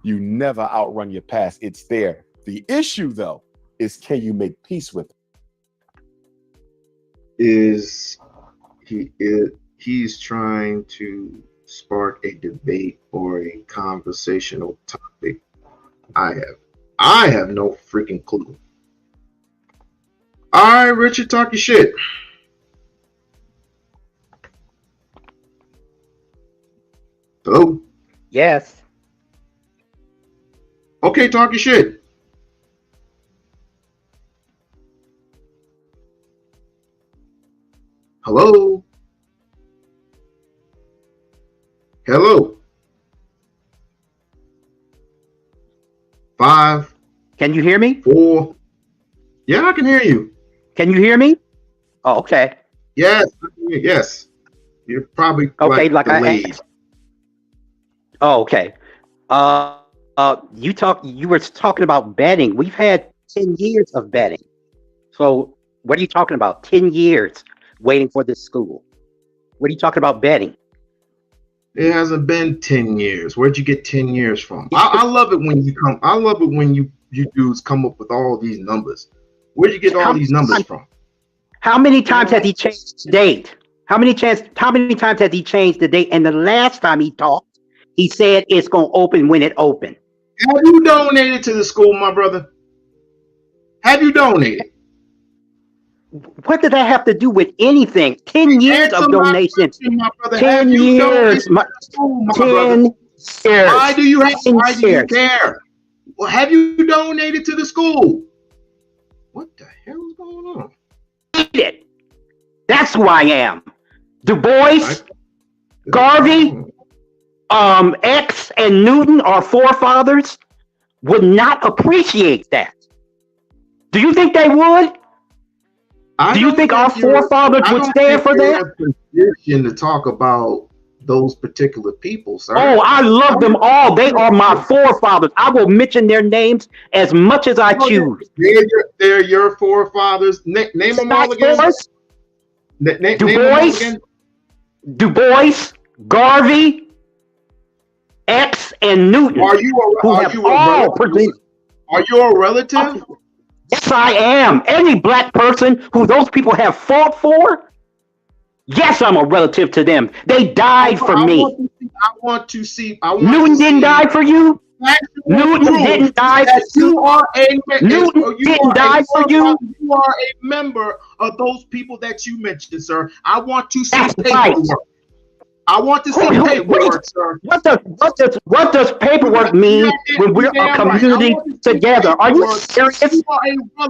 Speaker 18: You never outrun your past. It's there. The issue, though, is can you make peace with it?
Speaker 2: He's trying to spark a debate or a conversational topic. I have no freaking clue. All right, Richard, talk your shit. Hello?
Speaker 19: Yes.
Speaker 2: Okay, talk your shit. Hello? Hello? 5.
Speaker 19: Can you hear me?
Speaker 2: 4. Yeah, I can hear you.
Speaker 19: Can you hear me? Oh, okay.
Speaker 2: Yes. Yes. You're probably
Speaker 19: okay. Like
Speaker 2: delayed.
Speaker 19: I asked. Oh, okay. You were talking about betting. We've had 10 years of betting. So what are you talking about? 10 years waiting for this school. What are you talking about betting?
Speaker 2: It hasn't been 10 years. Where'd you get 10 years from? I love it when you come. I love it when you dudes come up with all these numbers. Where'd you get all these numbers from?
Speaker 19: How many times has he changed the date? How many times has he changed the date? And the last time he talked, He said it's going to open when it opens.
Speaker 2: Have you donated to the school, my brother? Have you donated?
Speaker 19: What did that have to do with anything? 10 years of donations. 10 years. 10 years.
Speaker 2: Why do you care? Well, have you donated to the school? What the hell is going on?
Speaker 19: That's who I am. Du Bois, Garvey, X, and Newton, our forefathers, would not appreciate that. Do you think they would? Do you think our forefathers would stand for that?
Speaker 2: Position to talk about those particular people, sir.
Speaker 19: Oh, I love them all. They are my forefathers. I will mention their names as much as I choose.
Speaker 2: They're your forefathers. Name them all again.
Speaker 19: Du Bois, Garvey, X, and Newton.
Speaker 2: Are you a relative?
Speaker 19: Yes, I am. Any black person who those people have fought for, yes, I'm a relative to them. They died for me. Newton didn't die for you? Newton didn't die for you? Newton didn't die for you?
Speaker 2: You are a member of those people that you mentioned, sir. I want to see paperwork.
Speaker 19: Right.
Speaker 2: I want to see paperwork, sir.
Speaker 19: What does paperwork mean when we're a community together? Are you serious?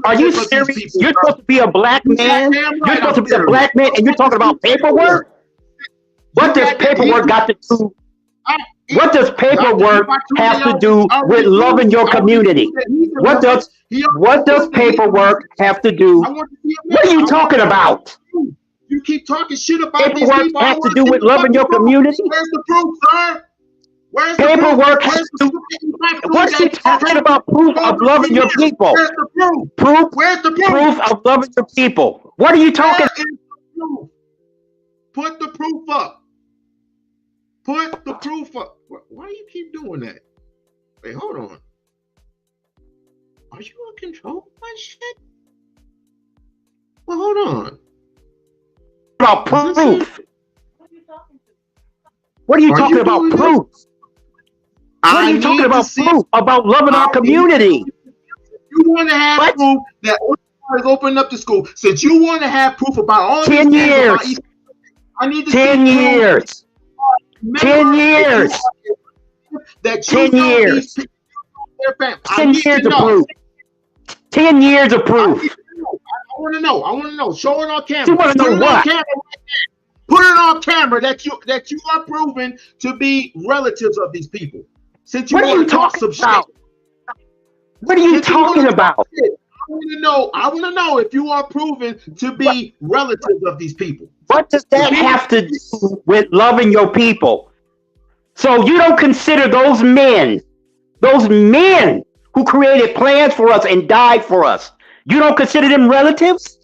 Speaker 19: Are you serious? You're supposed to be a black man. You're supposed to be a black man, and you're talking about paperwork? What does paperwork got to do? What does paperwork have to do with loving your community? What does paperwork have to do? What are you talking about?
Speaker 2: You keep talking shit about
Speaker 19: paperwork
Speaker 2: these people.
Speaker 19: Has to do with loving your community.
Speaker 2: Where's the proof, sir? Where's the
Speaker 19: paperwork
Speaker 2: proof?
Speaker 19: Has to do. What's he talking about? Proof of loving your people.
Speaker 2: Where's the proof?
Speaker 19: Proof.
Speaker 2: Where's the proof?
Speaker 19: Proof of loving your people. What are you talking?
Speaker 2: Put the proof up. Put the proof up. Why do you keep doing that? Wait, hold on. Are you in control of my shit? Well, hold on.
Speaker 19: About proof. What are you talking about? Proof. What are you talking about? Proof about loving our community.
Speaker 2: You want to have proof that is opening up the school. Since you want to have proof about all
Speaker 19: 10 years.
Speaker 2: I need to
Speaker 19: 10 years. 10 years.
Speaker 2: That
Speaker 19: 10 years. 10 years of proof. 10 years of proof.
Speaker 2: I want to know. I want to know. Show it on camera.
Speaker 19: You want to know what?
Speaker 2: Put it on camera that you are proven to be relatives of these people. Since you want to talk some shit.
Speaker 19: What are you talking about?
Speaker 2: I want to know if you are proven to be relatives of these people.
Speaker 19: What does that have to do with loving your people? So you don't consider those men who created plans for us and died for us, you don't consider them relatives?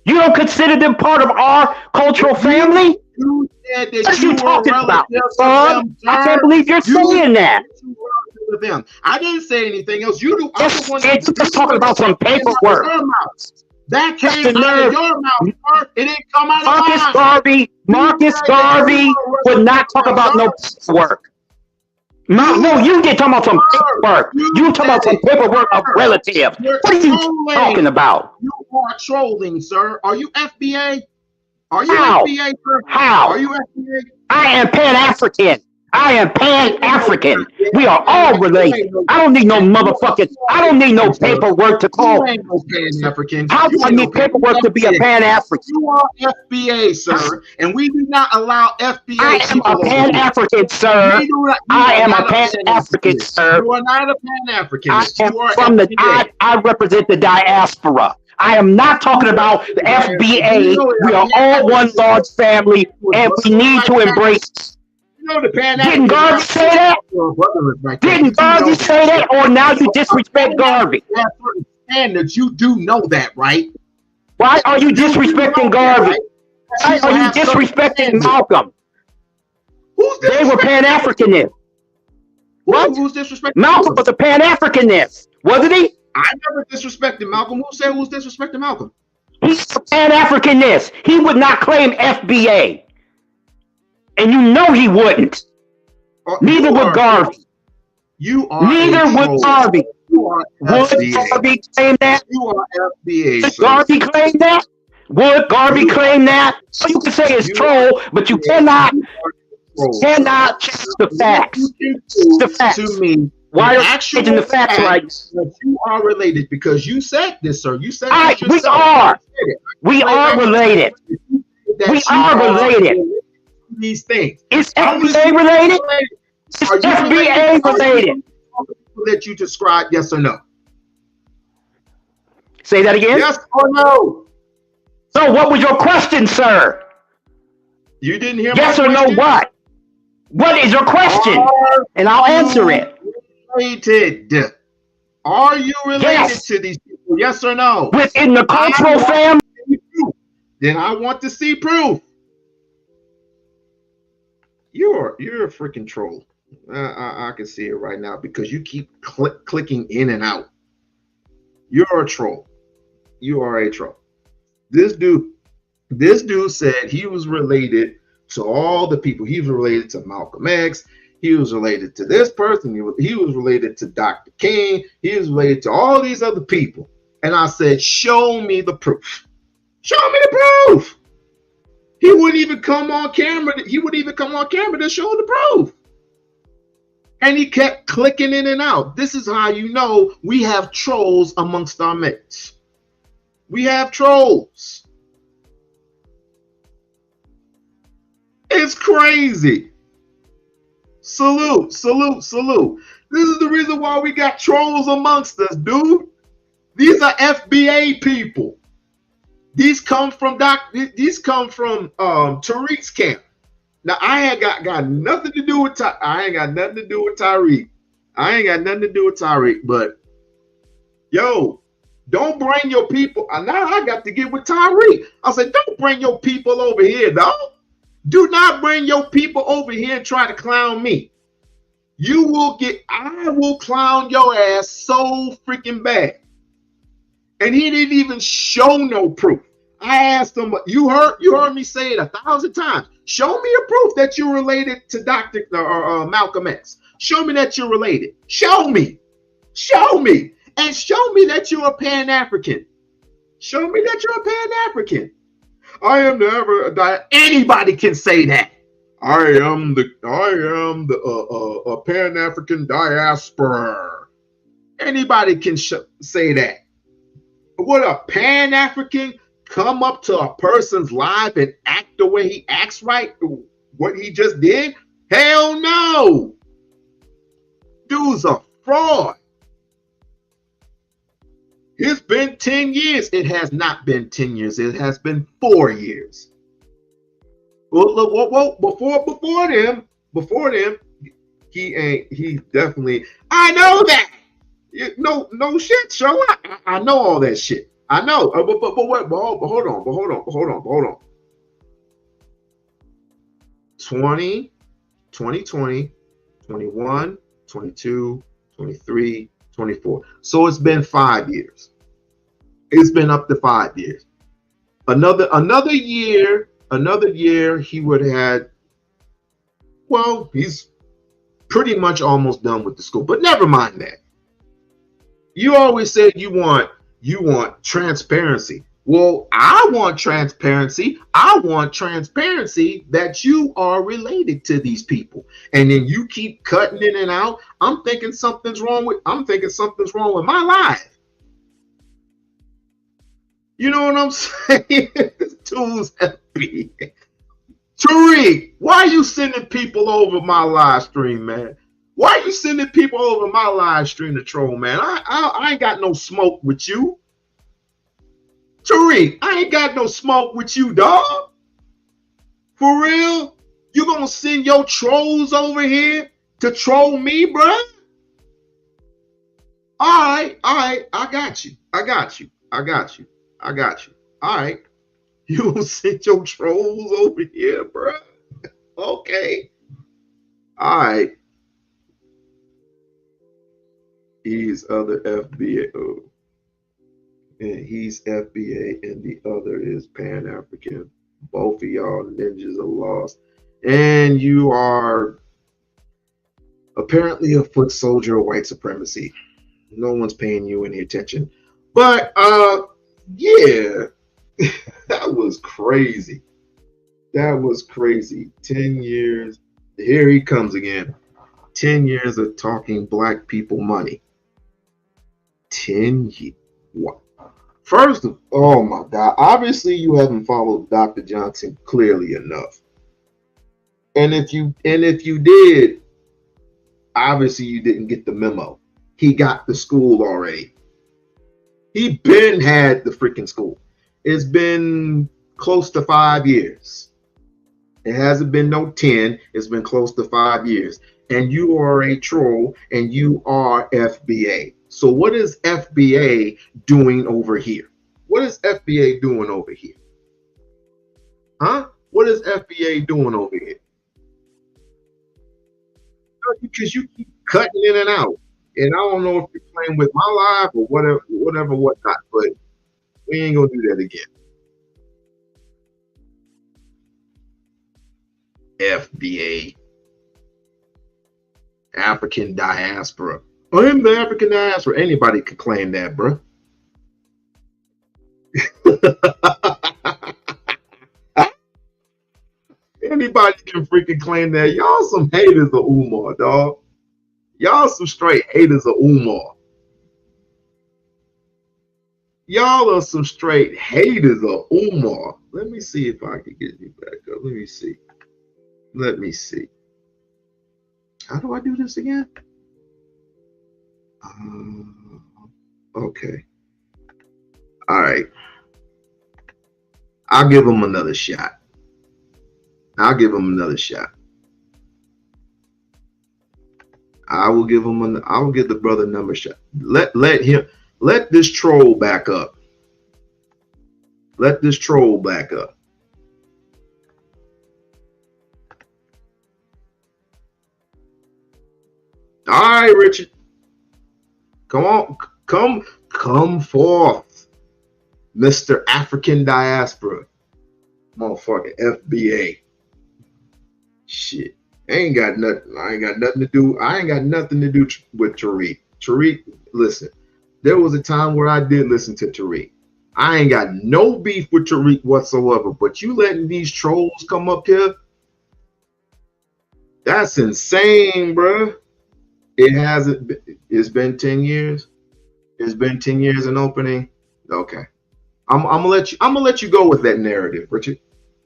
Speaker 19: You don't consider them part of our cultural family?
Speaker 2: You said that
Speaker 19: what are you talking about, son? I can't believe you're saying that.
Speaker 2: Them. I didn't say anything else. You do.
Speaker 19: Yes, you're just talking about some paperwork.
Speaker 2: That came out of your mouth, sir. It didn't come out of mine.
Speaker 19: Marcus Garvey would not talk about no paperwork. No, you did talk about some paperwork. You talk about some paperwork of relatives. What are you talking about?
Speaker 2: You are trolling, sir. Are you FBA? Are you
Speaker 19: How?
Speaker 2: FBA, sir?
Speaker 19: How?
Speaker 2: Are you FBA?
Speaker 19: I am Pan-African. I am Pan-African. We are all related. I don't need no motherfucking. I don't need no paperwork to call.
Speaker 2: You ain't no Pan-African.
Speaker 19: How do I need paperwork to be a Pan-African?
Speaker 2: You are FBA, sir, and we do not allow FBA.
Speaker 19: I am a Pan-African, sir. I am a Pan-African, sir.
Speaker 2: You are not a Pan-African.
Speaker 19: I represent the diaspora. I am not talking about the FBA. We are all one large family, and we need to embrace. Didn't Garvey say that? Didn't Garvey say that? Or now you disrespect Garvey?
Speaker 2: Standards, you do know that, right?
Speaker 19: Why are you disrespecting Garvey? Why are you disrespecting Malcolm? They were Pan-Africanists. What?
Speaker 2: Who's disrespecting
Speaker 19: Malcolm was a Pan-Africanist, wasn't he?
Speaker 2: I never disrespected Malcolm. Who said who's disrespecting Malcolm?
Speaker 19: He's a Pan-Africanist. He would not claim FBA. And you know he wouldn't. Neither would Garvey.
Speaker 2: You are
Speaker 19: Neither would Garvey.
Speaker 2: Would
Speaker 19: Garvey claim that?
Speaker 2: You are FBA.
Speaker 19: Would Garvey claim that? Would Garvey claim that? So you can say it's troll, but you cannot change the facts. The facts.
Speaker 2: To me,
Speaker 19: why are you changing the facts right?
Speaker 2: That you are related because you said this, sir. You said
Speaker 19: this yourself. We are related. We are related.
Speaker 2: These things.
Speaker 19: Is FBA related? Is FBA related?
Speaker 2: That you described, yes or no?
Speaker 19: Say that again?
Speaker 2: Yes or no?
Speaker 19: So what was your question, sir?
Speaker 2: You didn't hear
Speaker 19: yes
Speaker 2: my
Speaker 19: or
Speaker 2: question?
Speaker 19: No what? What is your question? And I'll answer it.
Speaker 2: Related. Are you related to these people? Yes or no?
Speaker 19: Within the cultural family?
Speaker 2: Then I want to see proof. You're a freaking troll. I can see it right now because you keep clicking in and out. You're a troll. You are a troll. This dude said he was related to all the people. He was related to Malcolm X. He was related to this person. He was related to Dr. King. He was related to all these other people. And I said, show me the proof. Show me the proof. He wouldn't even come on camera. He wouldn't even come on camera to show the proof. And he kept clicking in and out. This is how you know we have trolls amongst our mates. We have trolls. It's crazy. Salute, salute, salute. This is the reason why we got trolls amongst us, dude. These are FBA people. These come from Tariq's camp. Now I ain't got nothing to do with Tariq. I ain't got nothing to do with Tariq, but yo, don't bring your people. Now I got to get with Tariq. I said, don't bring your people over here, dog. Do not bring your people over here and try to clown me. I will clown your ass so freaking bad. And he didn't even show no proof. I asked him, you heard me say it 1,000 times. Show me a proof that you're related to Dr. Malcolm X. Show me that you're related. Show me. Show me. And show me that you're a Pan-African. Show me that you're a Pan-African. I am never. Anybody can say that. I am the Pan-African diaspora. Anybody can say that. Would a Pan-African come up to a person's life and act the way he acts right? What he just did? Hell no. Dude's a fraud. It's been 10 years. It has not been 10 years. It has been 4 years. Well, look, before them, he definitely, I know that. No shit, show up. I know all that shit. I know. But hold on. 2020, 21, 22, 23, 24. So it's been 5 years. It's been up to 5 years. Another year he would have had, well, he's pretty much almost done with the school, but never mind that. You always said you want transparency. Well, I want transparency. I want transparency that you are related to these people. And then you keep cutting in and out. I'm thinking something's wrong with my life. You know what I'm saying? Tools FB. Tariq, why are you sending people over my live stream, man? Why are you sending people over my live stream to troll, man? I ain't got no smoke with you. Tariq, I ain't got no smoke with you, dog. For real? You gonna send your trolls over here to troll me, bro? All right, I got you. All right. You gonna send your trolls over here, bro? Okay. All right. He's other FBA. Oh. And he's FBA and the other is Pan-African. Both of y'all ninjas are lost. And you are Apparently a foot soldier of white supremacy. No one's paying you any attention. But yeah, that was crazy. That was crazy. 10 years. Here he comes again. 10 years of talking black people money. 10 years. What? First of oh my God. Obviously you haven't followed Dr. Johnson clearly enough. And if you did, obviously you didn't get the memo. He got the school already. He been had the freaking school. It's been close to 5 years. It hasn't been no 10. It's been close to 5 years. And you are a troll and you are FBA. So what is FBA doing over here? What is FBA doing over here? Huh? What is FBA doing over here? Because you keep cutting in and out. And I don't know if you're playing with my life or whatever, whatnot, but we ain't gonna do that again. FBA. African diaspora. I'm the African diaspora. Anybody can claim that, bro. Anybody can freaking claim that. Y'all some haters of Umar, dog. Y'all some straight haters of Umar. Y'all are some straight haters of Umar. Let me see if I can get you back up. Let me see. Let me see. How do I do this again? Okay. All right. I'll give him another shot. I'll give him another shot. I will give the brother another shot. Let this troll back up. Let this troll back up. All right, Richard. Come on. Come forth, Mr. African Diaspora. Motherfucking FBA. Shit. I ain't got nothing to do with Tariq. Tariq, listen. There was a time where I did listen to Tariq. I ain't got no beef with Tariq whatsoever, but you letting these trolls come up here? That's insane, bro. It's been 10 years. It's been 10 years in opening. Okay. I'm gonna let you go with that narrative, Richard.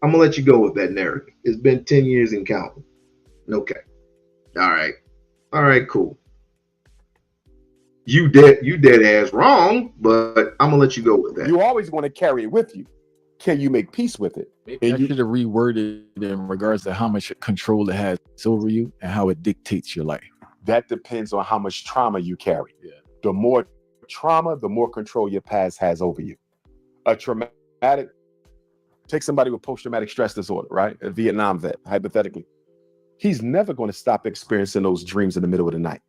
Speaker 2: I'm gonna let you go with that narrative. It's been 10 years and counting. Okay. All right, cool. You dead ass wrong, but I'm gonna let you go with that.
Speaker 18: You always want to carry it with you. Can you make peace with it?
Speaker 17: Maybe I should have reworded in regards to how much control it has over you and how it dictates your life.
Speaker 18: That depends on how much trauma you carry. Yeah. The more trauma, the more control your past has over you. Take somebody with post-traumatic stress disorder, right? A Vietnam vet, hypothetically. He's never going to stop experiencing those dreams in the middle of the night.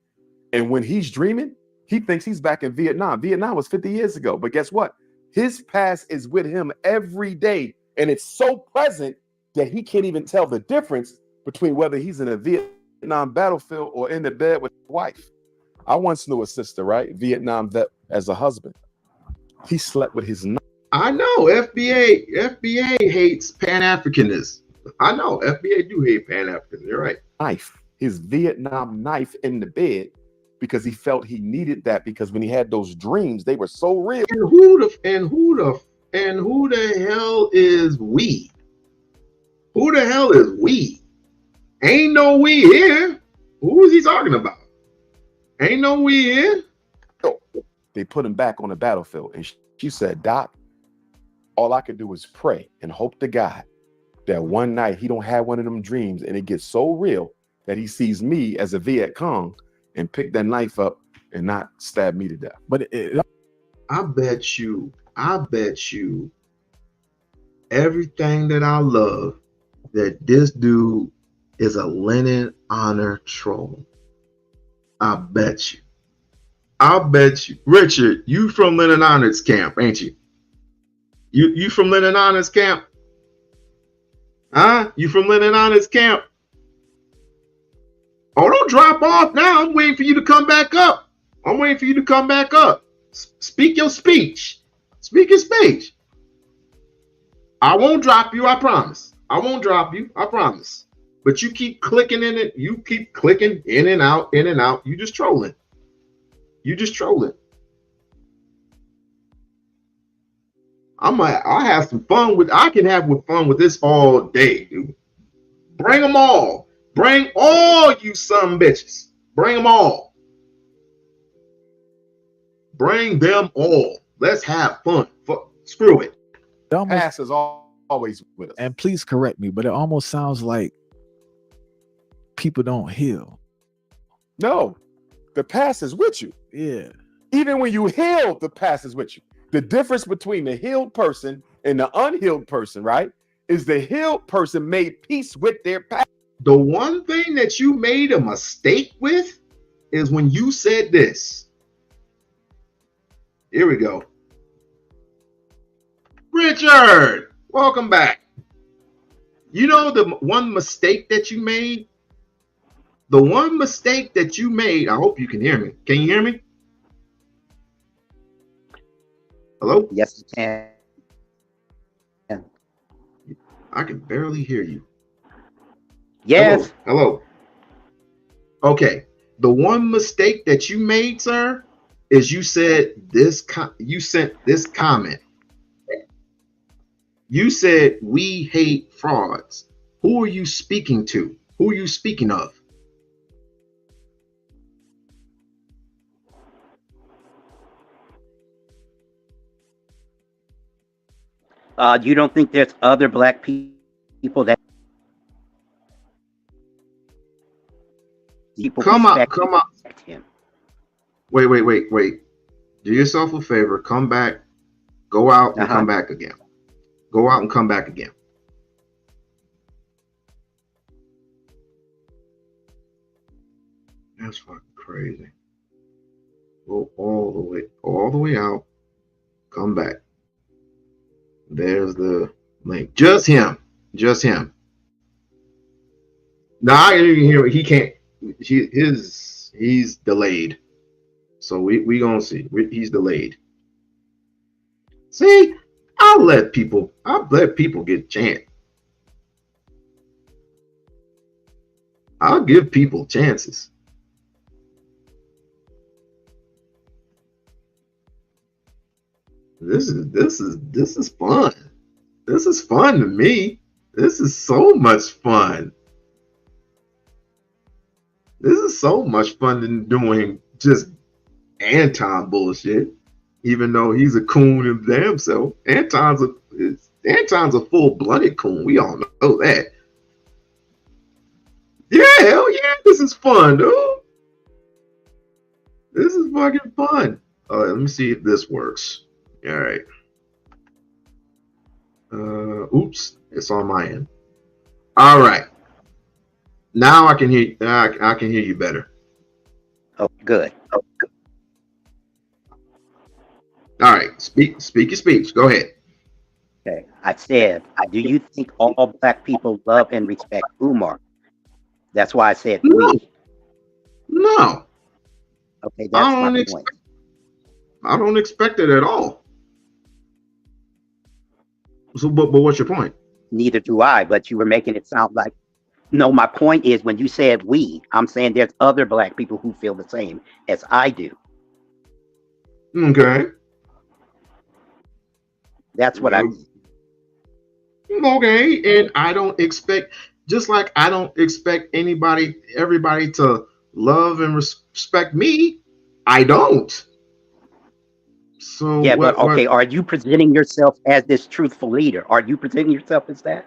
Speaker 18: And when he's dreaming, he thinks he's back in Vietnam. Vietnam was 50 years ago. But guess what? His past is with him every day. And it's so present that he can't even tell the difference between whether he's in a Vietnam battlefield or in the bed with his wife. I once knew a sister, right? Vietnam vet as a husband. He slept with his knife.
Speaker 2: I know FBA hates Pan-Africanists. I know FBA do hate Pan-Africans. You're right.
Speaker 18: Knife, his Vietnam knife in the bed, because he felt he needed that, because when he had those dreams, they were so real.
Speaker 2: And who the hell is we? Who the hell is we? Ain't no we here. Who is he talking about? Ain't no we here.
Speaker 18: They put him back on the battlefield, and she said, "Doc, all I could do is pray and hope to God that one night he don't have one of them dreams and it gets so real that he sees me as a Viet Cong and pick that knife up and not stab me to death."
Speaker 17: But
Speaker 2: I bet you everything that I love that this dude is a Lenin honor troll. I bet you. Richard, you from Lenin Honor's camp, ain't you? You from Lenin Honor's camp? Huh? You from Lenin Honor's camp? Oh, don't drop off now. I'm waiting for you to come back up. I'm waiting for you to come back up. Speak your speech. Speak your speech. I won't drop you, I promise. I won't drop you, I promise. But you keep clicking in it. You keep clicking in and out, in and out. You just trolling. You just trolling. I'll have some fun with. I can have fun with this all day, dude. Bring them all. Bring all you some bitches. Bring them all. Bring them all. Let's have fun. Screw it.
Speaker 5: Past is always with us.
Speaker 17: And please correct me, but it almost sounds like people don't heal.
Speaker 5: No, the past is with you.
Speaker 17: Yeah.
Speaker 5: Even when you heal, the past is with you. The difference between the healed person and the unhealed person, right, is the healed person made peace with their past.
Speaker 2: The one thing that you made a mistake with is when you said this. Here we go. Richard, welcome back. You know the one mistake that you made? The one mistake that you made, I hope you can hear me. Can you hear me? Hello?
Speaker 19: Yes, you can.
Speaker 2: I can barely hear you.
Speaker 19: Yes.
Speaker 2: Hello. Okay. The one mistake that you made, sir, is you said this. You sent this comment. You said we hate frauds. Who are you speaking to? Who are you speaking of?
Speaker 19: You don't think there's other black people that
Speaker 2: come on. Him. Wait. Do yourself a favor. Come back. Go out and come back again. Go out and come back again. That's fucking crazy. Go all the way out. Come back. There's the link. Just him. Now I can hear. He can't. He's delayed. So we gonna see. He's delayed. See, I'll let people get a chance. I'll give people chances. This is fun. This is fun to me. This is so much fun. This is so much fun than doing just Anton bullshit. Even though he's a coon in damn self, Anton's a full-blooded coon. We all know that. Yeah, hell yeah, this is fun, dude. This is fucking fun. Let me see if this works. All right. Oops, it's on my end. All right. Now I can hear. I can hear you better.
Speaker 19: Oh, good.
Speaker 2: All right. Speak your speech. Go ahead.
Speaker 19: Okay. I said, do you think all black people love and respect Umar? That's why I said we.
Speaker 2: No.
Speaker 19: Okay, that's my point.
Speaker 2: I don't expect it at all. So, but what's your point?
Speaker 19: Neither do I, but you were making it sound like, no, my point is when you said we, I'm saying there's other black people who feel the same as I do.
Speaker 2: Okay.
Speaker 19: That's what I mean.
Speaker 2: Okay, and I don't expect, just like I don't expect everybody to love and respect me, I don't. So
Speaker 19: yeah, but okay, are you presenting yourself as this truthful leader? Are you presenting yourself as that?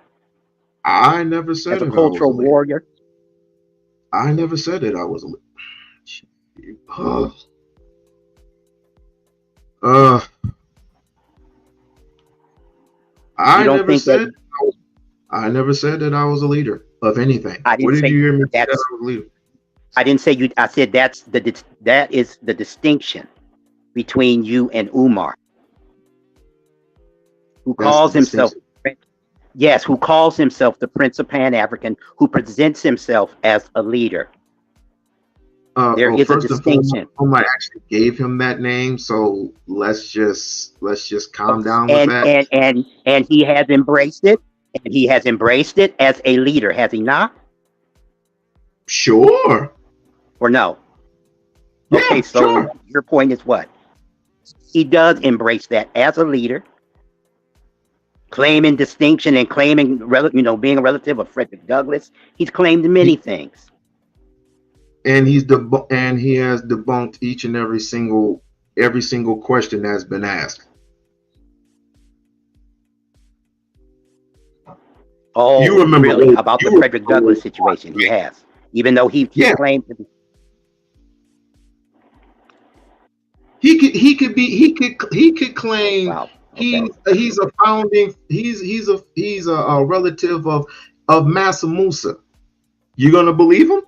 Speaker 2: I never said
Speaker 19: as a cultural warrior.
Speaker 2: I never said that I was a leader. I never said that I was a leader of anything. What did you hear me say that I was a leader?
Speaker 19: I didn't say you. I said that is the distinction between you and Umar, who calls himself the Prince of Pan-African, who presents himself as a leader. There is a
Speaker 2: First and foremost,
Speaker 19: distinction.
Speaker 2: I actually gave him that name, so let's just calm down with that.
Speaker 19: And he has embraced it, and he has embraced it as a leader, has he not?
Speaker 2: Sure.
Speaker 19: Or no?
Speaker 2: Yeah,
Speaker 19: okay, so
Speaker 2: sure.
Speaker 19: Your point is what? He does embrace that as a leader, claiming distinction and claiming, being a relative of Frederick Douglass. He's claimed many things.
Speaker 2: And he has debunked each and every single question that's been asked.
Speaker 19: Oh, you remember really about the Frederick Douglass situation? He has, even though he claimed to be.
Speaker 2: He could claim he's a relative of Mansa Musa. You gonna believe him?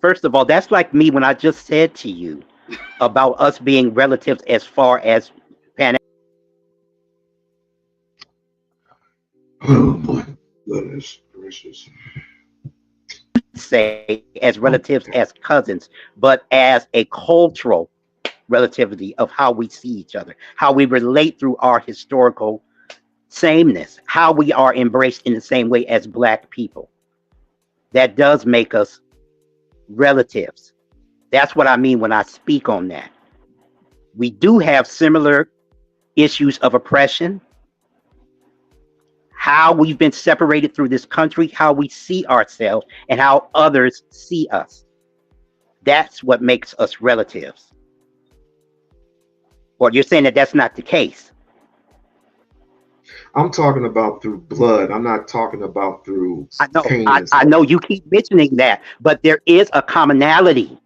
Speaker 19: First of all, that's like me when I just said to you about us being relatives as far as Pan.
Speaker 2: Oh boy, goodness gracious.
Speaker 19: Say as relatives, as cousins, but as a cultural relativity of how we see each other, how we relate through our historical sameness, how we are embraced in the same way as Black people. That does make us relatives. That's what I mean when I speak on that. We do have similar issues of oppression, how we've been separated through this country, how we see ourselves, and how others see us. That's what makes us relatives. Or you're saying that that's not the case?
Speaker 2: I'm talking about through blood. I'm not talking about through pain.
Speaker 19: I know you keep mentioning that, but there is a commonality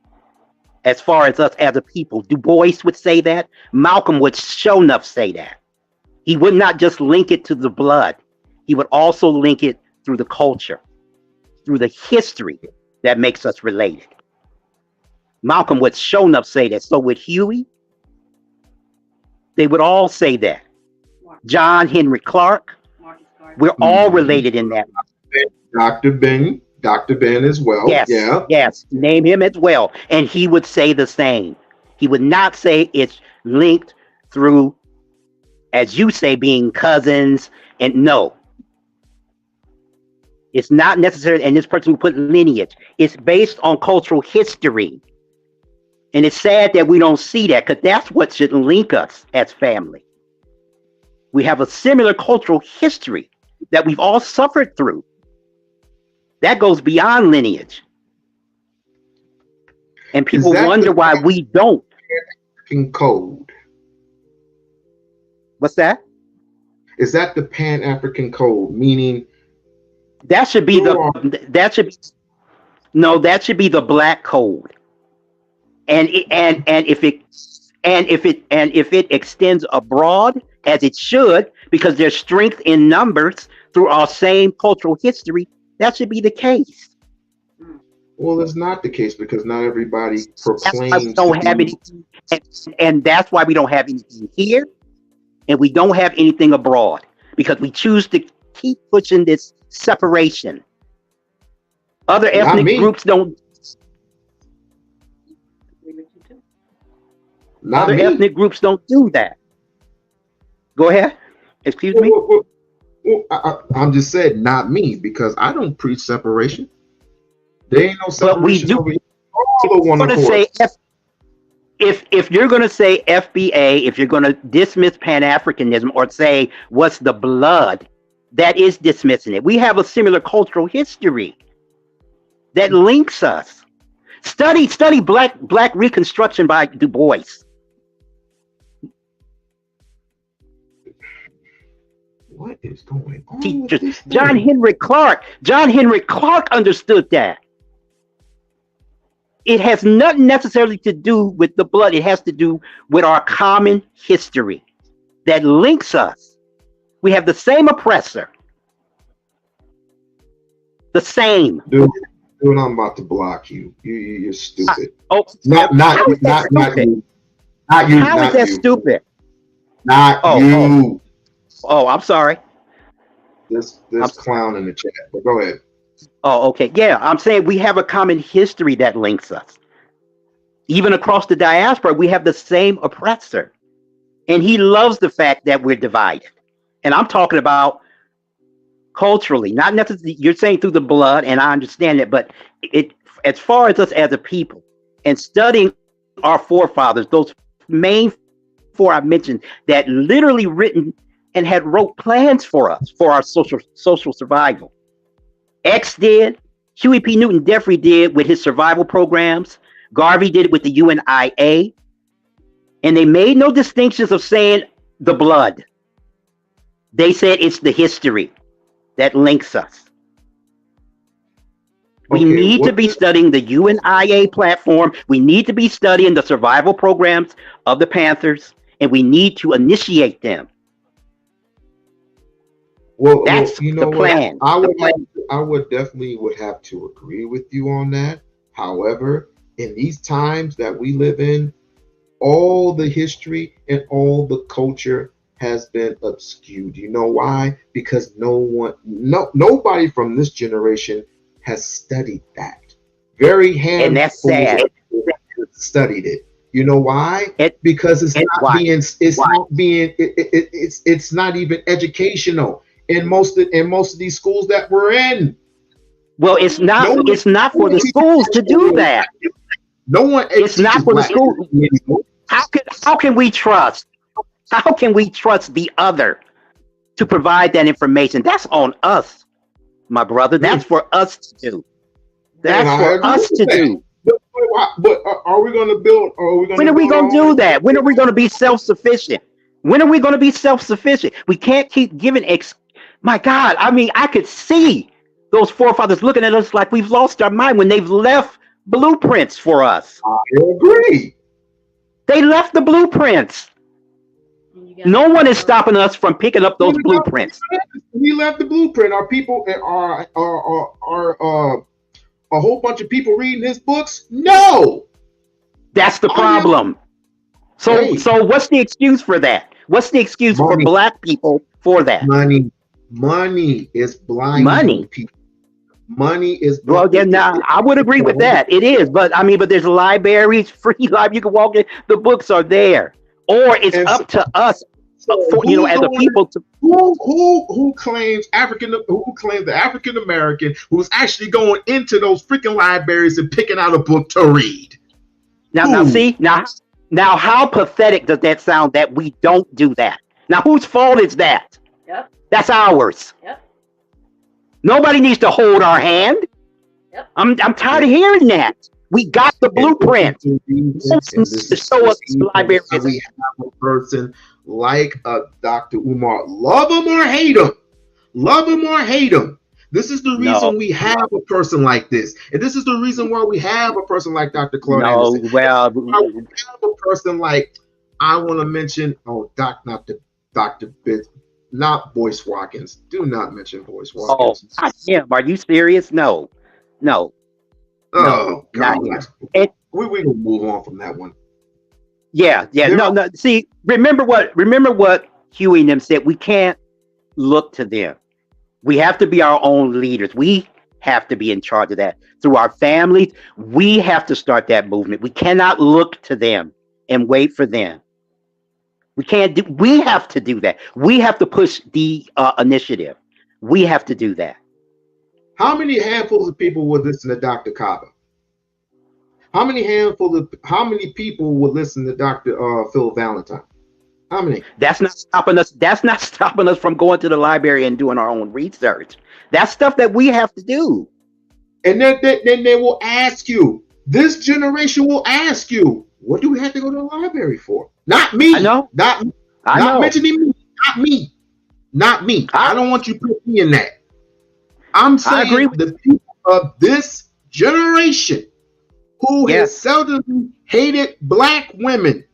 Speaker 19: as far as us as a people. Du Bois would say that. Malcolm would sure enough say that. He would not just link it to the blood. He would also link it through the culture, through the history that makes us related. Malcolm would sure enough say that. So would Huey. They would all say that. John Henry Clark. We're all related in that.
Speaker 2: Dr. Ben as well.
Speaker 19: Yes, yes. Name him as well. And he would say the same. He would not say it's linked through, as you say, being cousins. And no. It's not necessary. And this person who put lineage. It's based on cultural history. And it's sad that we don't see that, because that's what should link us as family. We have a similar cultural history that we've all suffered through. That goes beyond lineage. And people wonder why we don't.
Speaker 2: Pan-African code.
Speaker 19: What's that?
Speaker 2: Is that the Pan-African code? Meaning
Speaker 19: that should be that should be the Black code. And if it extends abroad, as it should, because there's strength in numbers through our same cultural history, that should be the case.
Speaker 2: Well, it's not the case, because not everybody proclaims.
Speaker 19: That's why we don't have anything, and that's why we don't have anything here, and we don't have anything abroad, because we choose to keep pushing this separation. Other ethnic groups don't. Other ethnic groups don't do that. Go ahead. Excuse me.
Speaker 2: I'm just saying, not me, because I don't preach separation. There ain't no separation.
Speaker 19: But we do. If you're going to say FBA, if you're going to dismiss Pan-Africanism or say what's the blood, that is dismissing it. We have a similar cultural history that links us. Study Black Reconstruction by Du Bois.
Speaker 2: What is going on?
Speaker 19: Teachers. John Henry Clark understood that. It has nothing necessarily to do with the blood. It has to do with our common history that links us. We have the same oppressor. The same.
Speaker 2: Dude, I'm about to block you. You're stupid.
Speaker 19: Not you. How is that stupid?
Speaker 2: Not you.
Speaker 19: Oh, I'm sorry.
Speaker 2: This clown in the chat, but go ahead.
Speaker 19: Oh, okay. Yeah, I'm saying we have a common history that links us. Even across the diaspora, we have the same oppressor. And he loves the fact that we're divided. And I'm talking about culturally, not necessarily, you're saying through the blood, and I understand that, but it, as far as us as a people, and studying our forefathers, those main four I mentioned, that literally written and had wrote plans for us, for our social survival. X did, Huey P. Newton Jeffrey did with his survival programs, Garvey did it with the UNIA, and they made no distinctions of saying the blood. They said it's the history that links us. We need to be studying the UNIA platform. We need to be studying the survival programs of the Panthers, and we need to initiate them.
Speaker 2: Well,
Speaker 19: that's
Speaker 2: you know
Speaker 19: the plan.
Speaker 2: I would definitely would have to agree with you on that. However, in these times that we live in, all the history and all the culture has been obscured. You know why? Because nobody from this generation has studied that. Very handful
Speaker 19: and that's sad.
Speaker 2: Studied it. You know why? Because it's not even educational in most of these schools that we're in.
Speaker 19: Well, it's not for the schools to do that.
Speaker 2: No one.
Speaker 19: It's not for the school. How can we trust? How can we trust the other to provide that information? That's on us, my brother. That's for us to do. That's for us to do.
Speaker 2: But are we going to build?
Speaker 19: When are we going to do that? When are we going to be self-sufficient? When are we going to be self-sufficient? We can't keep giving. My God, I mean, I could see those forefathers looking at us like we've lost our mind when they've left blueprints for us.
Speaker 2: I agree.
Speaker 19: They left the blueprints. No one is stopping us from picking up those blueprints.
Speaker 2: We left the blueprint. Our people are a whole bunch of people reading his books? No.
Speaker 19: That's the problem. So what's the excuse for that? What's the excuse for black people for that?
Speaker 2: Money is blind. Money is
Speaker 19: well. Yeah, now I would agree with that. It is, but I mean, but there's libraries, free library. You can walk in. The books are there, or it's up to us, as a people to
Speaker 2: who claims the African American who's actually going into those freaking libraries and picking out a book to read.
Speaker 19: Now, how pathetic does that sound that we don't do that? Now, whose fault is that?
Speaker 20: Yep.
Speaker 19: That's ours.
Speaker 20: Yep.
Speaker 19: Nobody needs to hold our hand.
Speaker 20: Yep.
Speaker 19: I'm tired of hearing that. We got the blueprint. Show us libraries.
Speaker 2: We have a person like Dr. Umar. Love him or hate him. Love him or hate him. This is the reason we have a person like this. And this is the reason why we have a person like Dr. Claude Anderson.
Speaker 19: Well,
Speaker 2: we have a person like, I want to mention, not Boyce Watkins. Do not mention Boyce Watkins.
Speaker 19: Oh, not him. Are you serious? No.
Speaker 2: Oh, God.
Speaker 19: We're
Speaker 2: going to move on from that one.
Speaker 19: Yeah. No. See, remember what Huey and them said. We can't look to them. We have to be our own leaders. We have to be in charge of that. Through our families, we have to start that movement. We cannot look to them and wait for them. We have to do that. We have to push the initiative. We have to do that.
Speaker 2: How many handfuls of people would listen to Dr. Kaba? How many people would listen to Dr. Phil Valentine? How many?
Speaker 19: That's not stopping us. That's not stopping us from going to the library and doing our own research. That's stuff that we have to do.
Speaker 2: And then they will ask you. This generation will ask you, what do we have to go to the library for? Not me.
Speaker 19: I know.
Speaker 2: Not mentioning me. Not me. Not me. I don't want you to put me in that. I'm saying the people of this generation who has seldomly hated black women.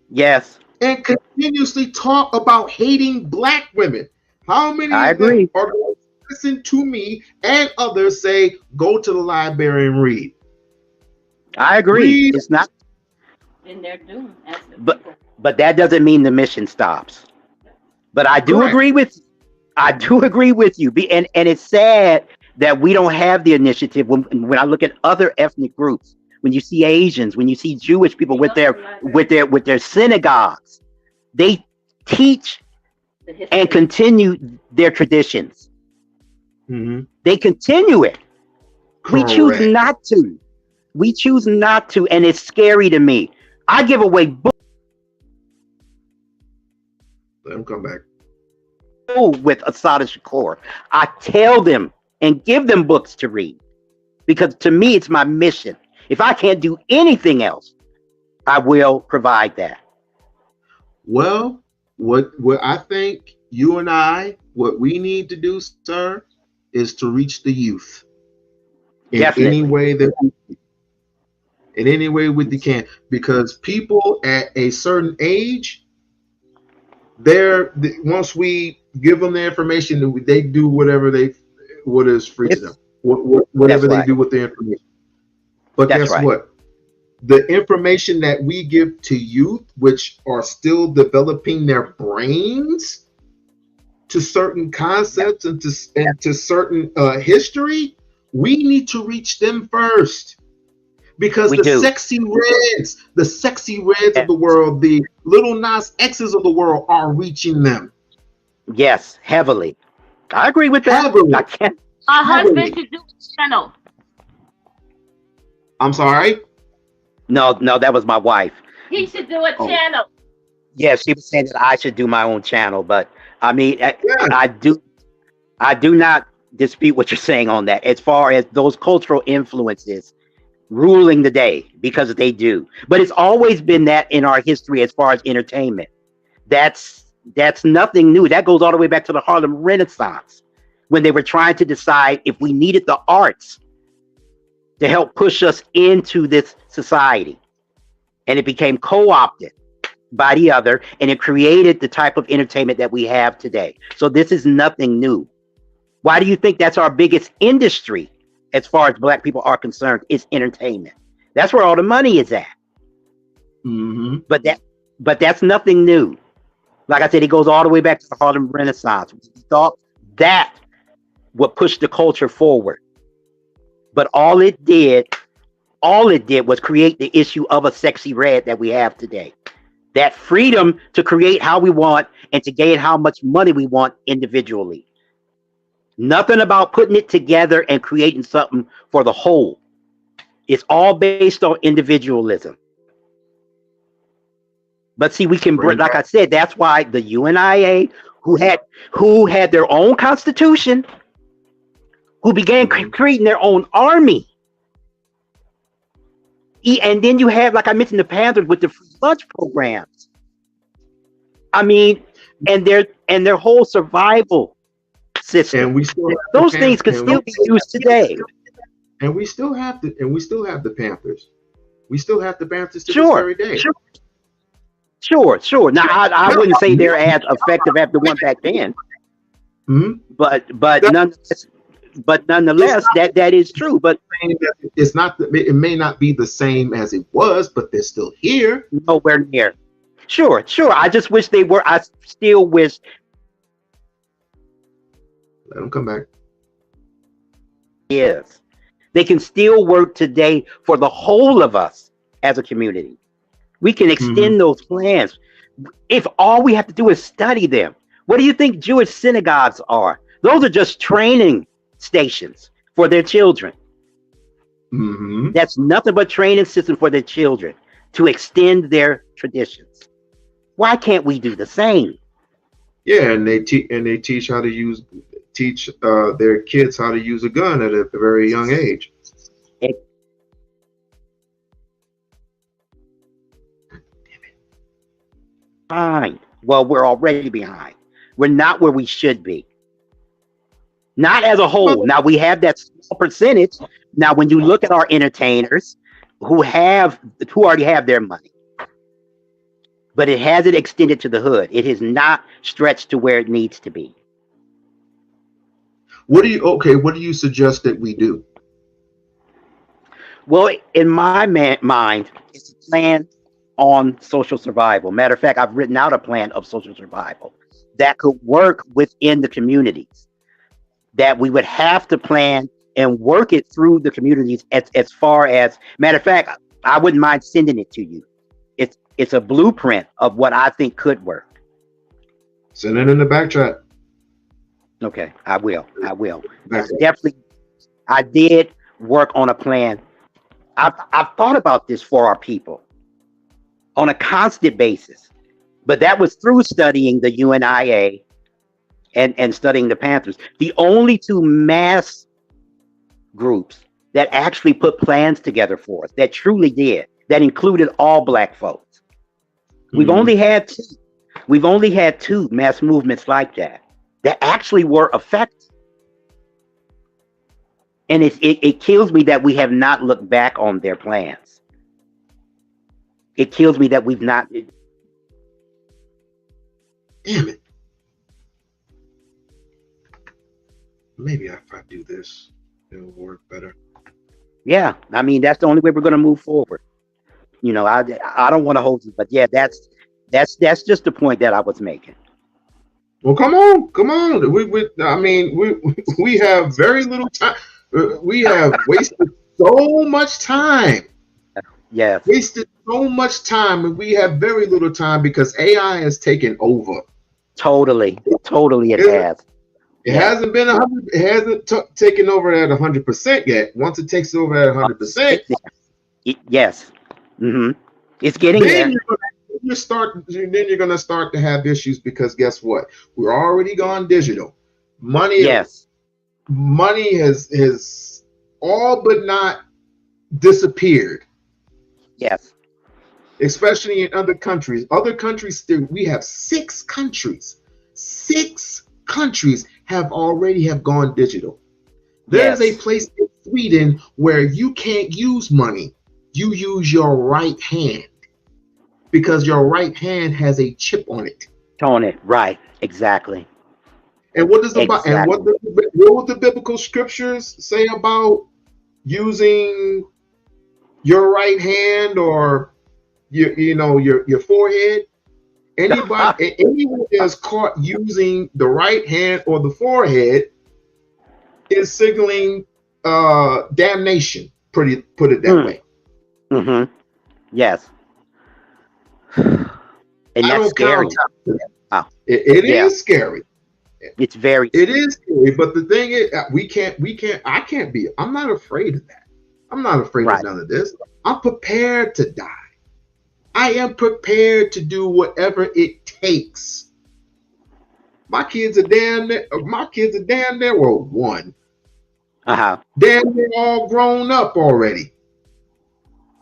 Speaker 19: Yes.
Speaker 2: And continuously talk about hating black women. How many of them are going to listen to me and others say, go to the library and read?
Speaker 19: I agree. It's not.
Speaker 20: And they're doing
Speaker 19: but that doesn't mean the mission stops. But I do agree with you. And it's sad that we don't have the initiative when I look at other ethnic groups, when you see Asians, when you see Jewish people with their synagogues, they teach and continue their traditions. They continue it. We choose not to. We choose not to, and it's scary to me. I give away books.
Speaker 2: Let him come back.
Speaker 19: With Asada Shakur, I tell them and give them books to read, because to me it's my mission. If I can't do anything else, I will provide that.
Speaker 2: Well, what I think you and I, what we need to do, sir, is to reach the youth in any way that we can, because people at a certain age, once we give them the information, they do what is free to them, whatever they do with the information. But guess what? The information that we give to youth, which are still developing their brains to certain concepts and to certain history, we need to reach them first. Because sexy reds of the world, the little Nas X's of the world are reaching them.
Speaker 19: Yes, heavily. I agree with that.
Speaker 2: Heavily.
Speaker 19: I can't.
Speaker 20: My husband should do a channel.
Speaker 2: I'm sorry?
Speaker 19: No, that was my wife.
Speaker 20: He should do a channel.
Speaker 19: Yeah, she was saying that I should do my own channel, but I mean, I do not dispute what you're saying on that. As far as those cultural influences ruling the day, because they do. But it's always been that in our history as far as entertainment. That's nothing new. That goes all the way back to the Harlem Renaissance, when they were trying to decide if we needed the arts to help push us into this society. And it became co-opted by the other, and it created the type of entertainment that we have today. So this is nothing new. Why do you think that's our biggest industry as far as Black people are concerned? Is entertainment. That's where all the money is at. But that's nothing new. Like I said, it goes all the way back to the Harlem Renaissance. We thought that would push the culture forward. But all it did was create the issue of a sexy red that we have today. That freedom to create how we want and to gain how much money we want individually. Nothing about putting it together and creating something for the whole. It's all based on individualism. But see, we can, like I said, that's why the UNIA, who had their own constitution, who began creating their own army. And then you have, like I mentioned, the Panthers with the free lunch programs. I mean, and their whole survival system.
Speaker 2: And we still
Speaker 19: those things can still be used today.
Speaker 2: And we still have the Panthers. We still have the Panthers to this very day.
Speaker 19: Sure. Now I wouldn't say they're as effective as the one back then. But nonetheless, that is true. But
Speaker 2: it's not. It may not be the same as it was, but they're still here.
Speaker 19: Nowhere near. Sure. I just wish they were. I still wish.
Speaker 2: Let them come back.
Speaker 19: Yes, they can still work today for the whole of us as a community. We can extend those plans if all we have to do is study them. What do you think Jewish synagogues are? Those are just training stations for their children. That's nothing but training system for their children to extend their traditions. Why can't we do the same?
Speaker 2: Yeah, and they teach how to teach their kids how to use a gun at a very young age.
Speaker 19: Behind. Well, we're already behind. We're not where we should be. Not as a whole. Now we have that small percentage. Now, when you look at our entertainers who already have their money, but it hasn't extended to the hood. It has not stretched to where it needs to be.
Speaker 2: What do you suggest that we do?
Speaker 19: Well, in my mind, it's a plan on social survival. Matter of fact, I've written out a plan of social survival that could work within the communities. that we would have to plan and work it through the communities as far as, matter of fact, I wouldn't mind sending it to you. It's a blueprint of what I think could work.
Speaker 2: Send it in the back chat.
Speaker 19: Okay, I will. Definitely, I did work on a plan. I've thought about this for our people on a constant basis, but that was through studying the UNIA and studying the Panthers. The only two mass groups that actually put plans together for us, that truly did, that included all Black folks. We've only had two mass movements like that actually were effective. And it kills me that we have not looked back on their plans. It kills me that we've not.
Speaker 2: Damn it. Maybe if I do this, it'll work better.
Speaker 19: Yeah, I mean, that's the only way we're going to move forward. You know, I don't want to hold you, but yeah, that's just the point that I was making.
Speaker 2: Well, come on. We have very little time. We have wasted so much time.
Speaker 19: Yeah,
Speaker 2: wasted so much time, and we have very little time because AI has taken over.
Speaker 19: Totally, it has.
Speaker 2: It hasn't been 100. It hasn't taken over at 100% yet. Once it takes over at 100%,
Speaker 19: yes, it's getting there.
Speaker 2: Then you're gonna start to have issues because guess what? We're already gone digital. Money has all but not disappeared.
Speaker 19: Yes.
Speaker 2: Especially in other countries. Other countries, we have 6 countries. 6 countries have gone digital. There's a place in Sweden where you can't use money. You use your right hand because your right hand has a chip on it.
Speaker 19: Right, exactly.
Speaker 2: And what does what would the biblical scriptures say about using your right hand or your forehead? Anyone that's caught using the right hand or the forehead is signaling damnation. Put it that way.
Speaker 19: Yes. And that's scary.
Speaker 2: It is scary.
Speaker 19: It's very.
Speaker 2: It is scary, but the thing is, I'm not afraid of that. I'm not afraid of none of this. I'm prepared to die. I am prepared to do whatever it takes. My kids are damn near. Well, one. Damn near all grown up already,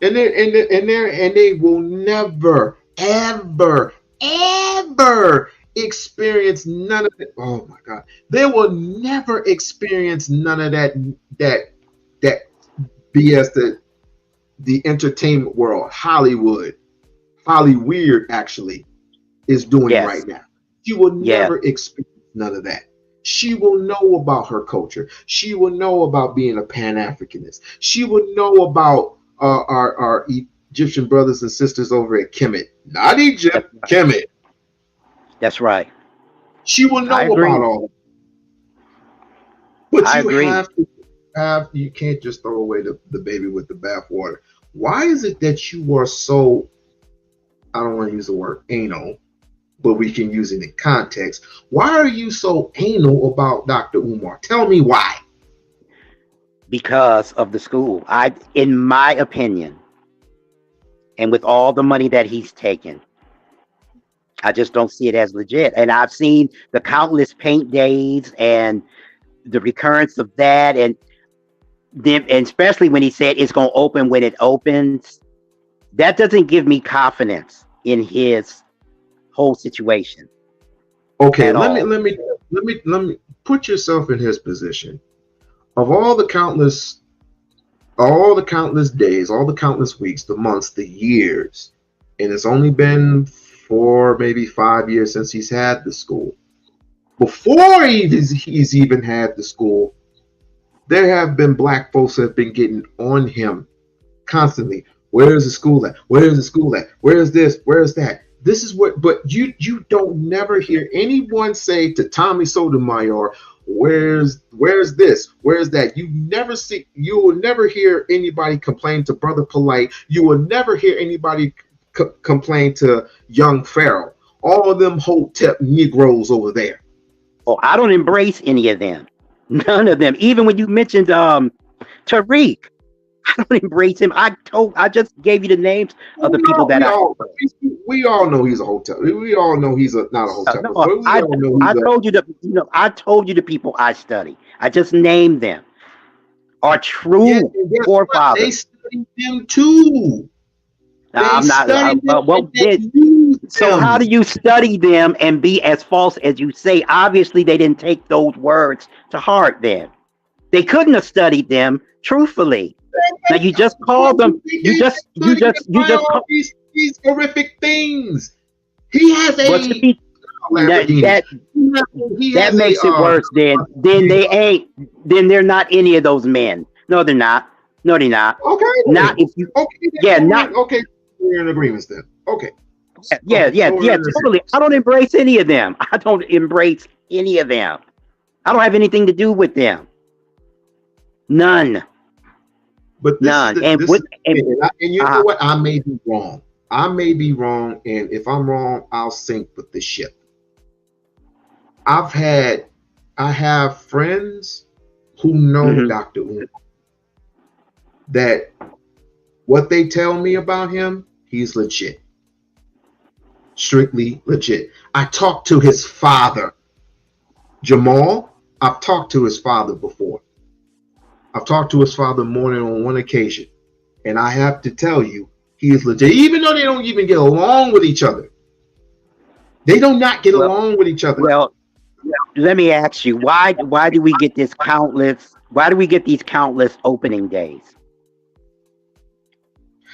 Speaker 2: and they will never, ever experience none of it. Oh my God, they will never experience none of that BS the entertainment world, Hollywood actually is doing right now. She will never experience none of that. She will know about her culture. She will know about being a Pan-Africanist. She will know about our Egyptian brothers and sisters over at Kemet. Not Egypt, Kemet.
Speaker 19: That's right.
Speaker 2: She will know about all of it. But you can't just throw away the baby with the bathwater. Why is it that you are so, I don't want to use the word anal, but we can use it in context. Why are you so anal about Dr. Umar? Tell me why.
Speaker 19: Because of the school. In my opinion, and with all the money that he's taken, I just don't see it as legit. And I've seen the countless paint days and the recurrence of that, and especially when he said it's going to open when it opens. That doesn't give me confidence in his whole situation.
Speaker 2: Okay, let me put yourself in his position. Of all the countless days, all the countless weeks, the months, the years, and it's only been 4, maybe 5 years since he's had the school. Before he's even had the school, there have been black folks that have been getting on him constantly. Where is the school at? Where is the school at? Where is this? Where is that? This is what, but you don't never hear anyone say to Tommy Sotomayor, Where's this? Where's that? You will never hear anybody complain to Brother Polite. You will never hear anybody complain to Young Pharaoh. All of them Hotep Negroes over there.
Speaker 19: Oh, I don't embrace any of them. None of them. Even when you mentioned Tariq, I don't embrace him. I just gave you the names of the people that
Speaker 2: we all know he's a Hotep. We all know he's not a Hotep.
Speaker 19: No, I told you the people I study. I just named them. Are true forefathers.
Speaker 2: They study them too.
Speaker 19: I'm not. So how do you study them and be as false as you say? Obviously, they didn't take those words to heart. Then they couldn't have studied them truthfully. Now you just called them. You just
Speaker 2: these horrific things. He has a.
Speaker 19: That makes it worse. Then they ain't. Then they're not any of those men. No, they're not. No, they're not.
Speaker 2: Okay.
Speaker 19: Not if you. Okay. Not
Speaker 2: okay. We're in agreement then. Okay.
Speaker 19: Yeah, totally. I don't embrace any of them. I don't embrace any of them. I don't have anything to do with them. None.
Speaker 2: But none. And you know what? I may be wrong. And if I'm wrong, I'll sink with the ship. I have friends who know Dr. Umar. That what they tell me about him, he's legit. Strictly legit. I talked to his father, Jamal. I've talked to his father before. I've talked to his father more than on one occasion. And I have to tell you, he is legit. Even though they don't even get along with each other. They do not get along with each other.
Speaker 19: Well, let me ask you, why do we get these countless opening days?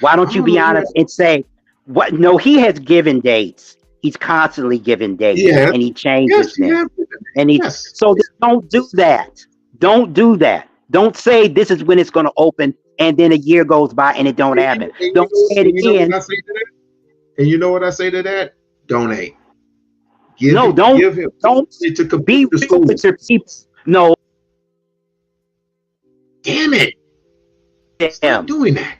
Speaker 19: Why don't you be honest and say, what? No, he has given dates. He's constantly giving dates, and he changes them. So don't do that. Don't do that. Don't say this is when it's going to open, and then a year goes by and it don't happen. Don't say it again.
Speaker 2: And you know what I say to that? Donate.
Speaker 19: Don't be real with your people. No.
Speaker 2: Damn it. Stop doing that.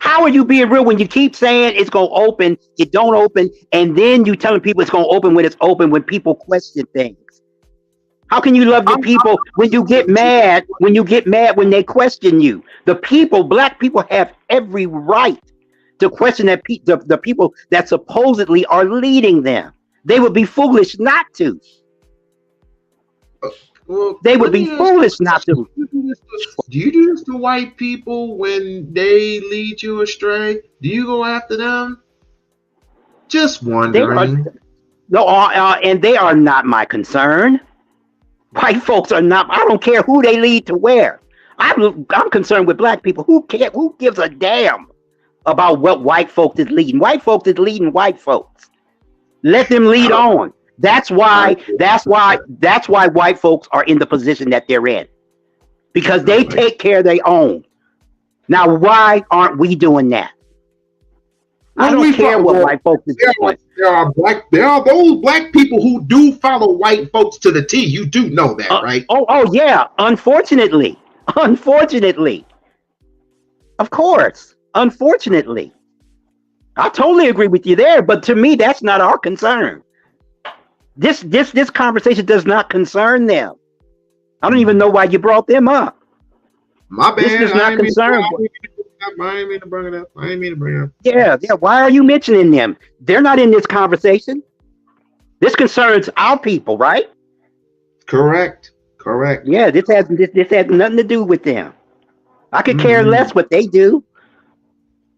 Speaker 19: How are you being real when you keep saying it's going to open, it don't open, and then you telling people it's going to open when it's open when people question things? How can you love your people when you get mad when they question you? The people, black people, have every right to question that the people that supposedly are leading them. They would be foolish not to. They would be foolish not to.
Speaker 2: Do you do this to white people when they lead you astray? Do you go after them? Just wondering.
Speaker 19: And they are not my concern. White folks are not. I don't care who they lead to where. I'm concerned with black people. Who cares? Who gives a damn about what white folks is leading? White folks is leading white folks. Let them lead on. That's why white folks are in the position that they're in. Because they take care of their own. Now, why aren't we doing that? I don't care what white folks is doing.
Speaker 2: There are those black people who do follow white folks to the T. You do know that, right?
Speaker 19: Oh yeah. Unfortunately. Of course. Unfortunately. I totally agree with you there, but to me, that's not our concern. This conversation does not concern them. I don't even know why you brought them up.
Speaker 2: My bad.
Speaker 19: This does not concern them.
Speaker 2: I didn't mean to bring it up.
Speaker 19: Yeah. Why are you mentioning them? They're not in this conversation. This concerns our people, right?
Speaker 2: Correct.
Speaker 19: Yeah, this has nothing to do with them. I could care less what they do,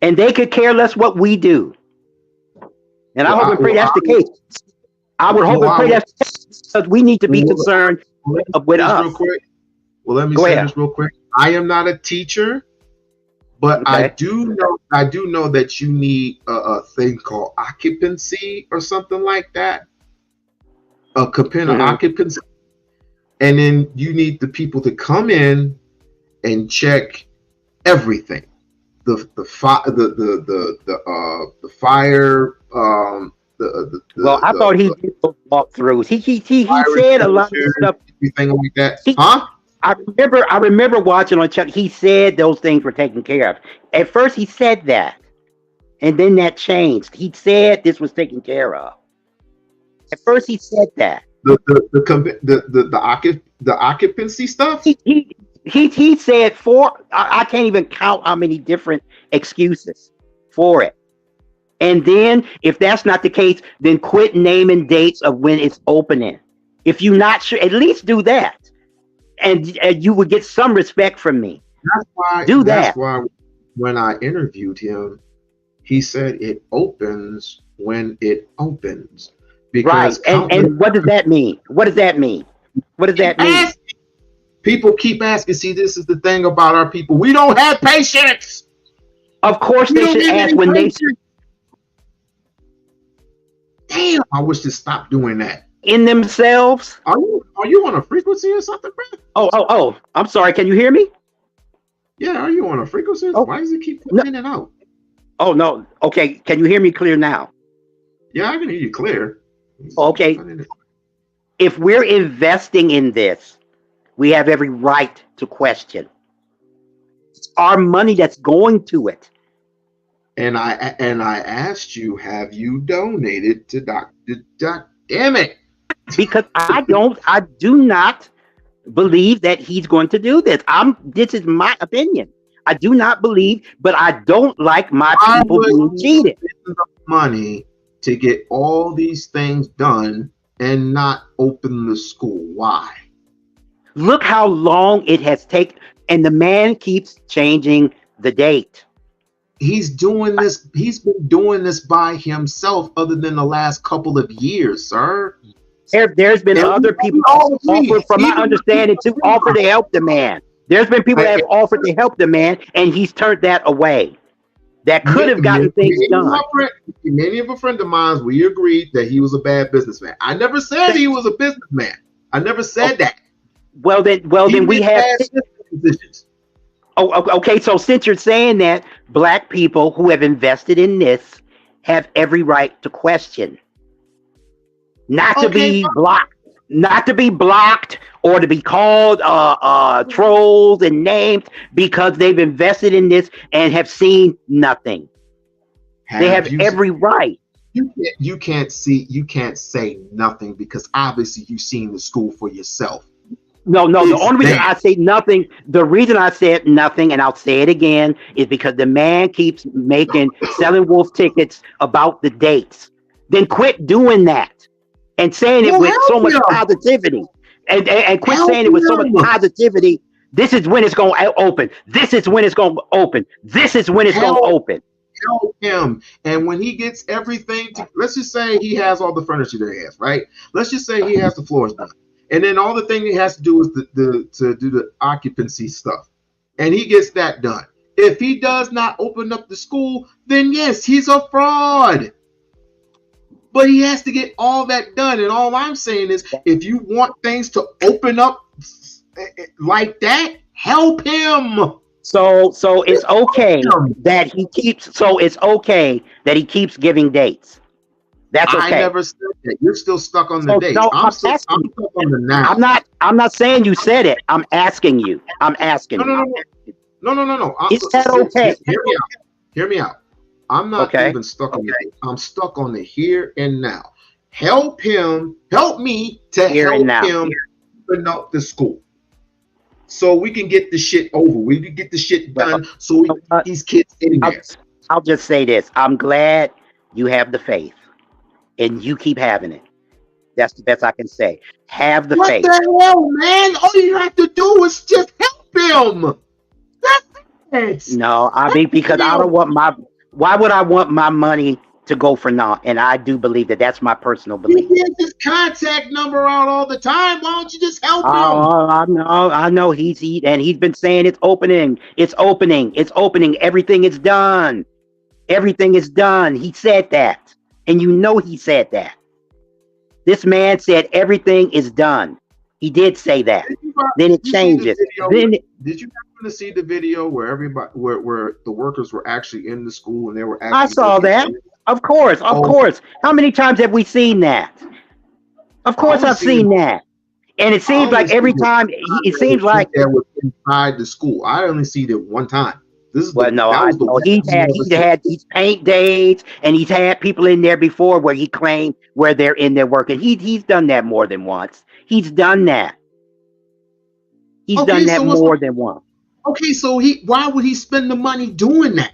Speaker 19: and they could care less what we do. And I hope and pray that's the case. I would hope and pray that's the case because we need to be concerned with us.
Speaker 2: Real quick. Well, let me say this real quick. I am not a teacher. But I do know that you need a thing called occupancy or something like that. A occupancy. And then you need the people to come in and check everything. The fire,
Speaker 19: Well, I thought he did those walkthroughs. He said a lot of stuff.
Speaker 2: Everything like that, huh?
Speaker 19: I remember watching on Chuck. He said those things were taken care of. At first, he said that, and then that changed. He said this was taken care of. At first, he said that.
Speaker 2: The occupancy stuff.
Speaker 19: He said four. I can't even count how many different excuses for it. And then, if that's not the case, then quit naming dates of when it's opening. If you're not sure, at least do that, and you would get some respect from me.
Speaker 2: That's why.
Speaker 19: Do that.
Speaker 2: That's why when I interviewed him, he said it opens when it opens.
Speaker 19: Because and what does that mean? What does that mean? What does that mean?
Speaker 2: People keep asking. See, this is the thing about our people. We don't have patience.
Speaker 19: Of course, they should ask when they.
Speaker 2: Damn! I wish to stop doing that.
Speaker 19: In themselves.
Speaker 2: Are you on a frequency or something, bro?
Speaker 19: Oh! I'm sorry. Can you hear me?
Speaker 2: Yeah. Are you on a frequency? Why does it keep coming in and out?
Speaker 19: Oh no. Okay. Can you hear me clear now?
Speaker 2: Yeah, I can hear you clear.
Speaker 19: Okay. If we're investing in this, we have every right to question. It's our money that's going to it.
Speaker 2: And I asked you, have you donated to Dr. Damn it.
Speaker 19: Because I do not believe that he's going to do this. This is my opinion. I do not believe, but I don't like my people being cheated.
Speaker 2: Money to get all these things done and not open the school. Why?
Speaker 19: Look how long it has taken, and the man keeps changing the date.
Speaker 2: He's doing this. He's been doing this by himself, other than the last couple of years, sir.
Speaker 19: There's been other people offered, from my understanding, to offer to help the man. There's been people that have offered to help the man, and he's turned that away. That could have gotten things done.
Speaker 2: Many of a friend of mine, we agreed that he was a bad businessman. I never said he was a businessman. I never said that.
Speaker 19: Well, then we have
Speaker 2: positions.
Speaker 19: Oh, okay. So since you're saying that, black people who have invested in this have every right to question, not to be blocked or to be called trolls and named because they've invested in this and have seen nothing. They have every right.
Speaker 2: You can't say nothing because obviously you've seen the school for yourself.
Speaker 19: No. The only reason I say nothing, the reason I said nothing, and I'll say it again, is because the man keeps selling wolf tickets about the dates. Then quit doing that and saying it with so much positivity. And quit saying it with so much positivity. This is when it's going to open. This is when it's going to open. This is when it's going to open.
Speaker 2: Help him. And when he gets everything, let's just say he has all the furniture that he has, right? Let's just say he has the floors done. And then all the thing he has to do is to do the occupancy stuff. And he gets that done. If he does not open up the school, then yes, he's a fraud. But he has to get all that done. And all I'm saying is, if you want things to open up like that, help him.
Speaker 19: So it's okay that he keeps. So it's okay that he keeps giving dates. That's okay.
Speaker 2: I never said that. You're still stuck on the dates.
Speaker 19: No,
Speaker 2: I'm stuck on the now.
Speaker 19: I'm not saying you said it. I'm asking you. No. Is that okay?
Speaker 2: Hear me out. I'm not even stuck on the. I'm stuck on the here and now. Help him. Help me to help him open up the school, so we can get the shit over. We can get the shit done. So we can get these kids in there.
Speaker 19: I'll just say this. I'm glad you have the faith, and you keep having it. That's the best I can say. Have the faith.
Speaker 2: What the hell, man? All you have to do is just help him. That's it.
Speaker 19: No, I mean, because I don't want my. Why would I want my money to go for naught? And I do believe that that's my personal belief.
Speaker 2: He gives his contact number out all the time. Why don't you just help him?
Speaker 19: I know he's been saying it's opening. It's opening. It's opening. Everything is done. Everything is done. He said that. And you know he said that. This man said everything is done. He did say that. Then it changes.
Speaker 2: Did you happen to see the video where everybody, where the workers were actually in the school and they were actually?
Speaker 19: I saw that. Of course. How many times have we seen that? Of course, I've seen that. And it seems like every time, it seems like
Speaker 2: that was inside the school. I only seen it one time. This is
Speaker 19: he's paint days, and he's had people in there before where he claimed where they're in there working. He's done that more than once. He's done that. He's done that more than once.
Speaker 2: Okay, so why would he spend the money doing that?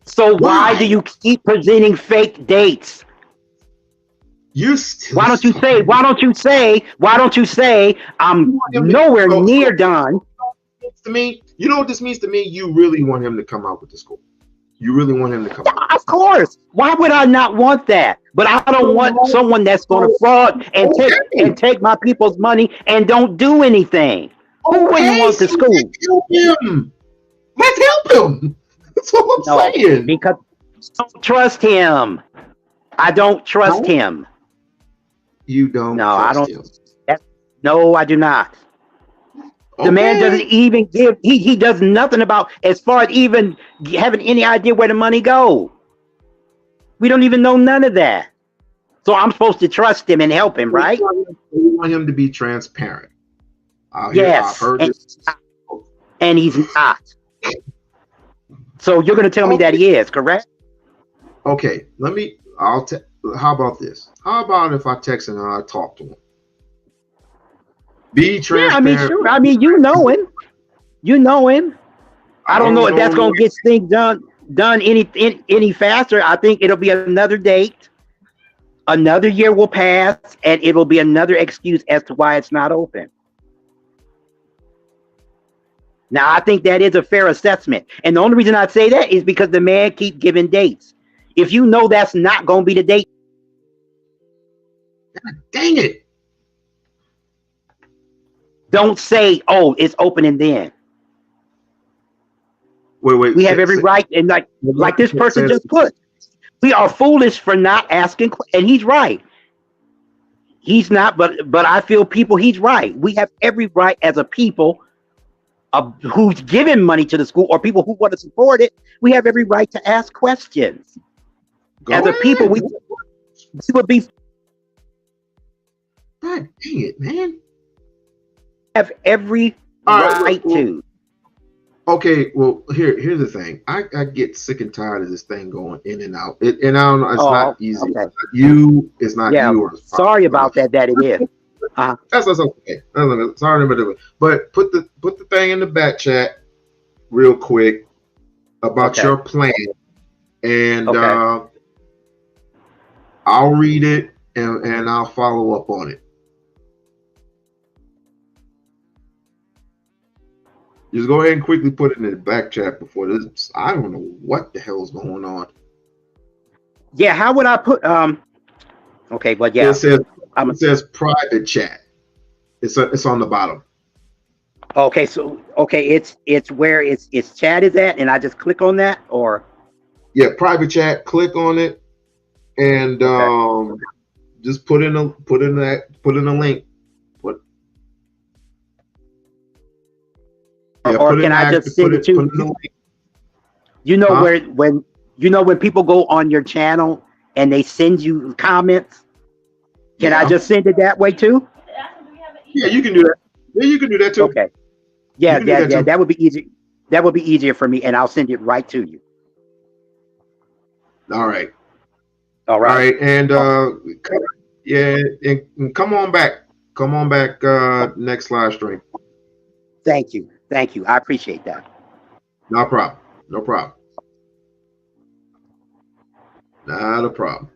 Speaker 19: So why do you keep presenting fake dates? Why don't you say I'm nowhere near done?
Speaker 2: To me, you know what this means to me? You really want him to come out with the school. You really want him to come out.
Speaker 19: Of course. Why would I not want that? But I don't want someone that's going to fraud and take my people's money and don't do anything. Who wouldn't want the school?
Speaker 2: Let's help him. That's what I'm saying.
Speaker 19: Because I don't trust him. I don't trust him.
Speaker 2: You don't?
Speaker 19: No, I don't. No, I do not. The man doesn't even give. He does nothing about as far as even having any idea where the money goes. We don't even know none of that. So I'm supposed to trust him and help him, right?
Speaker 2: We want him to be transparent.
Speaker 19: Yes,
Speaker 2: I've heard this.
Speaker 19: And he's not. So you're going to tell me that he is, correct?
Speaker 2: Okay, how about this? How about if I text him and I talk to him? Be transparent.
Speaker 19: Yeah, sure. You know him. You know him. I don't know if that's going to get things done any faster. I think it'll be another date. Another year will pass, and it will be another excuse as to why it's not open. Now, I think that is a fair assessment. And the only reason I say that is because the man keeps giving dates. If you know that's not going to be the date.
Speaker 2: God dang it.
Speaker 19: Don't say, oh, it's opening then.
Speaker 2: Wait.
Speaker 19: We have every right. And like this person just put, we are foolish for not asking. And he's right. He's not, but I feel he's right. We have every right as a people who's giving money to the school or people who want to support it. We have every right to ask questions. As a people, we would be.
Speaker 2: God dang it, man.
Speaker 19: Have every right to.
Speaker 2: Okay, well, here's the thing. I get sick and tired of this thing going in and out. And I don't know, it's not easy. Okay. It's not you.
Speaker 19: Sorry about that it is.
Speaker 2: That's okay. Sorry about it. But put the thing in the back chat real quick about your plan. And I'll read it and I'll follow up on it. Just go ahead and quickly put it in the back chat before this. I don't know what the hell's going on.
Speaker 19: Yeah, how would I put okay, but yeah.
Speaker 2: It says private chat. It's on the bottom.
Speaker 19: Okay, so it's where it's chat is at, and I just click on that, or
Speaker 2: private chat. Click on it, and just put in a link.
Speaker 19: Or can I just send it to you? You know when people go on your channel and they send you comments, can I just send it that way too?
Speaker 2: Yeah, you can do that. Yeah, you can do that too.
Speaker 19: Okay. Yeah, that would be easy. That would be easier for me, and I'll send it right to you.
Speaker 2: All right. And and come on back. Come on back next live stream.
Speaker 19: Thank you. I appreciate that.
Speaker 2: No problem. Not a problem.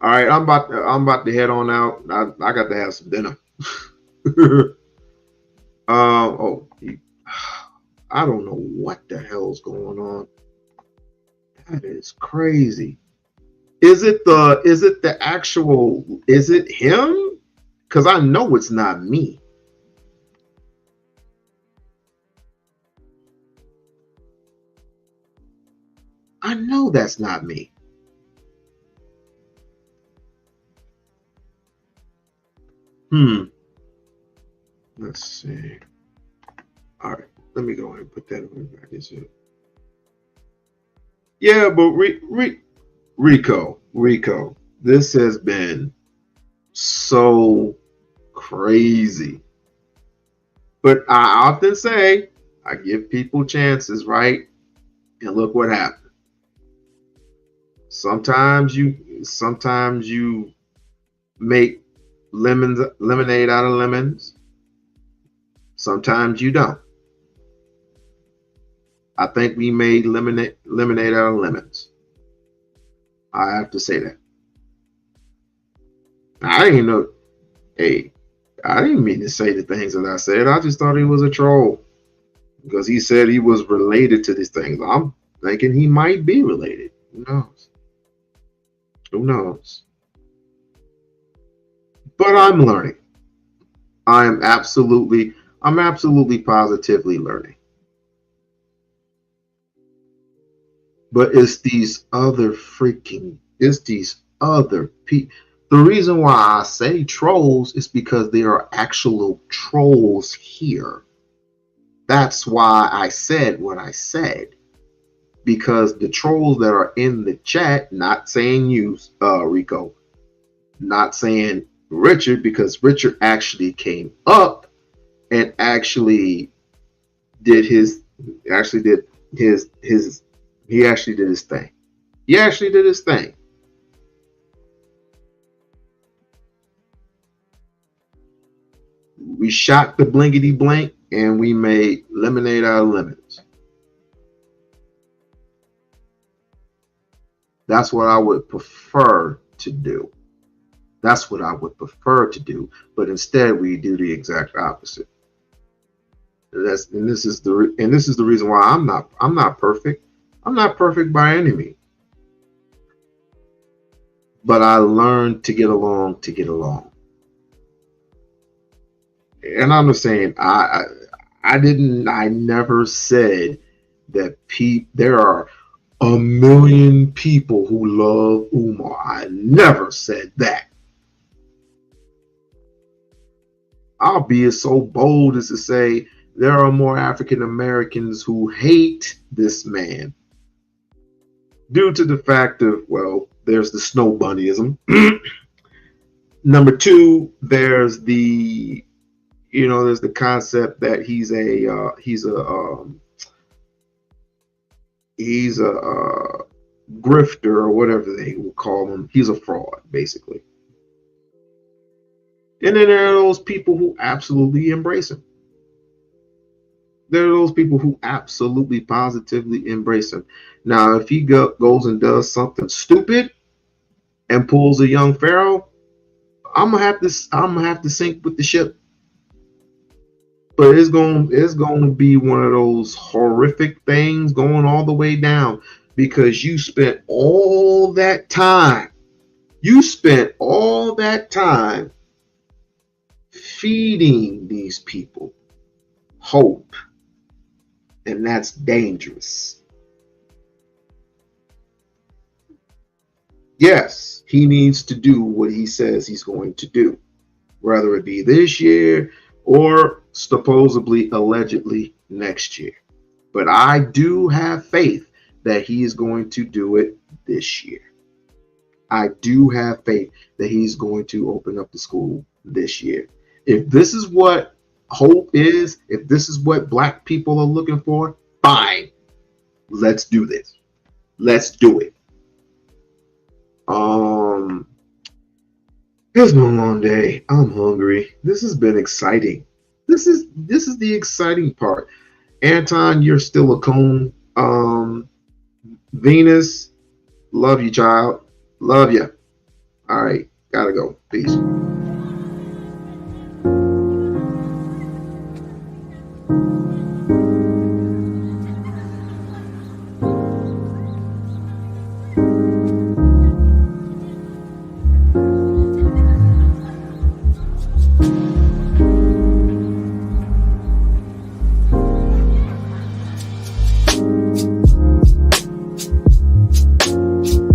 Speaker 2: All right, I'm about to head on out. I got to have some dinner. I don't know what the hell's going on. That is crazy. Is it him? Because I know it's not me. I know that's not me. Let's see. All right, let me go ahead and put that on back. Yeah, but Rico, this has been so crazy. But I often say, I give people chances, right? And look what happened. Sometimes you make lemonade out of lemons. Sometimes you don't. I think we made lemonade out of lemons. I have to say that. I didn't know. Hey, I didn't mean to say the things that I said. I just thought he was a troll because he said he was related to these things. I'm thinking he might be related. Who knows? Who knows? But I'm learning. I'm absolutely positively learning. But it's these other people. The reason why I say trolls is because there are actual trolls here. That's why I said what I said. Because the trolls that are in the chat, not saying you, Rico, not saying Richard, because Richard actually came up and actually did his thing. He actually did his thing. We shot the blinkety blank and we made lemonade out of lemons. That's what I would prefer to do. But instead we do the exact opposite. And this is the reason why I'm not perfect. I'm not perfect by any means. But I learned to get along. And I'm just saying, I never said that there are a million people who love Umar. I never said that. I'll be so bold as to say there are more African Americans who hate this man due to the fact of, well, there's the snow bunnyism. Number two, there's the concept that he's a grifter or whatever they will call him. He's a fraud, basically. And then there are those people who absolutely embrace him. There are those people who absolutely positively embrace him. Now, if he goes and does something stupid and pulls a young Pharaoh, I'm gonna have to sink with the ship. But it's going to be one of those horrific things going all the way down because you spent all that time. Feeding these people hope, and that's dangerous. Yes, he needs to do what he says he's going to do, whether it be this year or supposedly, allegedly next year. But I do have faith that he is going to do it this year. I do have faith that he's going to open up the school this year. If this is what hope is, if this is what Black people are looking for, fine. Let's do this. Let's do it. It's been a long day. I'm hungry. This has been exciting. This is the exciting part. Anton, you're still a coon. Venus, love you, child. Love you. All right, gotta go. Peace.